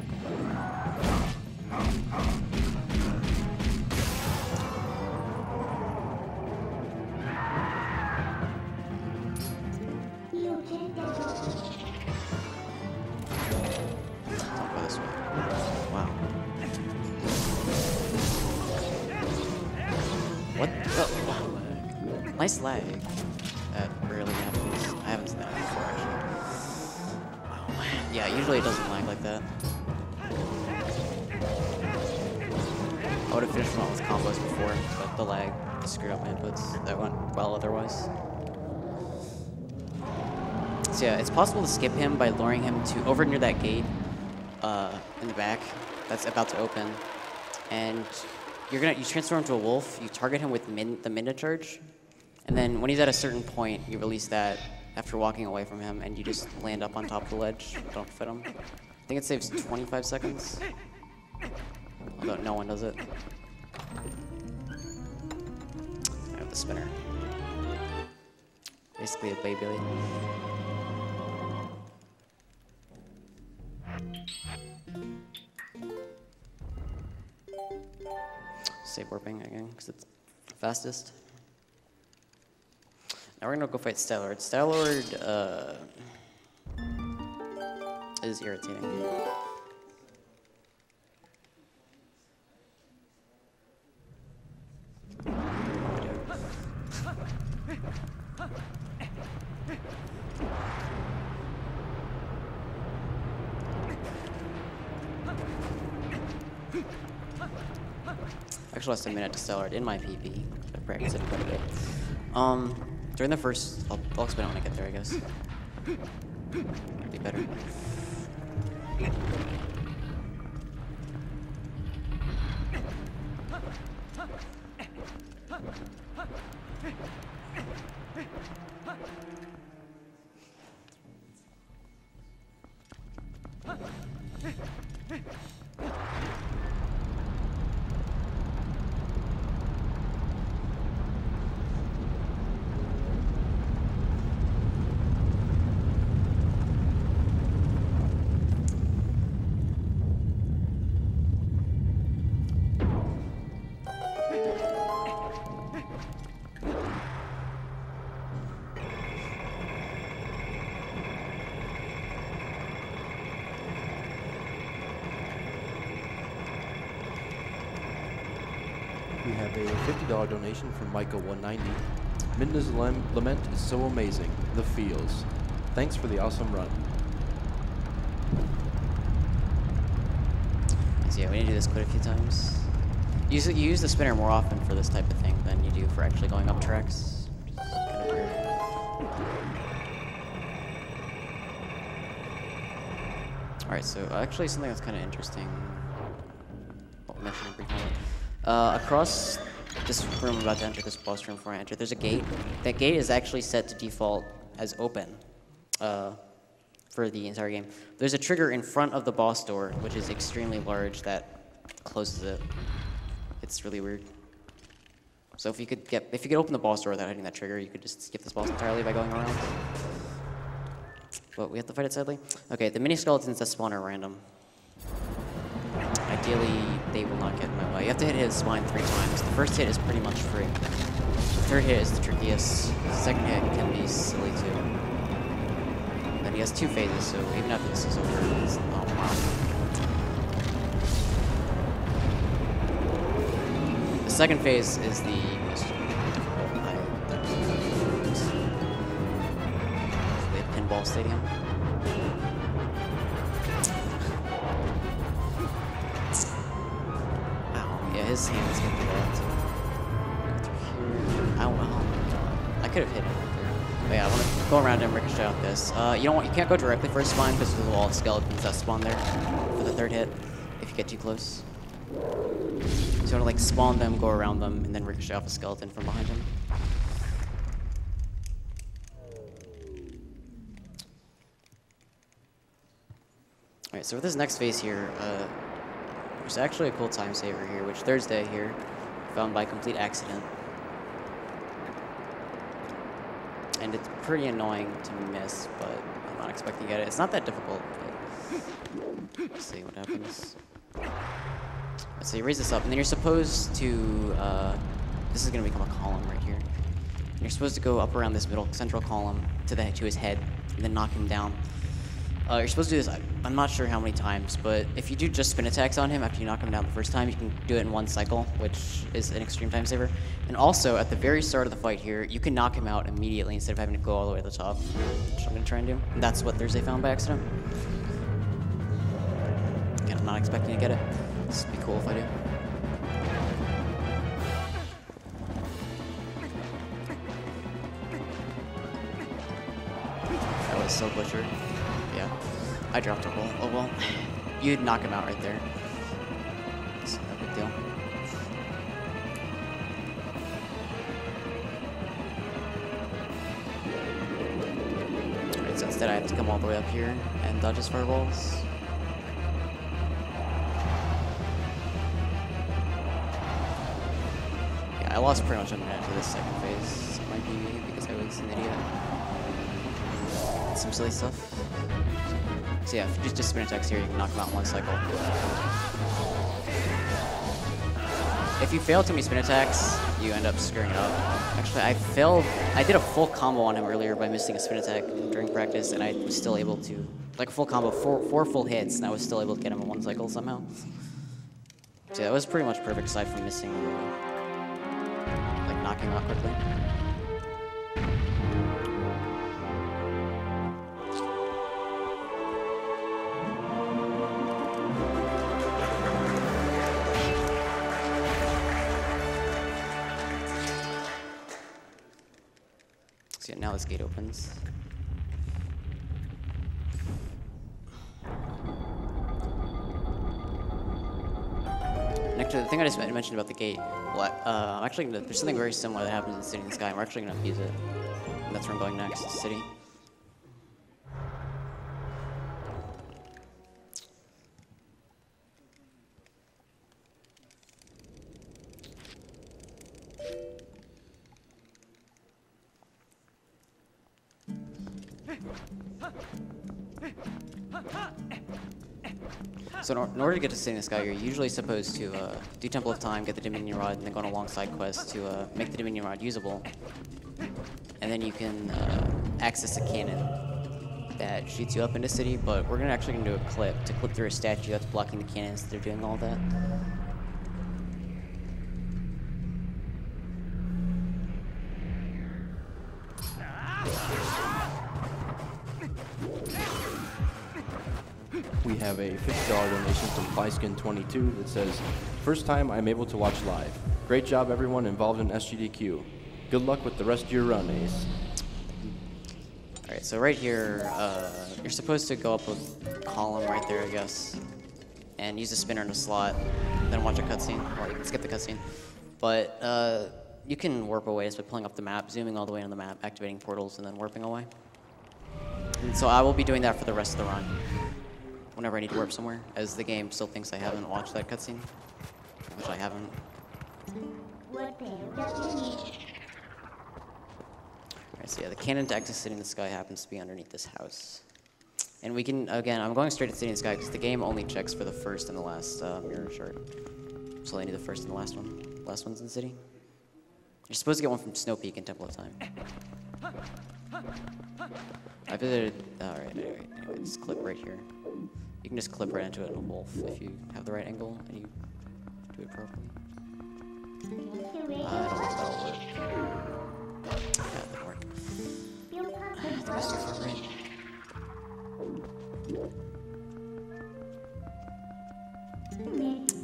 Don't go this way. Wow. What the? Nice lag. That rarely happens. I haven't seen that before, actually. Wow. Yeah, usually it doesn't lag like that. I would have finished one with combos before, but the lag screwed up my inputs. That went well otherwise. So yeah, it's possible to skip him by luring him to over near that gate in the back that's about to open. And you transform him to a wolf, you target him with the Minda charge, and then when he's at a certain point, you release that after walking away from him, and you just land up on top of the ledge. Don't fit him. I think it saves 25 seconds, although no one does it. I have the spinner. Basically a Beyblade. Save warping again, because it's fastest. Now we're gonna go fight Stylord. Stylord is irritating. Actually lost a minute to Stylord in my PP. I practiced it quite a bit. During the first, I'll explain it when I get there, I guess. Be better. We have a $50 donation from Micah190. Minda's Lament is so amazing. The feels. Thanks for the awesome run. So yeah, we need to do this quite a few times. You use the spinner more often for this type of thing than you do for actually going up tracks. Which is kind of weird. Alright, so actually something that's kind of interesting. I'll mention it briefly. Across this room I'm about to enter, this boss room before I enter, there's a gate. That gate is actually set to default as open for the entire game. There's a trigger in front of the boss door, which is extremely large, that closes it. It's really weird. So if you could open the boss door without hitting that trigger, you could just skip this boss entirely by going around. But we have to fight it, sadly. Okay, the mini skeletons that spawn are random. Ideally, they will not get in my way. You have to hit his spine 3 times. The first hit is pretty much free. The third hit is the trickiest. The second hit can be silly too. Then he has 2 phases, so even after this is over, it's not wow. The second phase is the most difficult. The pinball stadium. His hand's gonna be locked. I could have hit him right there. But yeah, I want to go around and ricochet off this. You can't go directly for his spine because there's a wall of skeletons that spawn there for the third hit if you get too close. So you want to like spawn them, go around them, and then ricochet off a skeleton from behind him. Alright, so with this next phase here, there's actually a cool time saver here, which Thursday here, found by complete accident. And it's pretty annoying to miss, but I'm not expecting to get it. It's not that difficult, but let's see what happens. So you raise this up, and then you're supposed to, this is going to become a column right here. And you're supposed to go up around this middle central column to his head, and then knock him down. You're supposed to do this, I'm not sure how many times, but if you do just spin attacks on him after you knock him down the first time, you can do it in 1 cycle, which is an extreme time saver. And also, at the very start of the fight here, you can knock him out immediately instead of having to go all the way to the top, which I'm going to try and do. And that's what Thursday found by accident. Again, I'm not expecting to get it. This would be cool if I do. That was so butchered. Yeah, I dropped a roll. Oh well, you'd knock him out right there. It's no big deal. Alright, so instead I have to come all the way up here and dodge his fireballs. Yeah, I lost pretty much a minute for this second phase. It might be because I was an idiot. Some silly stuff. So yeah, if you just spin attacks here, you can knock him out in 1 cycle. If you fail too many spin attacks, you end up screwing it up. Actually, I did a full combo on him earlier by missing a spin attack during practice, and I was still able to, like a full combo, four full hits, and I was still able to get him in 1 cycle somehow. So yeah, that was pretty much perfect aside from missing, like knocking him out quickly. So yeah, now this gate opens. Actually, the thing I just mentioned about the gate, well, actually, there's something very similar that happens in City in the Sky, and we're actually going to use it. And that's where I'm going next, City. So in order to get to City in the Sky, you're usually supposed to do Temple of Time, get the Dominion Rod, and then go on a long side quest to make the Dominion Rod usable. And then you can access a cannon that shoots you up into City, but we're actually going to do a clip to clip through a statue that's blocking the cannons that are doing all that. We have a $50 donation from Flyskin22 that says, "First time I'm able to watch live. Great job everyone involved in SGDQ. Good luck with the rest of your run, Ace." All right, so right here, you're supposed to go up a column right there, I guess, and use a spinner in a slot, then watch a cutscene, or you can skip the cutscene. But you can warp away just by pulling up the map, zooming all the way on the map, activating portals, and then warping away. And so I will be doing that for the rest of the run, whenever I need to warp somewhere, as the game still thinks I haven't watched that cutscene, which I haven't. Alright, so yeah, the cannon to exit City in the Sky happens to be underneath this house. And we can, again, I'm going straight to City in the Sky because the game only checks for the first and the last mirror shard. So I need the first and the last one. Last one's in the city. You're supposed to get one from Snow Peak and Temple of Time. I visited, alright, anyway, just clip right here. You can just clip right into it in a wolf if you have the right angle and you do it properly. I don't know if that'll work. Yeah, that'll work. I think that's too far right.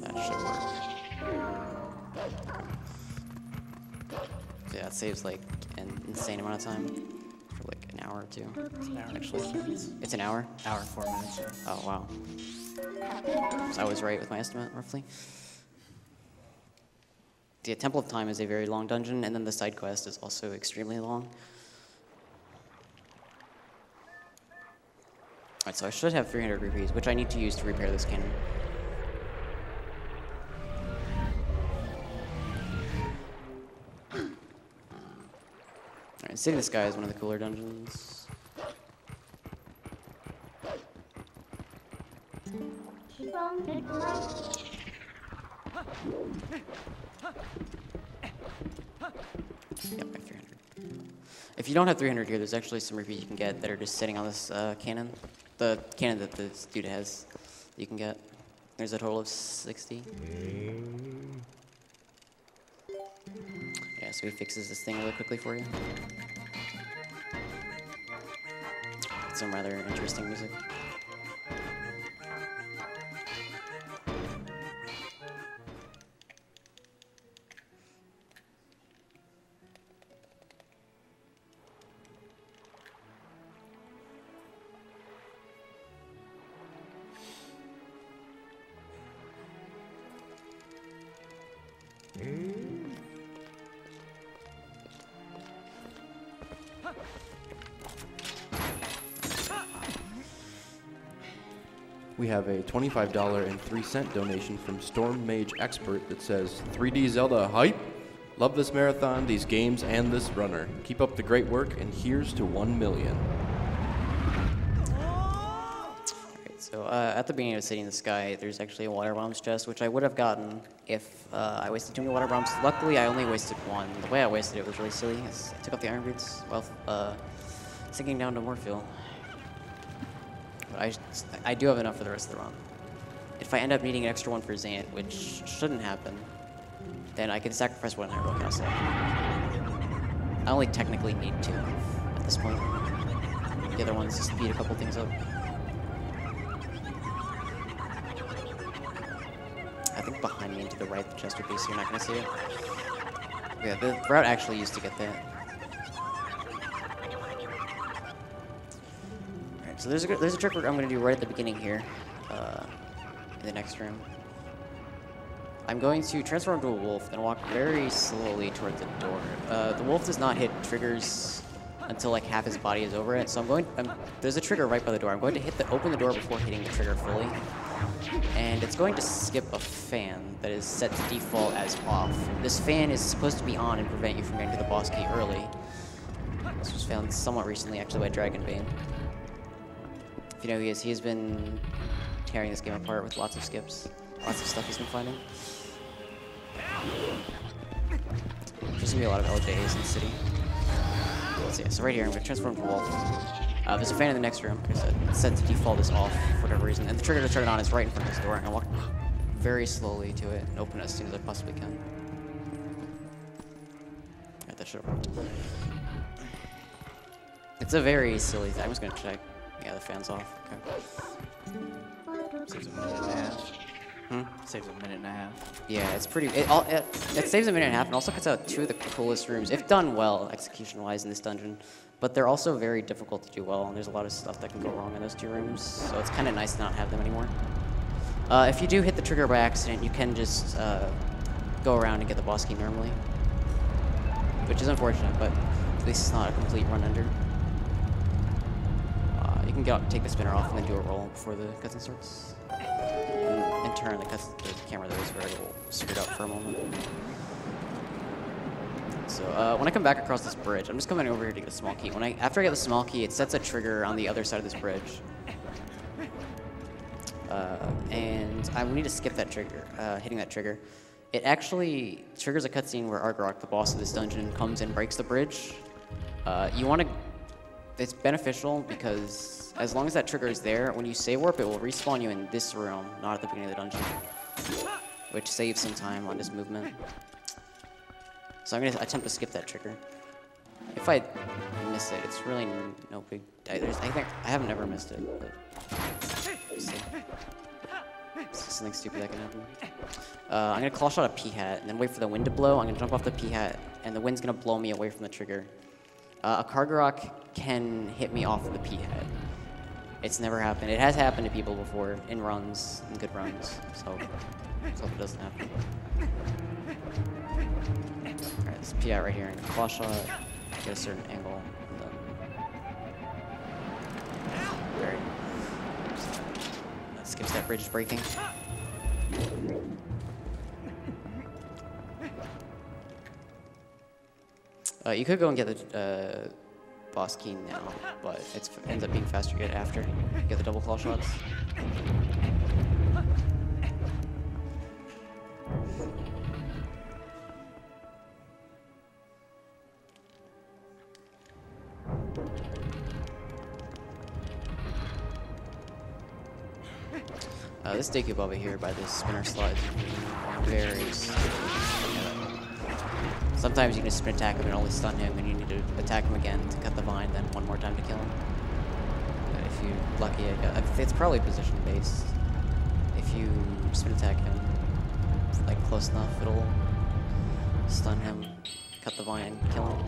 That should work. So yeah, it saves like an insane amount of time for like an hour or two. It's an hour and Actually, 4 minutes. it's an hour? Hour and 4 minutes, yeah. Oh, wow. So I was right with my estimate, roughly. The Temple of Time is a very long dungeon, and then the side quest is also extremely long. Alright, so I should have 300 rupees, which I need to use to repair this cannon. Alright, City in the Sky is one of the cooler dungeons. Yep, I have 300. If you don't have 300 here, there's actually some rupees you can get that are just sitting on this cannon. The cannon that this dude has, you can get. There's a total of 60. Yeah, so he fixes this thing really quickly for you. Some rather interesting music. We have a $25.03 donation from Storm Mage Expert that says, "3D Zelda hype? Love this marathon, these games, and this runner. Keep up the great work, and here's to 1 million." Alright, so at the beginning of City in the Sky, there's actually a water bombs chest, which I would have gotten if I wasted too many water bombs. Luckily, I only wasted one. The way I wasted it was really silly. I took out the iron boots while sinking down to Morphil. But I do have enough for the rest of the run. If I end up needing an extra one for Zant, which shouldn't happen, then I can sacrifice one in Hyrule Castle. I only technically need 2 at this point. The other ones just speed a couple things up. I think behind me and to the right, the chest would be, so you're not going to see it. Yeah, the route actually used to get that. Alright, so there's a trick I'm going to do right at the beginning here, in the next room. I'm going to transform into a wolf and walk very slowly toward the door. The wolf does not hit triggers until like half his body is over it, so there's a trigger right by the door. I'm going to open the door before hitting the trigger fully. And it's going to skip a fan that is set to default as off. This fan is supposed to be on and prevent you from getting to the boss key early. This was found somewhat recently, actually, by Dragonbane. If you know who he is, he has been tearing this game apart with lots of skips. Lots of stuff he's been finding. There's gonna be a lot of LJs in the city. So yeah, so right here, I'm gonna transform into a wolf. There's a fan in the next room. Like I said, it's set to default is off for whatever reason. And the trigger to turn it on is right in front of this door. I'm gonna walk very slowly to it and open it as soon as I possibly can. Alright, that should have worked. It's a very silly thing. I'm just gonna check. Yeah, the fan's off. Okay. Saves a minute and a half. Saves a minute and a half. Yeah, it's pretty. It saves a minute and a half and also cuts out 2 of the coolest rooms, if done well, execution-wise, in this dungeon. But they're also very difficult to do well, and there's a lot of stuff that can go wrong in those 2 rooms. So it's kind of nice to not have them anymore. If you do hit the trigger by accident, you can just go around and get the boss key normally, which is unfortunate, but at least it's not a complete run under. You can take the spinner off and then do a roll before the cutscene starts. And in turn, the camera there is very screwed up for a moment. So when I come back across this bridge, I'm just coming over here to get a small key. After I get the small key, it sets a trigger on the other side of this bridge. And I will need to skip that trigger, hitting that trigger. It actually triggers a cutscene where Argarok, the boss of this dungeon, comes and breaks the bridge. It's beneficial because as long as that trigger is there, when you save warp, it will respawn you in this room, not at the beginning of the dungeon, which saves some time on this movement. So I'm going to attempt to skip that trigger. If I miss it, it's really no big... I think I have never missed it, but... Let's see. Something stupid that can happen. I'm going to claw shot a P-hat, and then wait for the wind to blow. I'm going to jump off the P-hat, and the wind's going to blow me away from the trigger. A Kargarok can hit me off of the P-hat. It's never happened. It has happened to people before, in runs, in good runs, so let's hope it doesn't happen. Alright, this P-hat right here, and claw shot, get a certain angle, and then... Alright. That skips that bridge breaking. You could go and get the boss key now, but it ends up being faster to get it after. Get the double claw shots. This Deku Bubba here by this spinner slot is very stupid. Sometimes you can just sprint attack him and only stun him, and you need to attack him again to cut the vine, then one more time to kill him. But if you're lucky, it's probably position based. If you sprint attack him, like close enough, it'll stun him, cut the vine, kill him.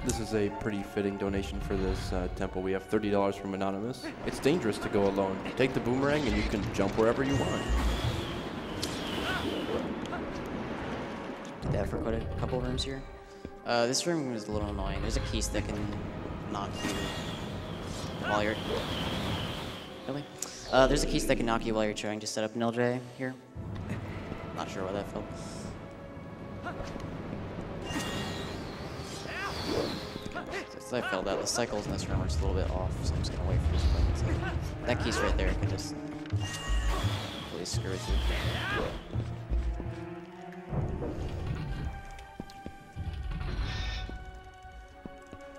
This is a pretty fitting donation for this temple. We have $30 from Anonymous. It's dangerous to go alone. Take the boomerang and you can jump wherever you want. Did that for quite a couple rooms here. This room is a little annoying. There's a keys that can knock you while you're... Really? There's a keys that can knock you while you're trying to set up an LJ here. Not sure why that felt. Since I felt that, the cycles in this room are just a little bit off, so I'm just gonna wait for this point. So that key's right there, I can just completely screw with you.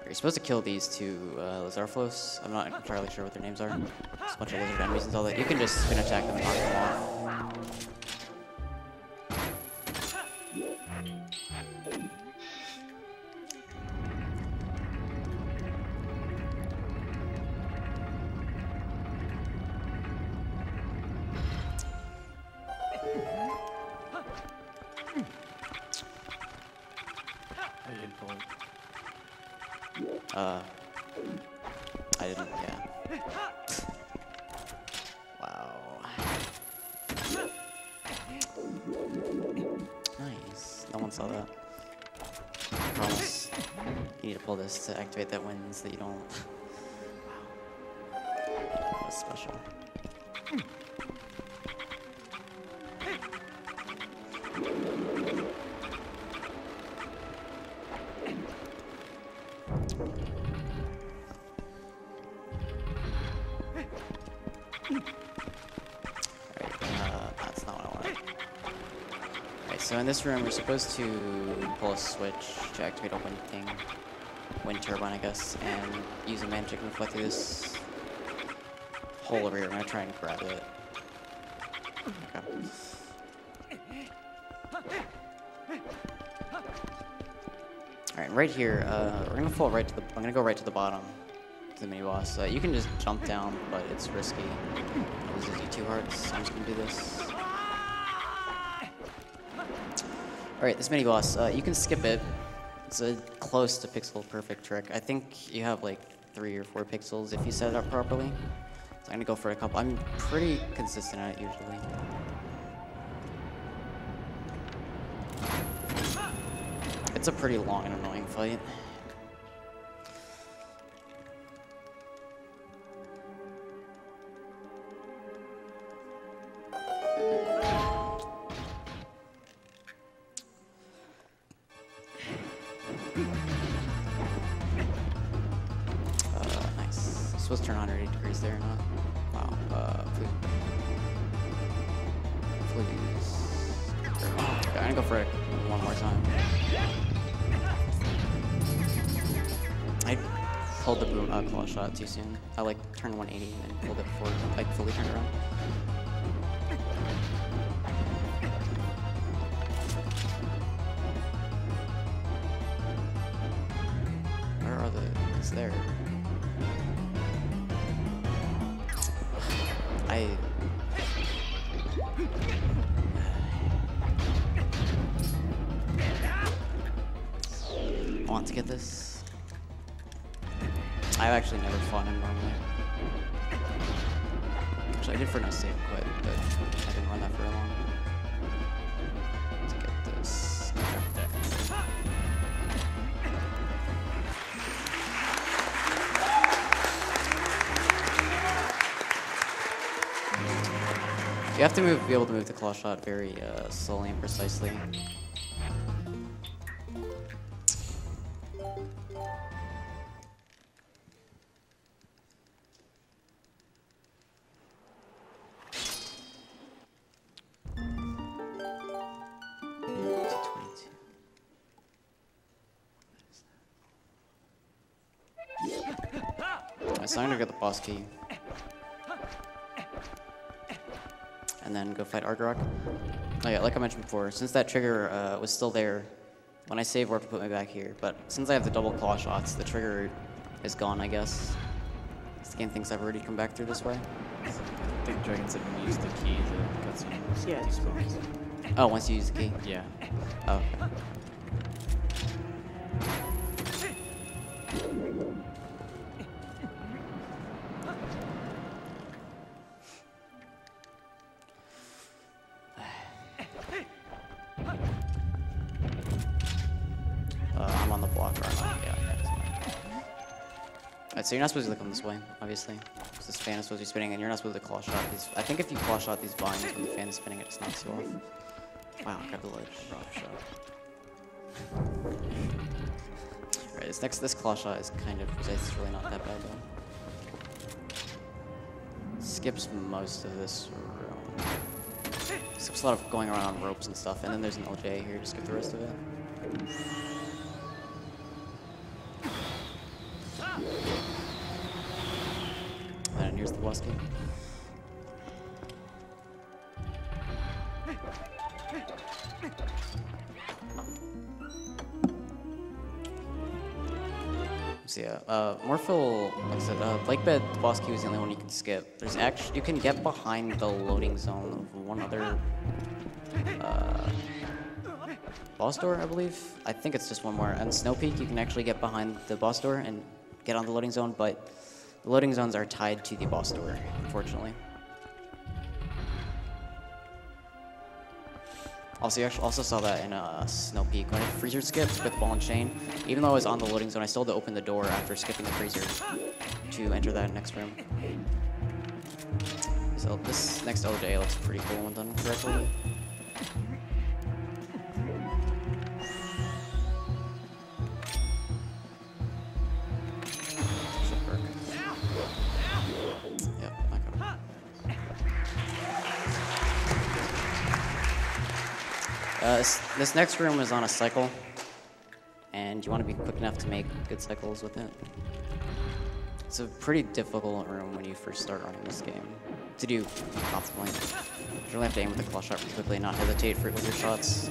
You're supposed to kill these 2 Lizarflos. I'm not entirely sure what their names are. There's a bunch of lizard enemies and all that. You can just spin attack them and knock them off. I didn't, yeah. Wow. Nice. No one saw that. I promise. You need to pull this to activate that wind so that you don't... Wow. That was special. That's not what I wanted. Alright, so in this room, we're supposed to pull a switch to activate open thing. wind turbine, I guess, and use a magic and fly through this hole over here. I'm gonna try and grab it. Okay. All right, right here, we're gonna fall right to the. I'm gonna go right to the bottom, to the mini boss. You can just jump down, but it's risky. It loses you 2 hearts. I'm just gonna do this. All right, this mini boss, you can skip it. It's a close to pixel perfect trick. I think you have like 3 or 4 pixels if you set it up properly. So I'm gonna go for a couple. I'm pretty consistent at it usually. It's a pretty long and annoying fight. Nice. It's supposed to turn 180 degrees there, not? Wow. Please. Okay, I'm gonna go for it one more time. I pulled the boom claw shot too soon. I like turned 180 and then pulled it before I fully turned around. Where are the? It's there. I want to get this. I've actually never fought him normally. Actually, I did for no save quit, but I didn't run that for long. Let's get this. You have to be able to move the claw shot very slowly and precisely. So I'm gonna get the boss key. And then go fight Argarok. Oh yeah, like I mentioned before, since that trigger was still there, when I save warp to put me back here, but since I have the double claw shots, the trigger is gone, I guess. This game thinks I've already come back through this way. I think Dragon said when you use the key, the cutscene. Yeah, it's fine. Oh, once you use the key? Yeah. Oh, okay. I'm on the block right now. Yeah. Alright, so you're not supposed to come this way, obviously. This fan is supposed to be spinning, and you're not supposed to claw shot these. I think if you claw shot these vines when the fan is spinning, it just knocks you off. Wow, grab the ledge. Rough shot. Alright, this claw shot is kind of precise. It's really not that bad though. Skips most of this room. Skips a lot of going around on ropes and stuff, and then there's an LJ here to skip the rest of it. And here's the boss key. So yeah, Morphil, like I said, Lake Bed, the boss key was the only one you can skip. There's actually, you can get behind the loading zone of one other boss door, I believe. I think it's just one more. And Snow Peak, you can actually get behind the boss door and get on the loading zone, but the loading zones are tied to the boss door, unfortunately. Also, you actually also saw that in Snow Peak. When I freezer skipped with ball and chain, even though I was on the loading zone, I still had to open the door after skipping the freezer to enter that next room. So this next LJ looks pretty cool when done correctly. This next room is on a cycle, and you want to be quick enough to make good cycles with it. It's a pretty difficult room when you first start running this game to do optimally. You really have to aim with the claw shot really quickly and not hesitate with your shots.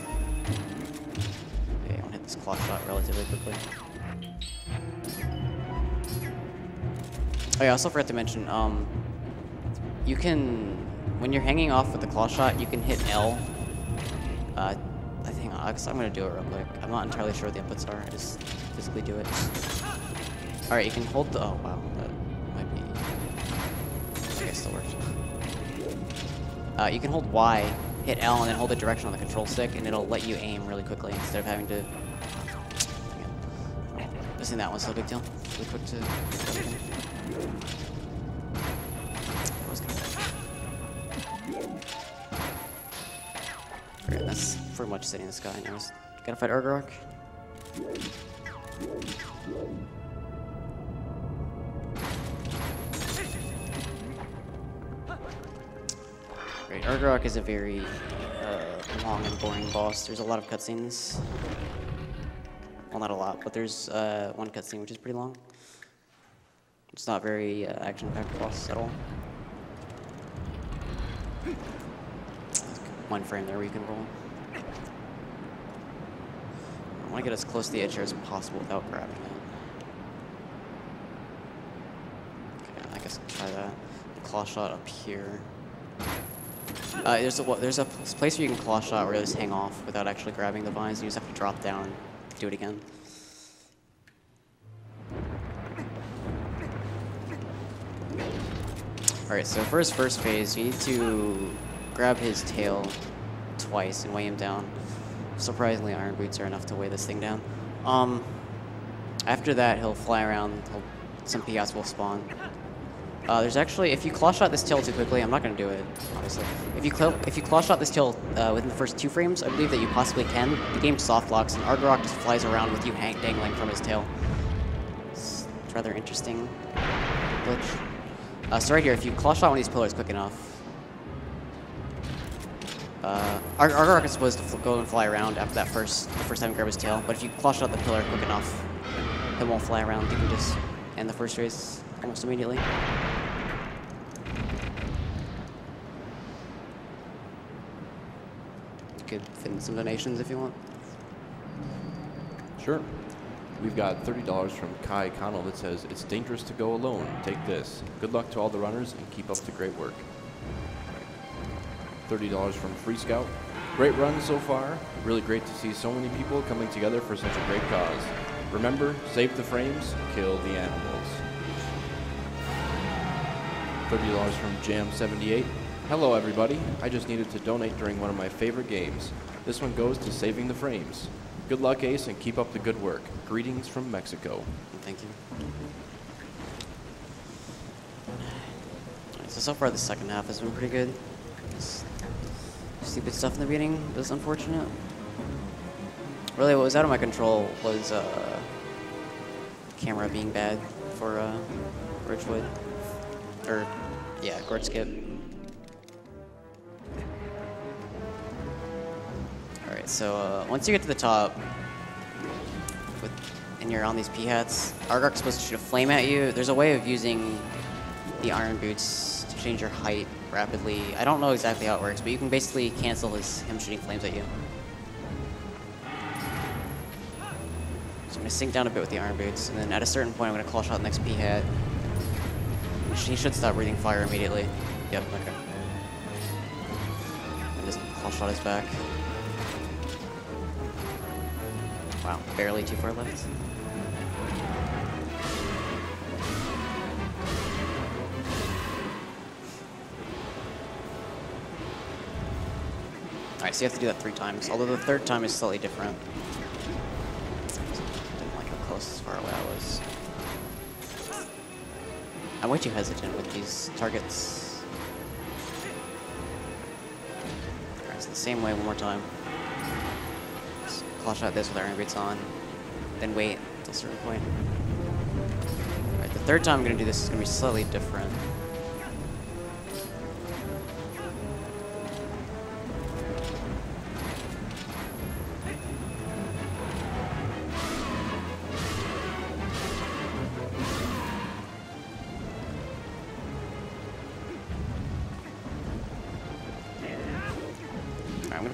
Okay, I want to hit this claw shot relatively quickly. Oh yeah, I also forgot to mention, you can, when you're hanging off with the claw shot, you can hit L. I think, I'm going to do it real quick. I'm not entirely sure what the inputs are. I just physically do it. Alright, you can hold the, oh wow, that might be, okay, still works. You can hold Y, hit L, and then hold the direction on the control stick, and it'll let you aim really quickly instead of having to, missing that one's no big deal. Really quick to, Alright, that's pretty much sitting in the sky now. Gotta fight Argarok. Right, Argarok is a very long and boring boss. There's a lot of cutscenes. Well, not a lot, but there's one cutscene which is pretty long. It's not very action-packed boss at all. One frame there where you can roll. I want to get as close to the edge here as possible without grabbing it. Okay, I guess I'll try that. Claw shot up here. There's a place where you can claw shot where you just hang off without actually grabbing the vines. You just have to drop down and do it again. Alright, so for his first phase, you need to grab his tail twice and weigh him down. Surprisingly, iron boots are enough to weigh this thing down. After that, he'll fly around, some Piats will spawn. There's actually, if you claw shot this tail too quickly, I'm not going to do it, obviously. If you claw shot this tail within the first 2 frames, I believe that you possibly can. The game soft locks, and Argarok just flies around with you dangling from his tail. It's rather interesting glitch. So right here, if you claw shot one of these pillars quick enough, Argarok is supposed to go and fly around after that the first time you grab his tail, but if you claw shot the pillar quick enough, it won't fly around. You can just end the first race almost immediately. You could fit in some donations if you want. Sure. We've got $30 from Kai Connell that says, "It's dangerous to go alone. Take this. Good luck to all the runners and keep up the great work." $30 from Free Scout. "Great run so far. Really great to see so many people coming together for such a great cause. Remember, save the frames, kill the animals." $30 from Jam78. "Hello everybody. I just needed to donate during one of my favorite games. This one goes to saving the frames. Good luck, Ace, and keep up the good work. Greetings from Mexico." Thank you. Alright, so far the second half has been pretty good. Stupid stuff in the beginning was unfortunate. Really, what was out of my control was camera being bad for Ridgewood. Or, yeah, Gord Skip. Alright, so once you get to the top, and you're on these P-hats, Argarok's supposed to shoot a flame at you. There's a way of using the iron boots to change your height rapidly. I don't know exactly how it works, but you can basically cancel him shooting flames at you. So I'm going to sink down a bit with the iron boots, and then at a certain point I'm going to claw shot the next P-hat. He should stop breathing fire immediately. Yep, okay. And just claw shot his back. Wow, barely too far left. Alright, so you have to do that 3 times, although the 3rd time is slightly different. Didn't like how close as far away I was. I'm way too hesitant with these targets. Alright, so the same way one more time. Just claw shot this with iron boots on, then wait until a certain point. Alright, the 3rd time I'm going to do this is going to be slightly different.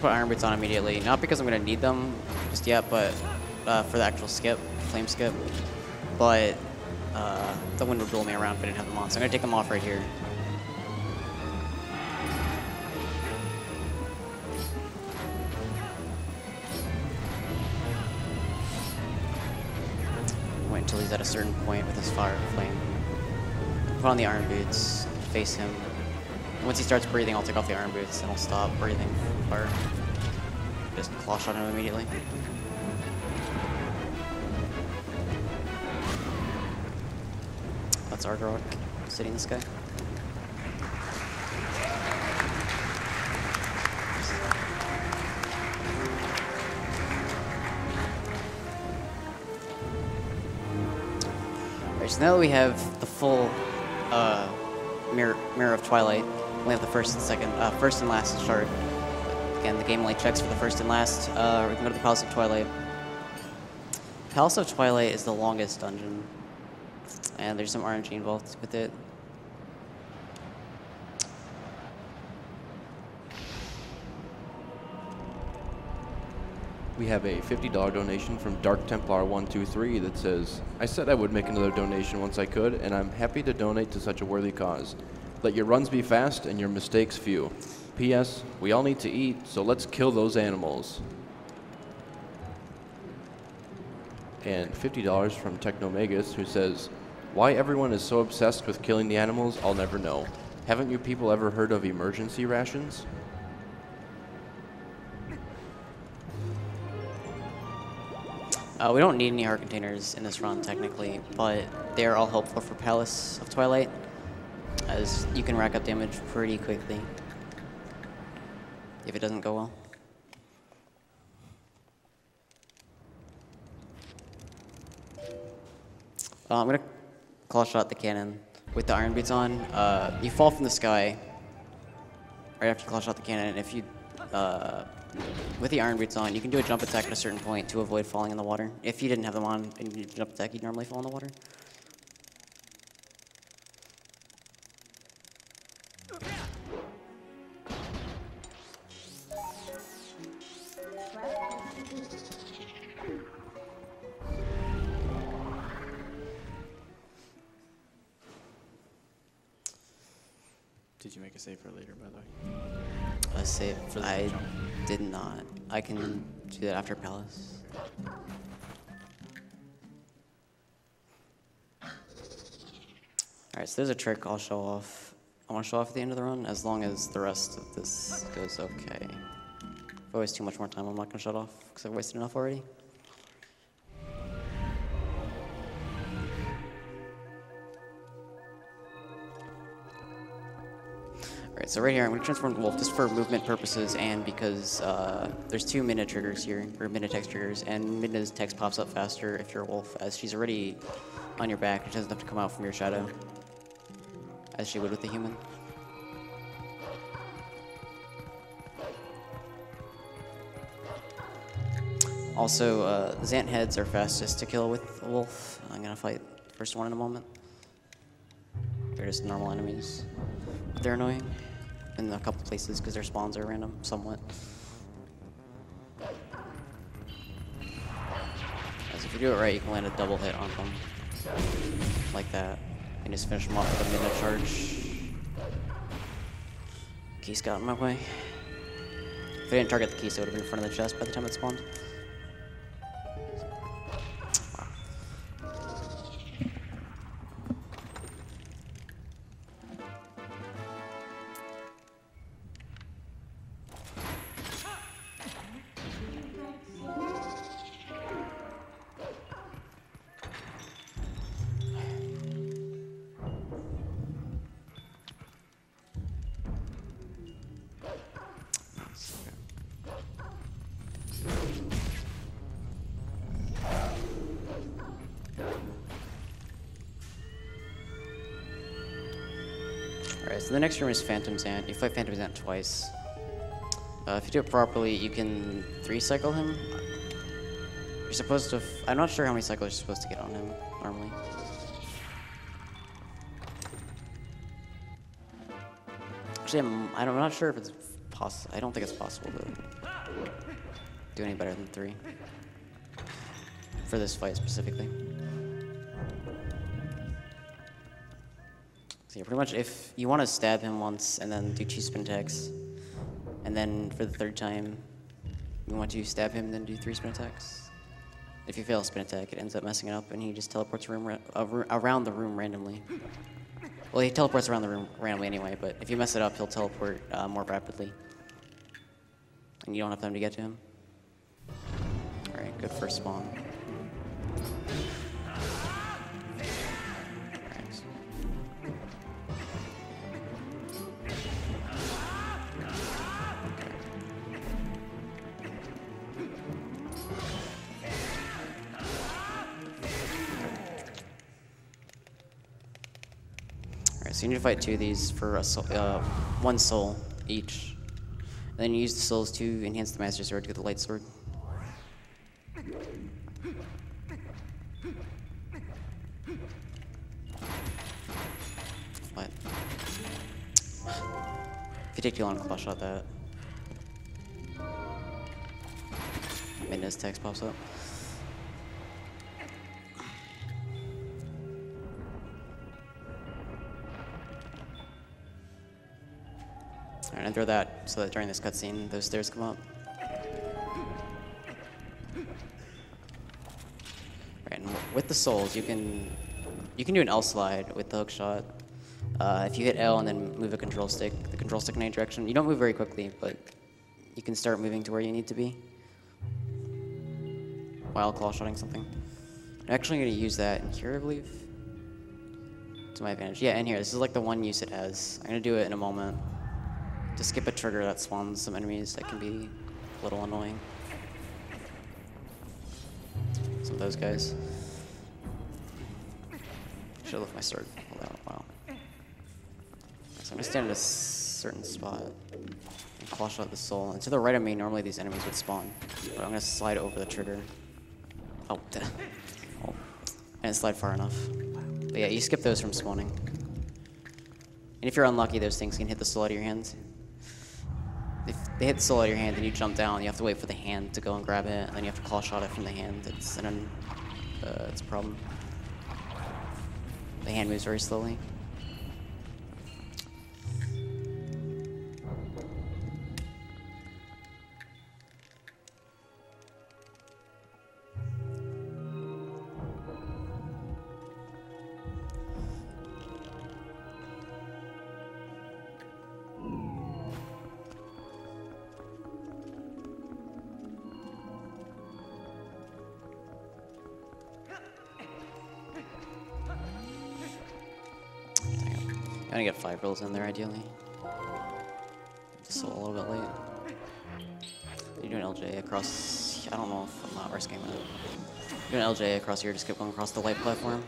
put Iron Boots on immediately, not because I'm gonna need them just yet, but for the actual skip, flame skip. But the wind would blow me around if I didn't have them on, so I'm gonna take them off right here. Wait until he's at a certain point with his fire flame. Put on the Iron Boots, face him. Once he starts breathing, I'll take off the Iron Boots and I'll stop breathing fire. Just claw shot him immediately. That's Argarok sitting in the sky. Alright, so now that we have the full mirror of Twilight, we have the first and last shard. Again, the game only checks for the first and last. We can go to the Palace of Twilight. Palace of Twilight is the longest dungeon, and there's some RNG involved with it. We have a $50 donation from Dark Templar 123 that says, I said I would make another donation once I could, and I'm happy to donate to such a worthy cause. Let your runs be fast and your mistakes few. P.S. We all need to eat, so let's kill those animals. And $50 from Technomegas, who says, why everyone is so obsessed with killing the animals, I'll never know. Haven't you people ever heard of emergency rations? We don't need any heart containers in this run, technically, but they're all helpful for Palace of Twilight, as you can rack up damage pretty quickly if it doesn't go well. I'm going to claw shot the cannon with the Iron Boots on. You fall from the sky right after you claw shot the cannon, and if you with the Iron Boots on, you can do a jump attack at a certain point to avoid falling in the water. If you didn't have them on and you did a jump attack, you'd normally fall in the water. Did you make a save for later, by the way? A save? I did not. I can do that after Palace. Alright, so there's a trick I'll show off. I want to show off at the end of the run, as long as the rest of this goes okay. If I waste too much more time, I'm not going to shut off, because I've wasted enough already. Alright, so right here, I'm going to transform into Wolf just for movement purposes and because there's two Midna triggers here, or Midna text triggers, and Midna's text pops up faster if you're a wolf, as she's already on your back. She doesn't have to come out from your shadow, as she would with the human. Also, Zant heads are fastest to kill with a wolf. I'm going to fight the first one in a moment. They're just normal enemies. They're annoying in a couple places because their spawns are random, somewhat. As if you do it right, you can land a double hit on them. Like that. And just finish them off with a Midna charge. Keys got in my way. If I didn't target the keys, it would have been in front of the chest by the time it spawned. Alright, so the next room is Phantom Zant. You fight Phantom Zant twice. If you do it properly, you can 3-cycle him. You're supposed to... I'm not sure how many cycles you're supposed to get on him, normally. Actually, I'm not sure if it's possible. I don't think it's possible, though. do any better than 3. For this fight specifically. So yeah, pretty much if you want to stab him once and then do 2 spin attacks, and then for the 3rd time, you want to stab him and then do 3 spin attacks. If you fail a spin attack, it ends up messing it up and he just teleports around the room randomly. Well, he teleports around the room randomly anyway, but if you mess it up, he'll teleport more rapidly. And you don't have time to get to him. Alright, good first spawn. So you need to fight 2 of these for 1 soul each. And then you use the souls to enhance the Master Sword to get the Light Sword. What? If you take too long to claw shot that. Maintenance text pops up. Alright, and throw that so that during this cutscene, those stairs come up. Right, and with the souls, you can do an L slide with the hook shot. If you hit L and then move the control stick in any direction, you don't move very quickly, but you can start moving to where you need to be while claw shotting something. I'm actually going to use that in here, I believe, to my advantage. Yeah, in here. This is like the one use it has. I'm going to do it in a moment. To skip a trigger that spawns some enemies that can be a little annoying. Some of those guys. Should have left my sword. Hold on, wow. So I'm gonna stand at a certain spot and claw shot the soul. And to the right of me, normally these enemies would spawn, but I'm gonna slide over the trigger. Oh, oh. I didn't slide far enough. But yeah, you skip those from spawning. And if you're unlucky, those things can hit the soul out of your hands. If they hit the soul out of your hand, then you jump down. You have to wait for the hand to go and grab it, and then you have to claw shot it from the hand. It's a problem. The hand moves very slowly. I'm gonna get 5 rolls in there ideally. Just a little bit late. You're doing LJ across. I don't know if I'm not risking that. You're doing LJ across here, just keep going across the light platform.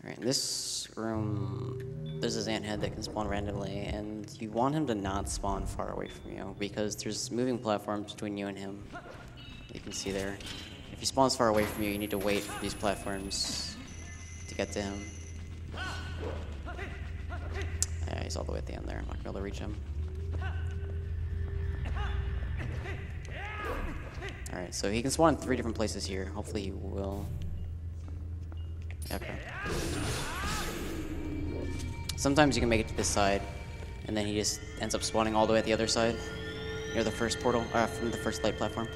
Alright, in this room, there's this ant head that can spawn randomly, and you want him to not spawn far away from you, because there's moving platforms between you and him. You can see there. If he spawns far away from you, you need to wait for these platforms to get to him. Yeah, he's all the way at the end there. I'm not gonna be able to reach him. Alright, so he can spawn in 3 different places here. Hopefully he will. Okay. Sometimes you can make it to this side, and then he just ends up spawning all the way at the other side, near the first portal, from the first light platform.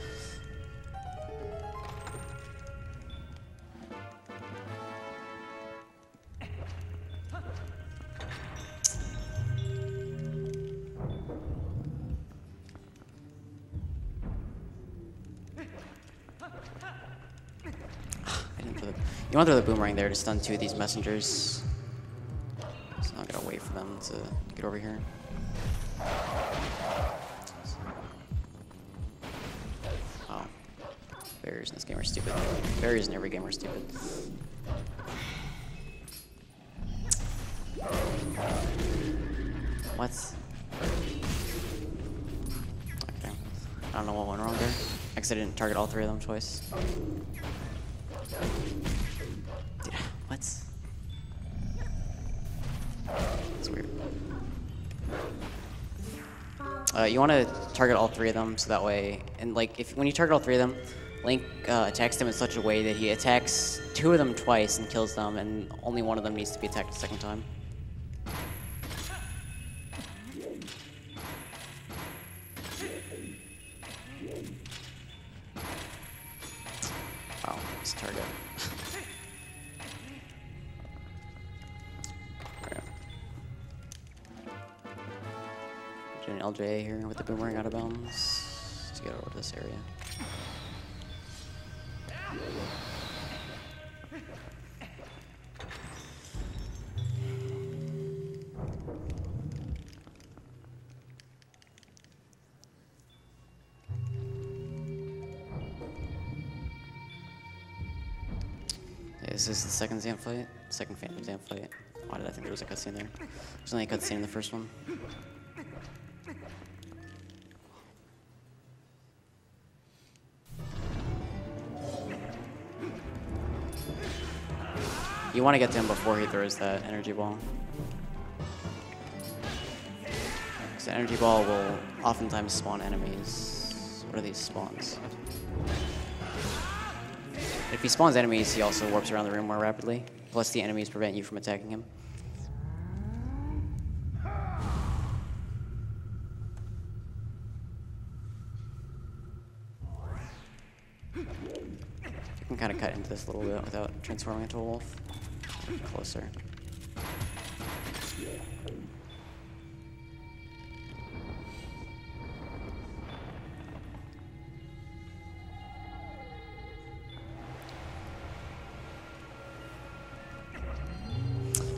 You want to throw the boomerang there to stun 2 of these messengers. So I'm gonna wait for them to get over here. Oh. Barriers in this game are stupid. Barriers in every game are stupid. What? Okay. I don't know what went wrong there. I guess I didn't target all 3 of them twice. Dude, what? It's weird. You want to target all three of them, so that way, and like when you target all three of them, Link attacks them in such a way that he attacks two of them twice and kills them, and only one of them needs to be attacked the second time. Wow, this target. Okay. Do an LJ here with the boomerang out of bounds to get over to this area. Is this the second Zamp fight? Second Phantom Zamp fight. Why did I think there was a cutscene there? There's only a cutscene in the first one. You want to get to him before he throws that energy ball. Because the energy ball will oftentimes spawn enemies. What are these spawns? If he spawns enemies, he also warps around the room more rapidly. Plus, the enemies prevent you from attacking him. You can kind of cut into this a little bit without transforming into a wolf. Closer.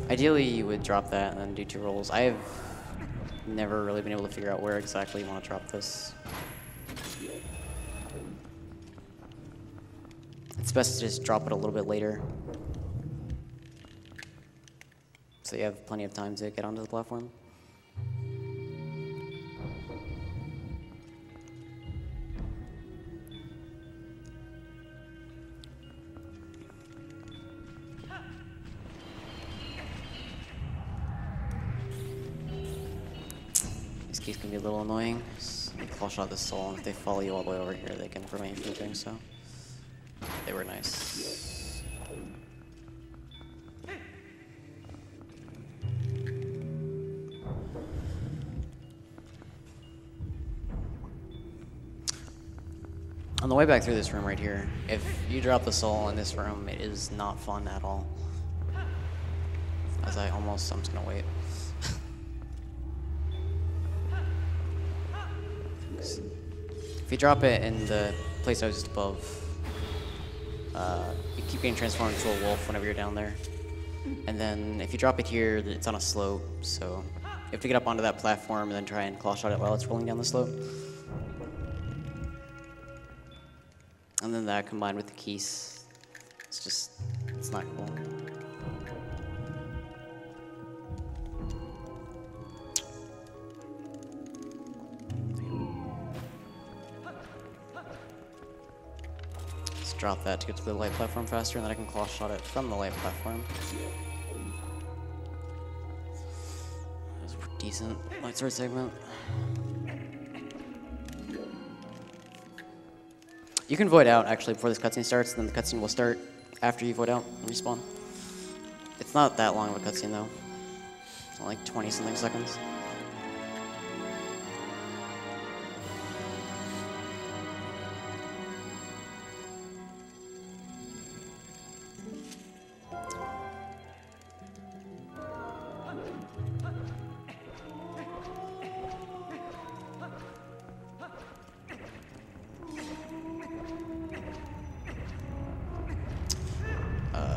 Ideally, you would drop that and then do 2 rolls. I've never really been able to figure out where exactly you want to drop this. It's best to just drop it a little bit later, so you have plenty of time to get onto the platform. These keys can be a little annoying. So you claw shot this soul, and if they follow you all the way over here, they can prevent you from doing so. They were nice. On the way back through this room right here, if you drop the soul in this room, it is not fun at all. I'm just gonna wait. If you drop it in the place I was just above, you keep getting transformed into a wolf whenever you're down there. And then if you drop it here, it's on a slope, so you have to get up onto that platform and then try and claw shot it while it's rolling down the slope. And then that combined with the keys, it's not cool. Drop that to get to the light platform faster, and then I can claw shot it from the light platform. That was a decent light sword segment. You can void out actually before this cutscene starts, and then the cutscene will start after you void out and respawn. It's not that long of a cutscene though. It's only like 20 something seconds.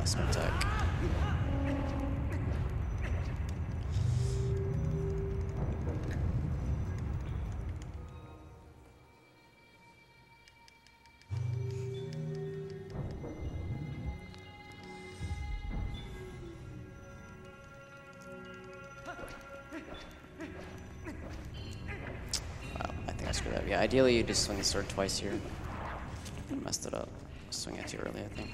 Smoke tech. Wow, I think I screwed up. Yeah, ideally you just swing the sword twice here. I messed it up. Swing it too early, I think.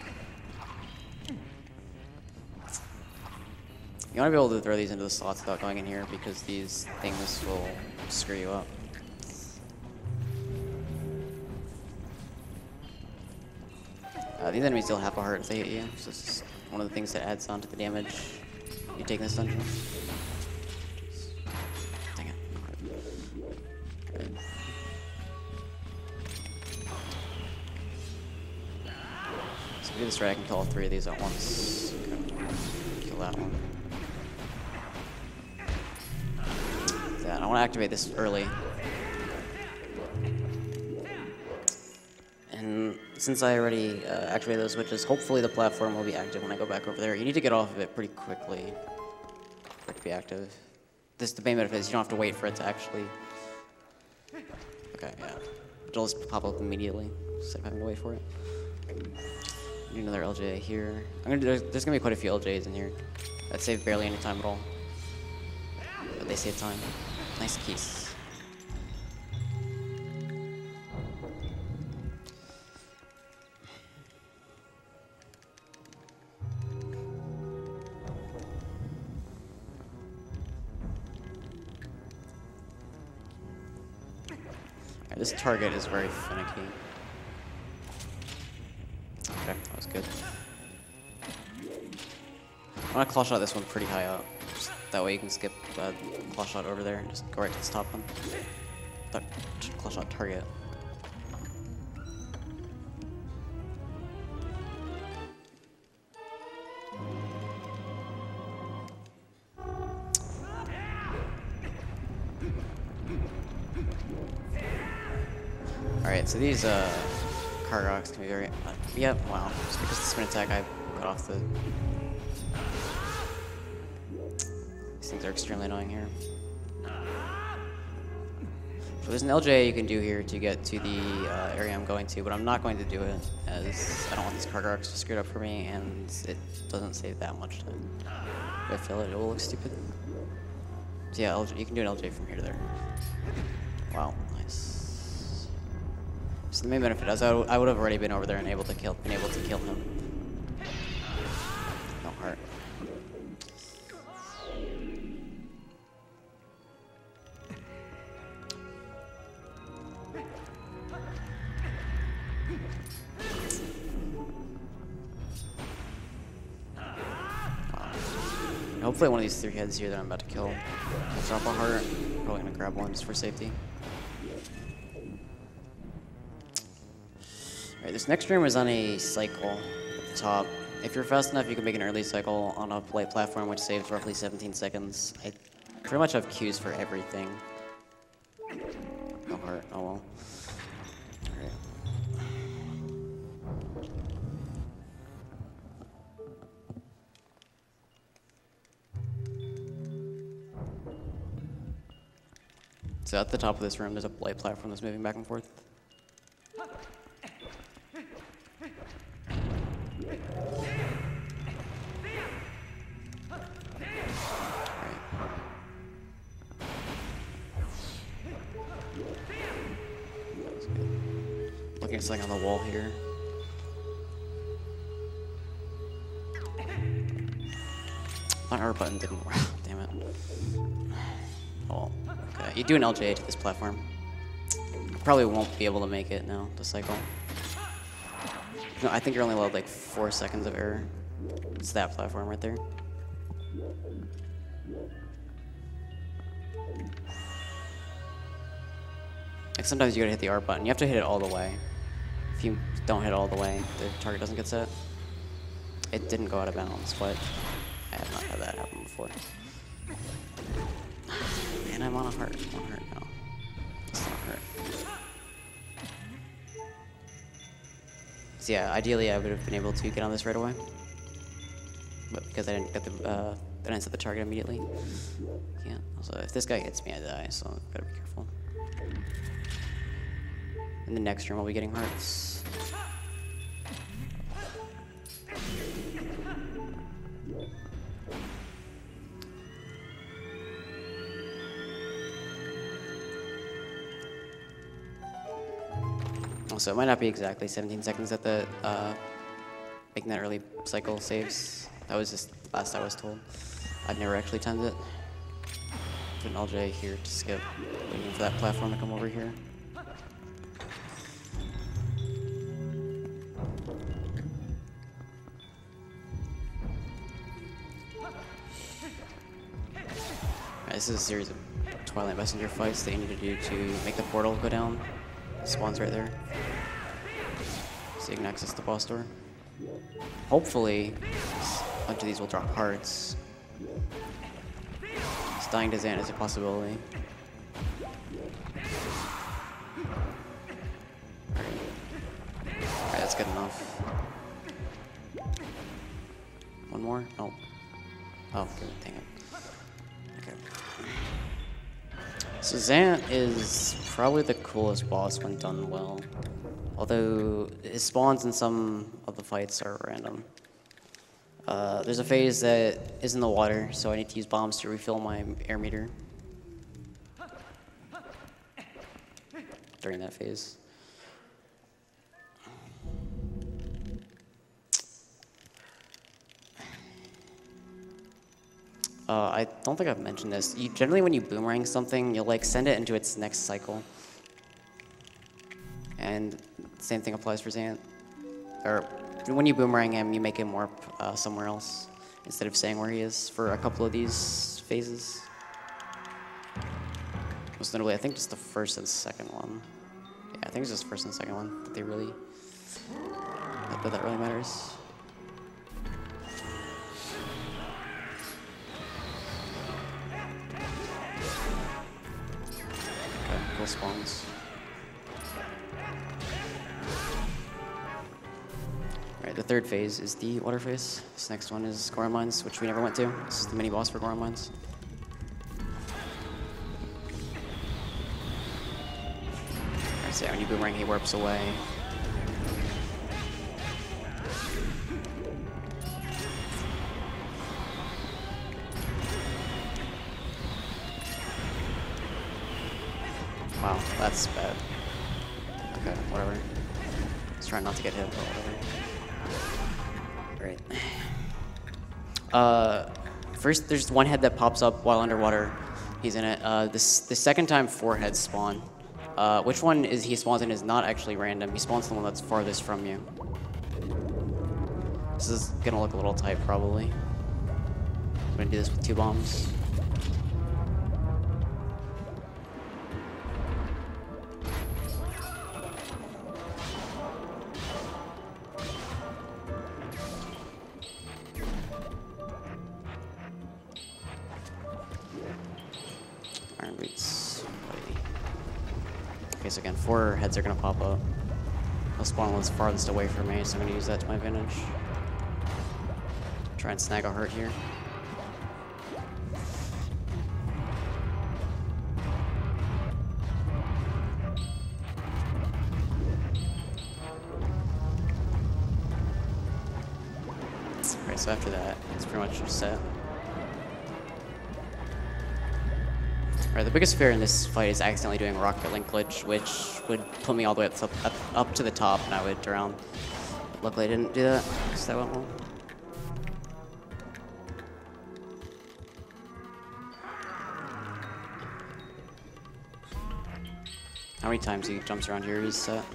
You You want to be able to throw these into the slots without going in here because these things will screw you up. These enemies deal half a heart if they hit you, so this is one of the things that adds on to the damage you take in this dungeon. Dang it. Good. So if I do this right, I can kill all 3 of these at once. Okay. Kill that one. That. I want to activate this early. And since I already activated those switches, hopefully the platform will be active when I go back over there. You need to get off of it pretty quickly for it to be active. The main benefit is you don't have to wait for it to actually... Okay, yeah. It'll just pop up immediately, instead of having to wait for it. Do another LJ here. There's going to be quite a few LJs in here that save barely any time at all. But they save time. Nice keys. This target is very finicky. Okay, that was good. I want to claw shot this one pretty high up. Just that way you can skip claw shot over there and just go right to this top one. Claw shot target. Alright, so these card rocks can be very... yep, wow. Just because of the spin attack, I cut off the... These things are extremely annoying here. So there's an LJ you can do here to get to the area I'm going to, but I'm not going to do it, as I don't want these card rocks screwed up for me, and it doesn't save that much time. If I fail it, it will look stupid. So yeah, LJ, you can do an LJ from here to there. Wow, nice. So the main benefit is I would have already been over there and been able to kill him. No heart. And hopefully one of these 3 heads here that I'm about to kill will drop a heart. I'm probably gonna grab one just for safety. Alright, this next room is on a cycle at the top. If you're fast enough, you can make an early cycle on a light platform, which saves roughly 17 seconds. I pretty much have queues for everything. No heart, oh well. Alright. So at the top of this room, there's a light platform that's moving back and forth. Looking at something on the wall here. My R button didn't work. Damn it. Oh, okay. You do an LJ to this platform. I probably won't be able to make it now, the cycle. No, I think you're only allowed like 4 seconds of error. It's that platform right there. Like sometimes you gotta hit the R button. You have to hit it all the way. If you don't hit it all the way, the target doesn't get set. It didn't go out of bounds, but I have not had that happen before. And I'm on a heart. 1 heart now. It's not hurt. So yeah, ideally I would have been able to get on this right away. But because I didn't get the I didn't set the target immediately. Can't. Also, if this guy hits me, I die, so I've gotta be careful. In the next room, I'll be getting hearts. Also, it might not be exactly 17 seconds that the making that early cycle saves. That was just the last I was told. I've never actually timed it. Put an LJ here to skip, waiting for that platform to come over here. This is a series of Twilight Messenger fights that you need to do to make the portal go down. It spawns right there. So you can access the boss door. Hopefully, a bunch of these will drop hearts. Dying to Zant is a possibility. Alright, that's good enough. One more? No. Oh, dang it. Okay. So Zant is probably the coolest boss when done well. Although his spawns in some of the fights are random. There's a phase that is in the water, so I need to use bombs to refill my air meter during that phase. I don't think I've mentioned this. Generally, when you boomerang something, you'll like send it into its next cycle. And same thing applies for Zant. Or when you boomerang him, you make him warp somewhere else instead of staying where he is for a couple of these phases. Most notably, I think just the first and second one. Yeah, I think it's just the first and second one that they really that really matters. Okay, cool spawns. Alright, the third phase is the water phase. This next one is Goron Mines, which we never went to. This is the mini boss for Goron Mines. Alright, so yeah, when you boomerang, he warps away. Wow, that's bad. Okay, whatever. Just trying not to get hit, but whatever. Great. First, there's one head that pops up while underwater. He's in it. The second time 4 heads spawn. Which one is he spawns in is not actually random. He spawns the one that's farthest from you. This is gonna look a little tight, probably. I'm gonna do this with 2 bombs. Iron Boots. Okay, so again, 4 heads are gonna pop up. I'll spawn one's farthest away from me, so I'm gonna use that to my advantage. Try and snag a heart here. Alright, so after that, it's pretty much just set. Alright, the biggest fear in this fight is accidentally doing a rocket link glitch, which would put me all the way up to the top and I would drown. But luckily I didn't do that, because that went well. How many times he jumps around here is set?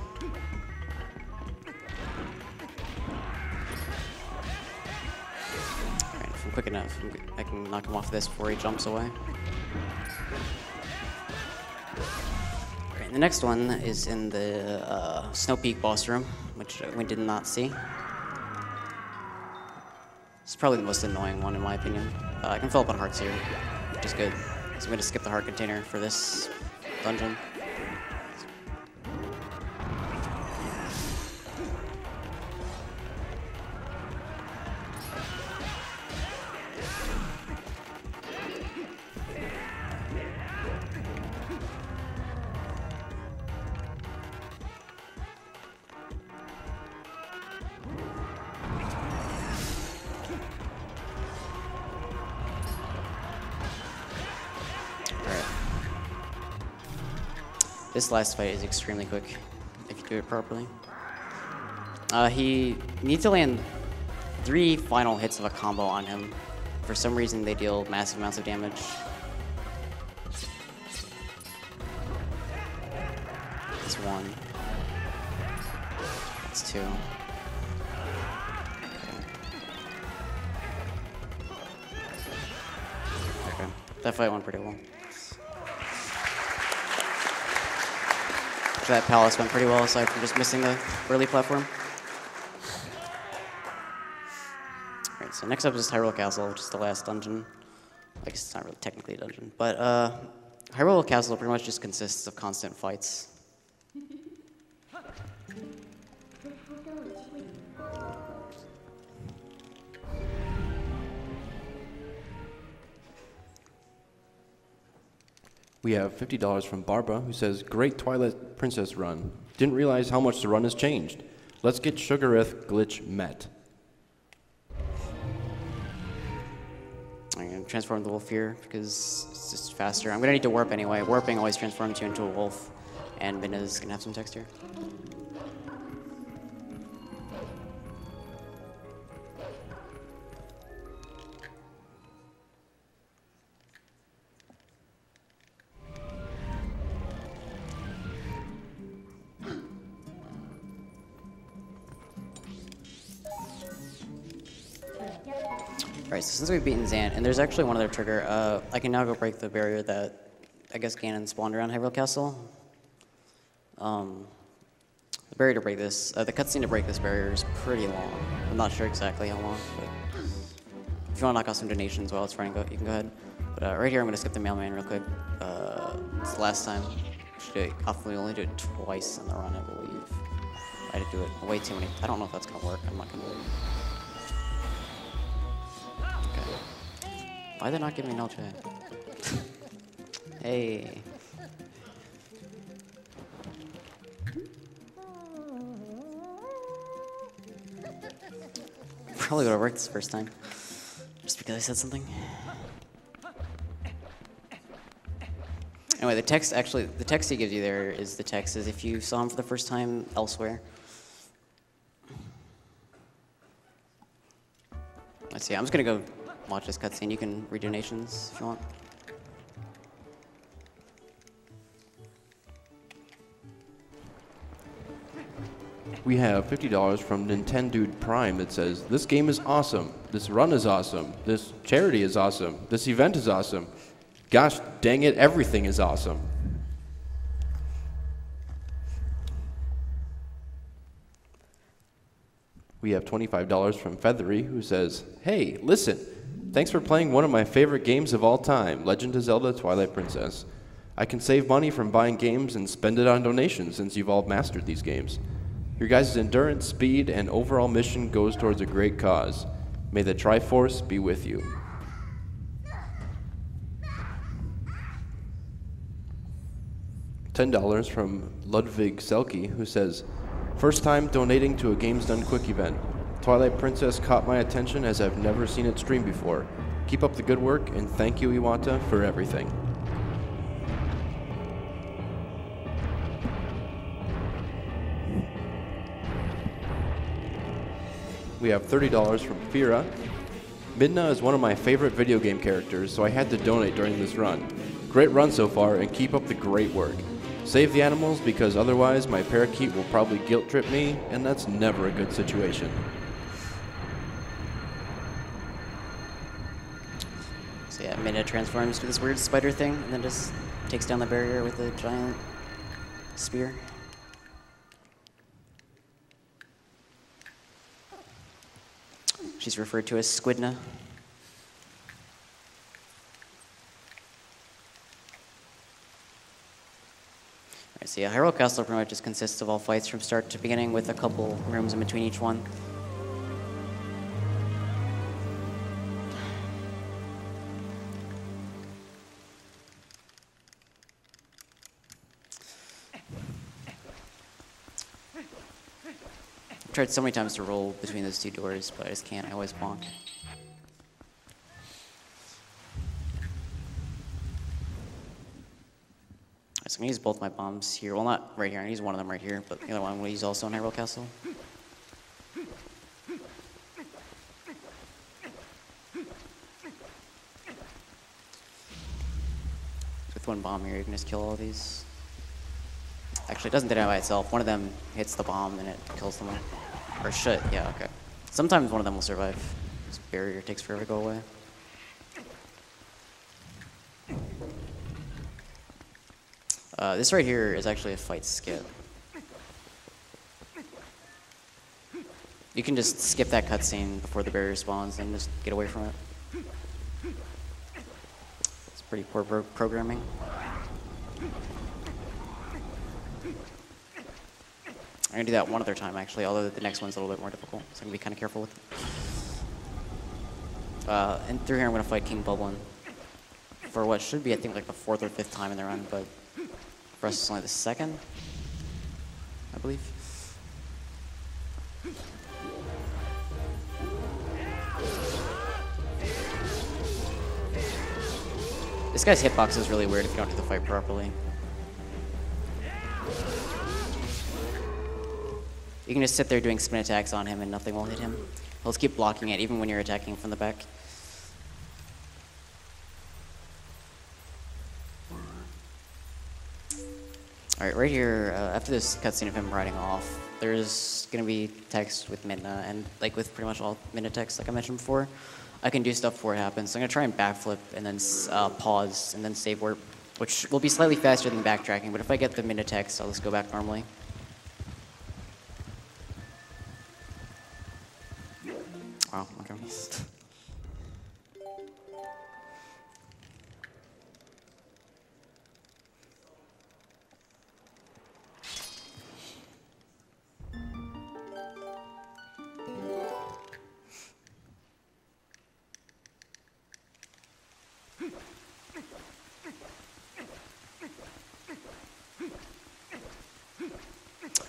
Alright, if I'm quick enough, I can knock him off this before he jumps away. Alright, the next one is in the Snow Peak boss room, which we did not see. It's probably the most annoying one in my opinion. I can fill up on hearts here, which is good. So I'm going to skip the heart container for this dungeon. This last fight is extremely quick, if you do it properly. He needs to land 3 final hits of a combo on him For some reason, they deal massive amounts of damage. That's one. That's two. Okay. That fight went pretty well. That palace went pretty well, aside from just missing the early platform. Alright, so next up is Hyrule Castle, which is the last dungeon. I guess it's not really technically a dungeon, but Hyrule Castle pretty much just consists of constant fights. We have $50 from Barbara, who says, "Great Twilight Princess run. Didn't realize how much the run has changed. Let's get Sugareth glitch met." I'm going to transform the wolf here because it's just faster. I'm going to need to warp anyway. Warping always transforms you into a wolf, and Mina's going to have some text here. Alright, so since we've beaten Zant, and there's actually one other trigger, I can now go break the barrier that I guess Ganon spawned around Hyrule Castle. The barrier to break this, the cutscene to break this barrier is pretty long. I'm not sure exactly how long, but if you want to knock out some donations while it's running, you can go ahead. But right here, I'm going to skip the mailman real quick. It's the last time. We only do it twice in the run, I believe. I had to do it way too many. I don't know if that's going to work. I'm not going to believe. Why did they not give me no chat? Hey. Probably would have worked this first time. Just because I said something. Anyway, the text he gives you there is the text as if you saw him for the first time elsewhere. Let's see, I'm just gonna go watch this cutscene. You can read donations if you want. We have $50 from Nintendo Prime that says, "This game is awesome. This run is awesome. This charity is awesome. This event is awesome. Gosh dang it, everything is awesome." We have $25 from Feathery, who says, "Hey, listen. Thanks for playing one of my favorite games of all time, Legend of Zelda Twilight Princess. I can save money from buying games and spend it on donations since you've all mastered these games. Your guys' endurance, speed, and overall mission goes towards a great cause. May the Triforce be with you." $10 from Ludwig Selke, who says, "First time donating to a Games Done Quick event. Twilight Princess caught my attention as I've never seen it stream before. Keep up the good work, and thank you, Iwata, for everything." We have $30 from Fira. "Midna is one of my favorite video game characters, so I had to donate during this run. Great run so far, and keep up the great work. Save the animals, because otherwise my parakeet will probably guilt trip me, and that's never a good situation." So yeah, Midna transforms to this weird spider thing, and then just takes down the barrier with a giant spear. She's referred to as Squidna. Alright, so yeah, Hyrule Castle pretty much just consists of all fights from start to beginning with a couple rooms in between each one. I've tried so many times to roll between those two doors, but I just can't. I always bonk. So I'm gonna use both my bombs here. Well, not right here. I'm gonna use one of them right here, but the other one I'm gonna use also in Hyrule Castle. with one bomb here, you can just kill all these. Actually, it doesn't deny by itself. One of them hits the bomb and it kills them. Or should, yeah, okay. Sometimes one of them will survive. This barrier takes forever to go away. This right here is actually a fight skip. You can just skip that cutscene before the barrier spawns and just get away from it. It's pretty poor programming. I'm gonna do that one other time actually, although the next one's a little bit more difficult, so I'm gonna be kind of careful with it. And through here I'm gonna fight King Bublin for what should be, I think, like the 4th or 5th time in the run, but for us it's only the 2nd, I believe. This guy's hitbox is really weird if you don't do the fight properly. You can just sit there doing spin attacks on him and nothing will hit him. He'll just keep blocking it even when you're attacking from the back. Alright, right here, after this cutscene of him riding off, there's going to be text with Midna, and like with pretty much all Midna text, like I mentioned before, I can do stuff before it happens. So I'm going to try and backflip and then pause and then save warp, which will be slightly faster than backtracking, but if I get the Midna text, I'll just go back normally. Wow, okay.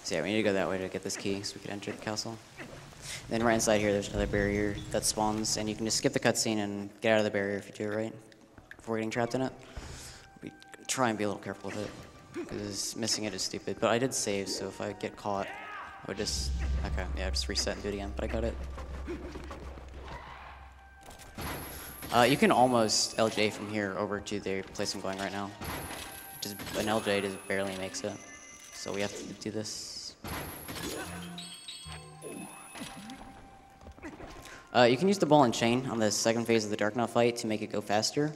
So yeah, we need to go that way to get this key so we can enter the castle. Then right inside here, there's another barrier that spawns, and you can just skip the cutscene and get out of the barrier if you do it right, before getting trapped in it. We try and be a little careful with it, because missing it is stupid. But I did save, so if I get caught, I would just, okay, yeah, just reset and do it again, but I got it. You can almost LJ from here over to the place I'm going right now. Just an LJ just barely makes it, so we have to do this. You can use the ball and chain on the second phase of the Dark Knight fight to make it go faster,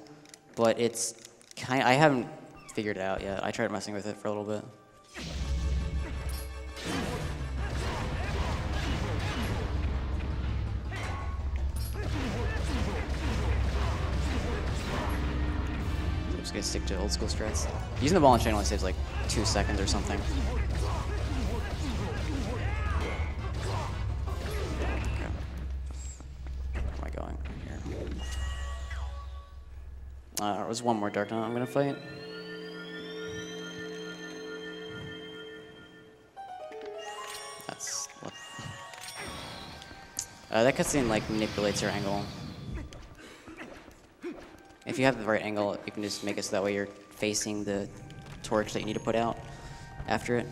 but it's kind. I haven't figured it out yet. I tried messing with it for a little bit. I'm just gonna stick to old school strats. Using the ball and chain only saves like 2 seconds or something. There's one more Dark Knight I'm gonna fight. That's what. That cutscene like manipulates your angle. If you have the right angle, you can just make it so that way you're facing the torch that you need to put out after it.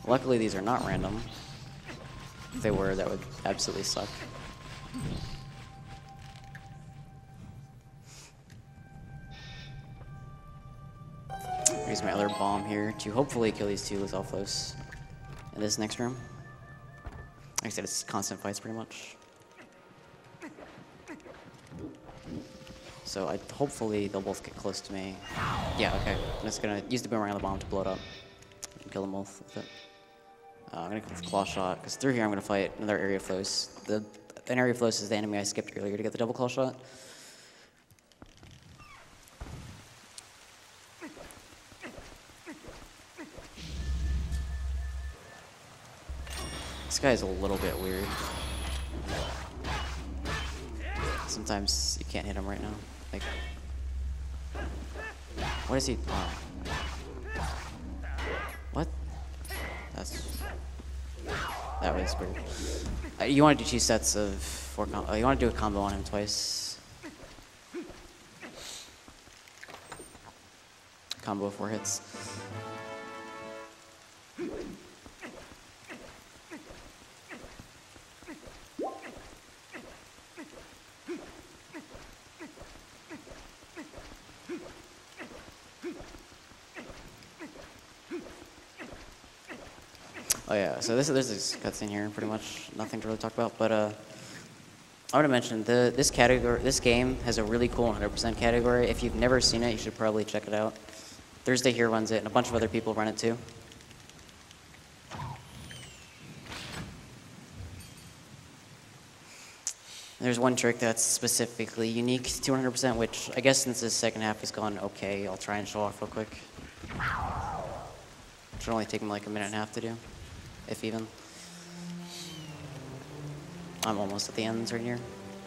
Luckily, these are not random. If they were, that would absolutely suck. Use my other bomb here to hopefully kill these two Lizalfos in this next room. Like I said, it's constant fights pretty much. So hopefully they'll both get close to me. Yeah, okay. I'm just gonna use the boomerang on the bomb to blow it up and kill them both with it. I'm gonna go with Claw Shot, because through here I'm gonna fight another Area Flows. The Area Flows is the enemy I skipped earlier to get the double Claw Shot. This guy is a little bit weird. Sometimes you can't hit him right now. Like, what is he? Oh. What? That was weird. You want to do 2 sets of 4 combos. You want to do a combo on him twice. Combo of 4 hits. Oh yeah, so there's this cutscene here, pretty much nothing to really talk about. But I want to mention this game has a really cool 100% category. If you've never seen it, you should probably check it out. Thursday here runs it, and a bunch of other people run it too. There's one trick that's specifically unique to 100%, which I guess since this second half has gone okay, I'll try and show off real quick. Should only take me like a minute and a half to do, if even. I'm almost at the end right here.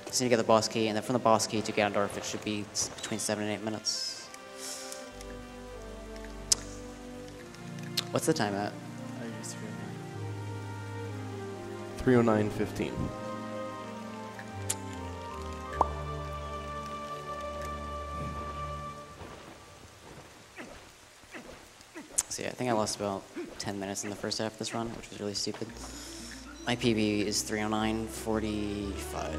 Just need to get the boss key, and then from the boss key to Ganondorf, it should be between 7 and 8 minutes. What's the time at? I use 309.15. So yeah, I think I lost about 10 minutes in the first half of this run, which was really stupid. My PB is 309.45.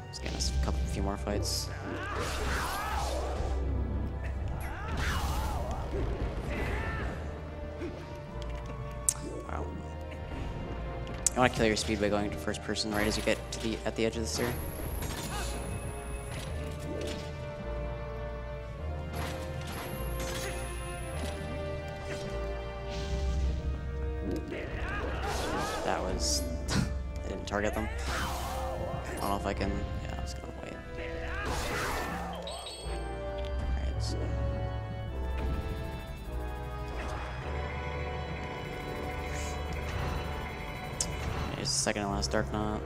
Just getting us a few more fights. Wow. You want to kill your speed by going to first person right as you get to at the edge of the stair. That was... I didn't target them. I don't know if I can... Yeah, I was gonna wait. Alright, so... Here's the second and last Dark Knot.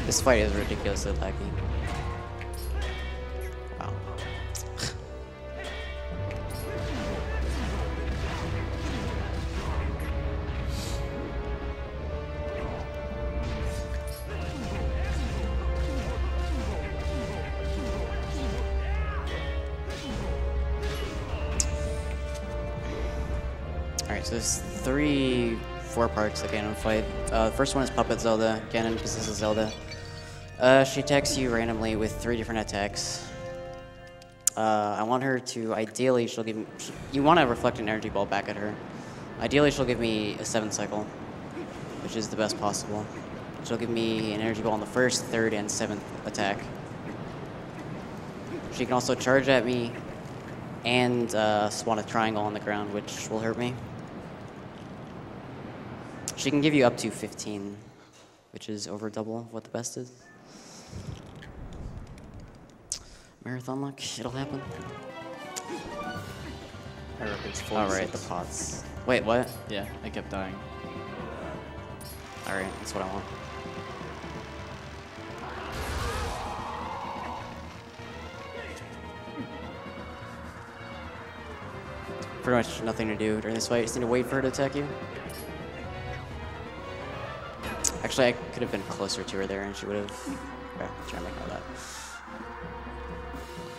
This fight is ridiculously laggy. Wow. Alright, so there's 4 parts of the Ganon fight. The first one is Puppet Zelda. Ganon possesses Zelda. She attacks you randomly with 3 different attacks. I want her to, ideally, she'll give me, you want to reflect an energy ball back at her. Ideally, she'll give me a 7 cycle, which is the best possible. She'll give me an energy ball on the 1st, 3rd, and 7th attack. She can also charge at me and spawn a triangle on the ground, which will hurt me. She can give you up to 15, which is over double of what the best is. Marathon luck, it'll happen. I records 46. Alright, the pots. Wait, what? Yeah, I kept dying. Alright, that's what I want. Pretty much nothing to do during this fight. Just need to wait for her to attack you. Actually, I could have been closer to her there and she would have... Okay, try and make all that.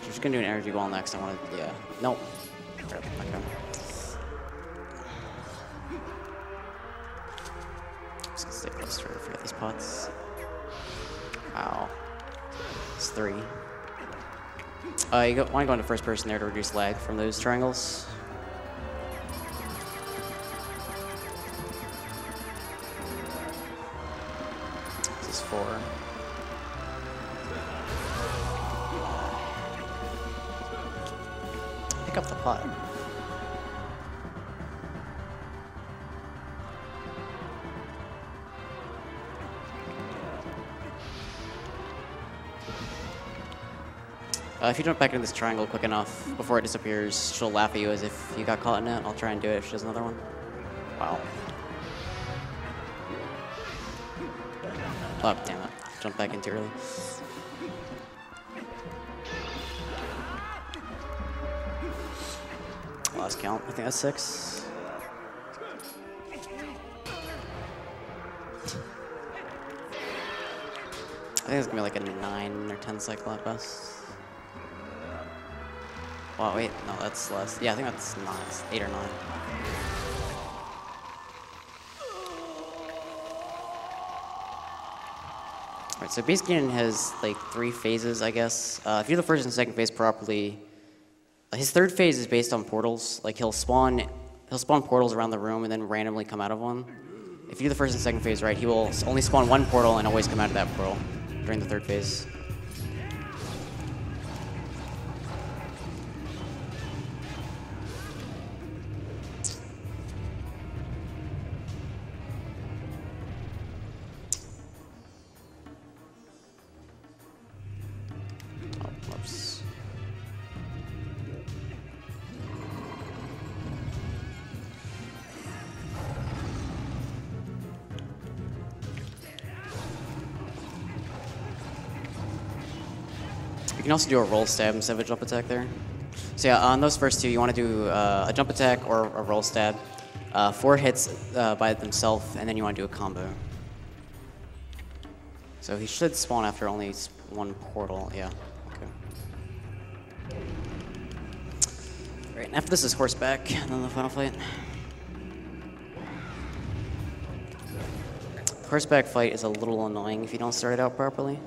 She's gonna do an energy ball next. I want to... Yeah. Nope. Okay. Just gonna stay close to her for these pots. Wow. It's 3. You want to go into first person there to reduce lag from those triangles. This is 4. Pick up the pot. If you jump back into this triangle quick enough before it disappears, she'll laugh at you as if you got caught in it. I'll try and do it if she does another one. Wow. Oh, damn it. Jumped back in too early. Last count. I think that's 6. I think it's gonna be like a 9 or 10 cycle at best. Wow, wait, no, that's less. Yeah, I think that's 9. It's 8 or 9. Alright, so base cannon has like 3 phases, I guess. If you're the first and second phase properly, his third phase is based on portals. Like he'll spawn portals around the room and then randomly come out of one. If you do the first and second phase right, he will only spawn one portal and always come out of that portal during the third phase. Oh, whoops. You can also do a roll stab instead of a jump attack there. So yeah, on those first 2, you want to do a jump attack or a roll stab. 4 hits by themselves, and then you want to do a combo. So he should spawn after only 1 portal, yeah. Okay. Alright, and after this is horseback, and then the final fight. The horseback fight is a little annoying if you don't start it out properly.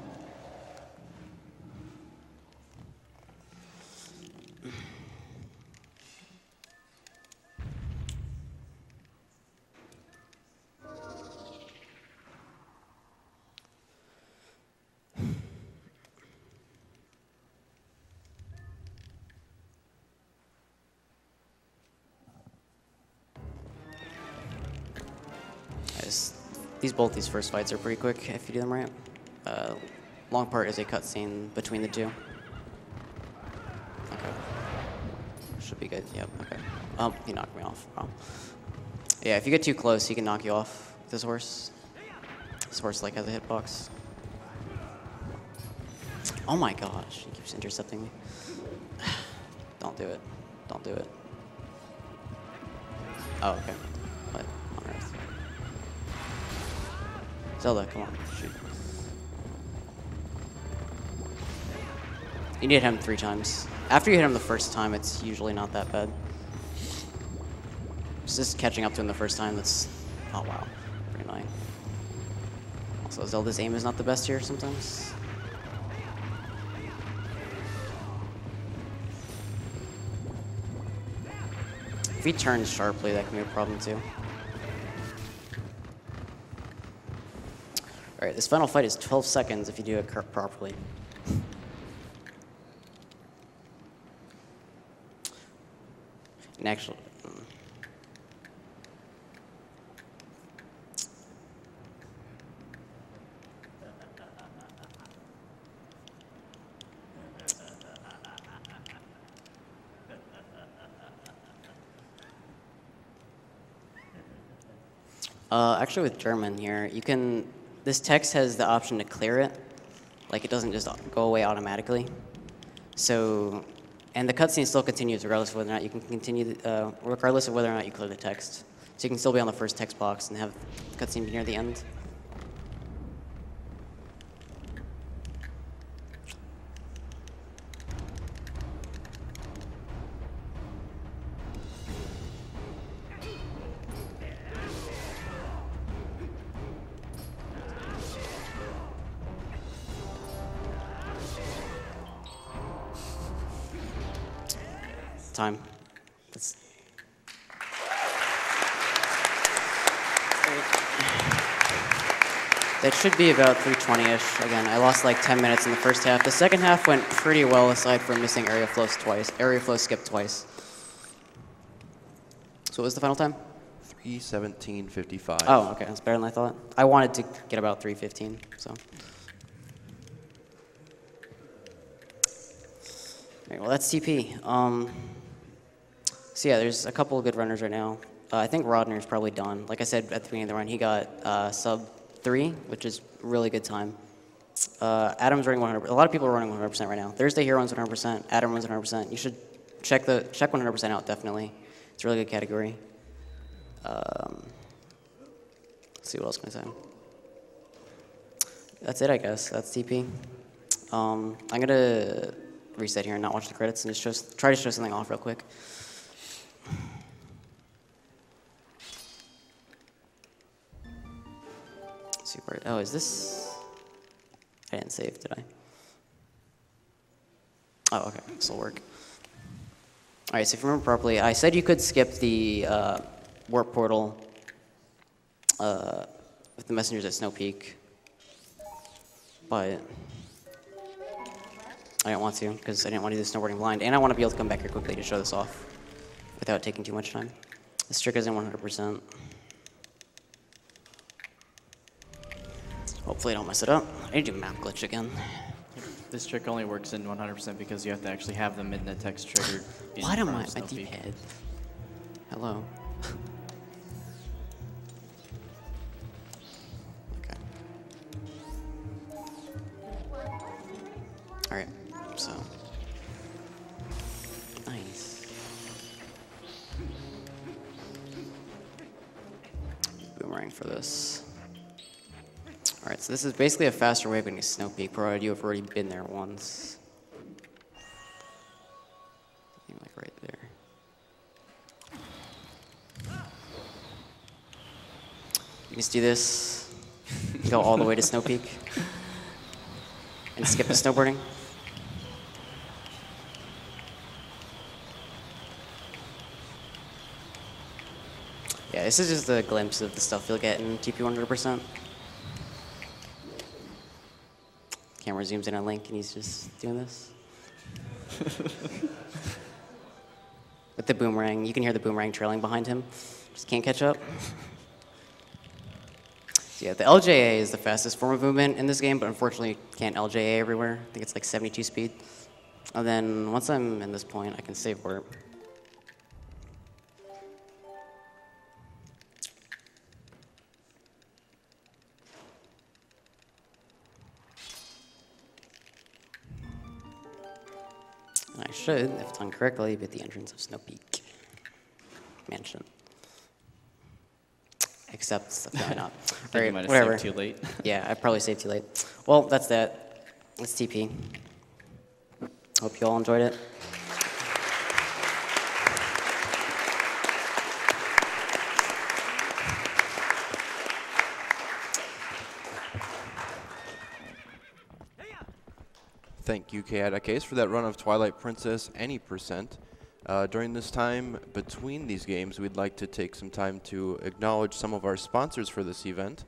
Both these first fights are pretty quick if you do them right. Long part is a cutscene between the 2. Okay. Should be good. Yep. Okay. He knocked me off. Oh. Yeah, if you get too close, he can knock you off. This horse. This horse like has a hitbox. Oh my gosh! He keeps intercepting me. Don't do it. Don't do it. Oh, okay. What on earth? Zelda, come on, shoot. You need to hit him 3 times. After you hit him the first time, it's usually not that bad. It's just catching up to him the first time that's... Oh, wow. Pretty annoying. Also, Zelda's aim is not the best here sometimes. If he turns sharply, that can be a problem too. Alright, this final fight is 12 seconds if you do it properly. And actually... actually with German here, you can... This text has the option to clear it. Like, it doesn't just go away automatically. So, and the cutscene still continues regardless of whether or not you can continue, regardless of whether or not you clear the text. So you can still be on the first text box and have the cutscene be near the end. Time. That should be about 320-ish. Again, I lost like 10 minutes in the first half. The second half went pretty well aside from missing area flow skip twice. So what was the final time? 3:17:55. Oh, okay, that's better than I thought. I wanted to get about 3:15, so. Alright, well that's TP. So yeah, there's a couple of good runners right now. I think Rodner's probably done. Like I said at the beginning of the run, he got sub 3, which is really good time. Adam's running 100%. A lot of people are running 100% right now. Thursday here runs 100%. Adam runs 100%. You should check 100% out, definitely. It's a really good category. Let's see what else can I say. That's it, I guess. That's TP. I'm going to reset here and not watch the credits and just try to show something off real quick. Let's see where, oh, is this? I didn't save, did I? Oh, okay, this will work. All right, so if you remember properly, I said you could skip the warp portal with the messengers at Snow Peak, but I didn't want to because I didn't want to do the snowboarding blind, and I want to be able to come back here quickly to show this off without taking too much time. This trick isn't 100%. Hopefully I don't mess it up. I need to do map glitch again. This trick only works in 100% because you have to actually have the midnet text triggered. Why am I D-pad? Hello. Okay. All right. So. Nice. Boomerang for this. All right, so this is basically a faster way of getting a Snow Peak, provided you have already been there once. Like right there. You just do this, go all the way to Snow Peak, and skip the snowboarding. Yeah, this is just a glimpse of the stuff you'll get in TP 100%. Camera zooms in on Link, and he's just doing this. With the boomerang, you can hear the boomerang trailing behind him. Just can't catch up. So yeah, the LJA is the fastest form of movement in this game, but unfortunately can't LJA everywhere. I think it's like 72 speed. And then once I'm in this point, I can save warp. I should, if it's done correctly, be at the entrance of Snow Peak Mansion. Except, probably not. All right, whatever. Saved too late. Yeah, I probably saved too late. Well, that's that. It's TP. Hope you all enjoyed it. Thank you, Chaotic Ace, for that run of Twilight Princess any percent. During this time between these games, we'd like to take some time to acknowledge some of our sponsors for this event.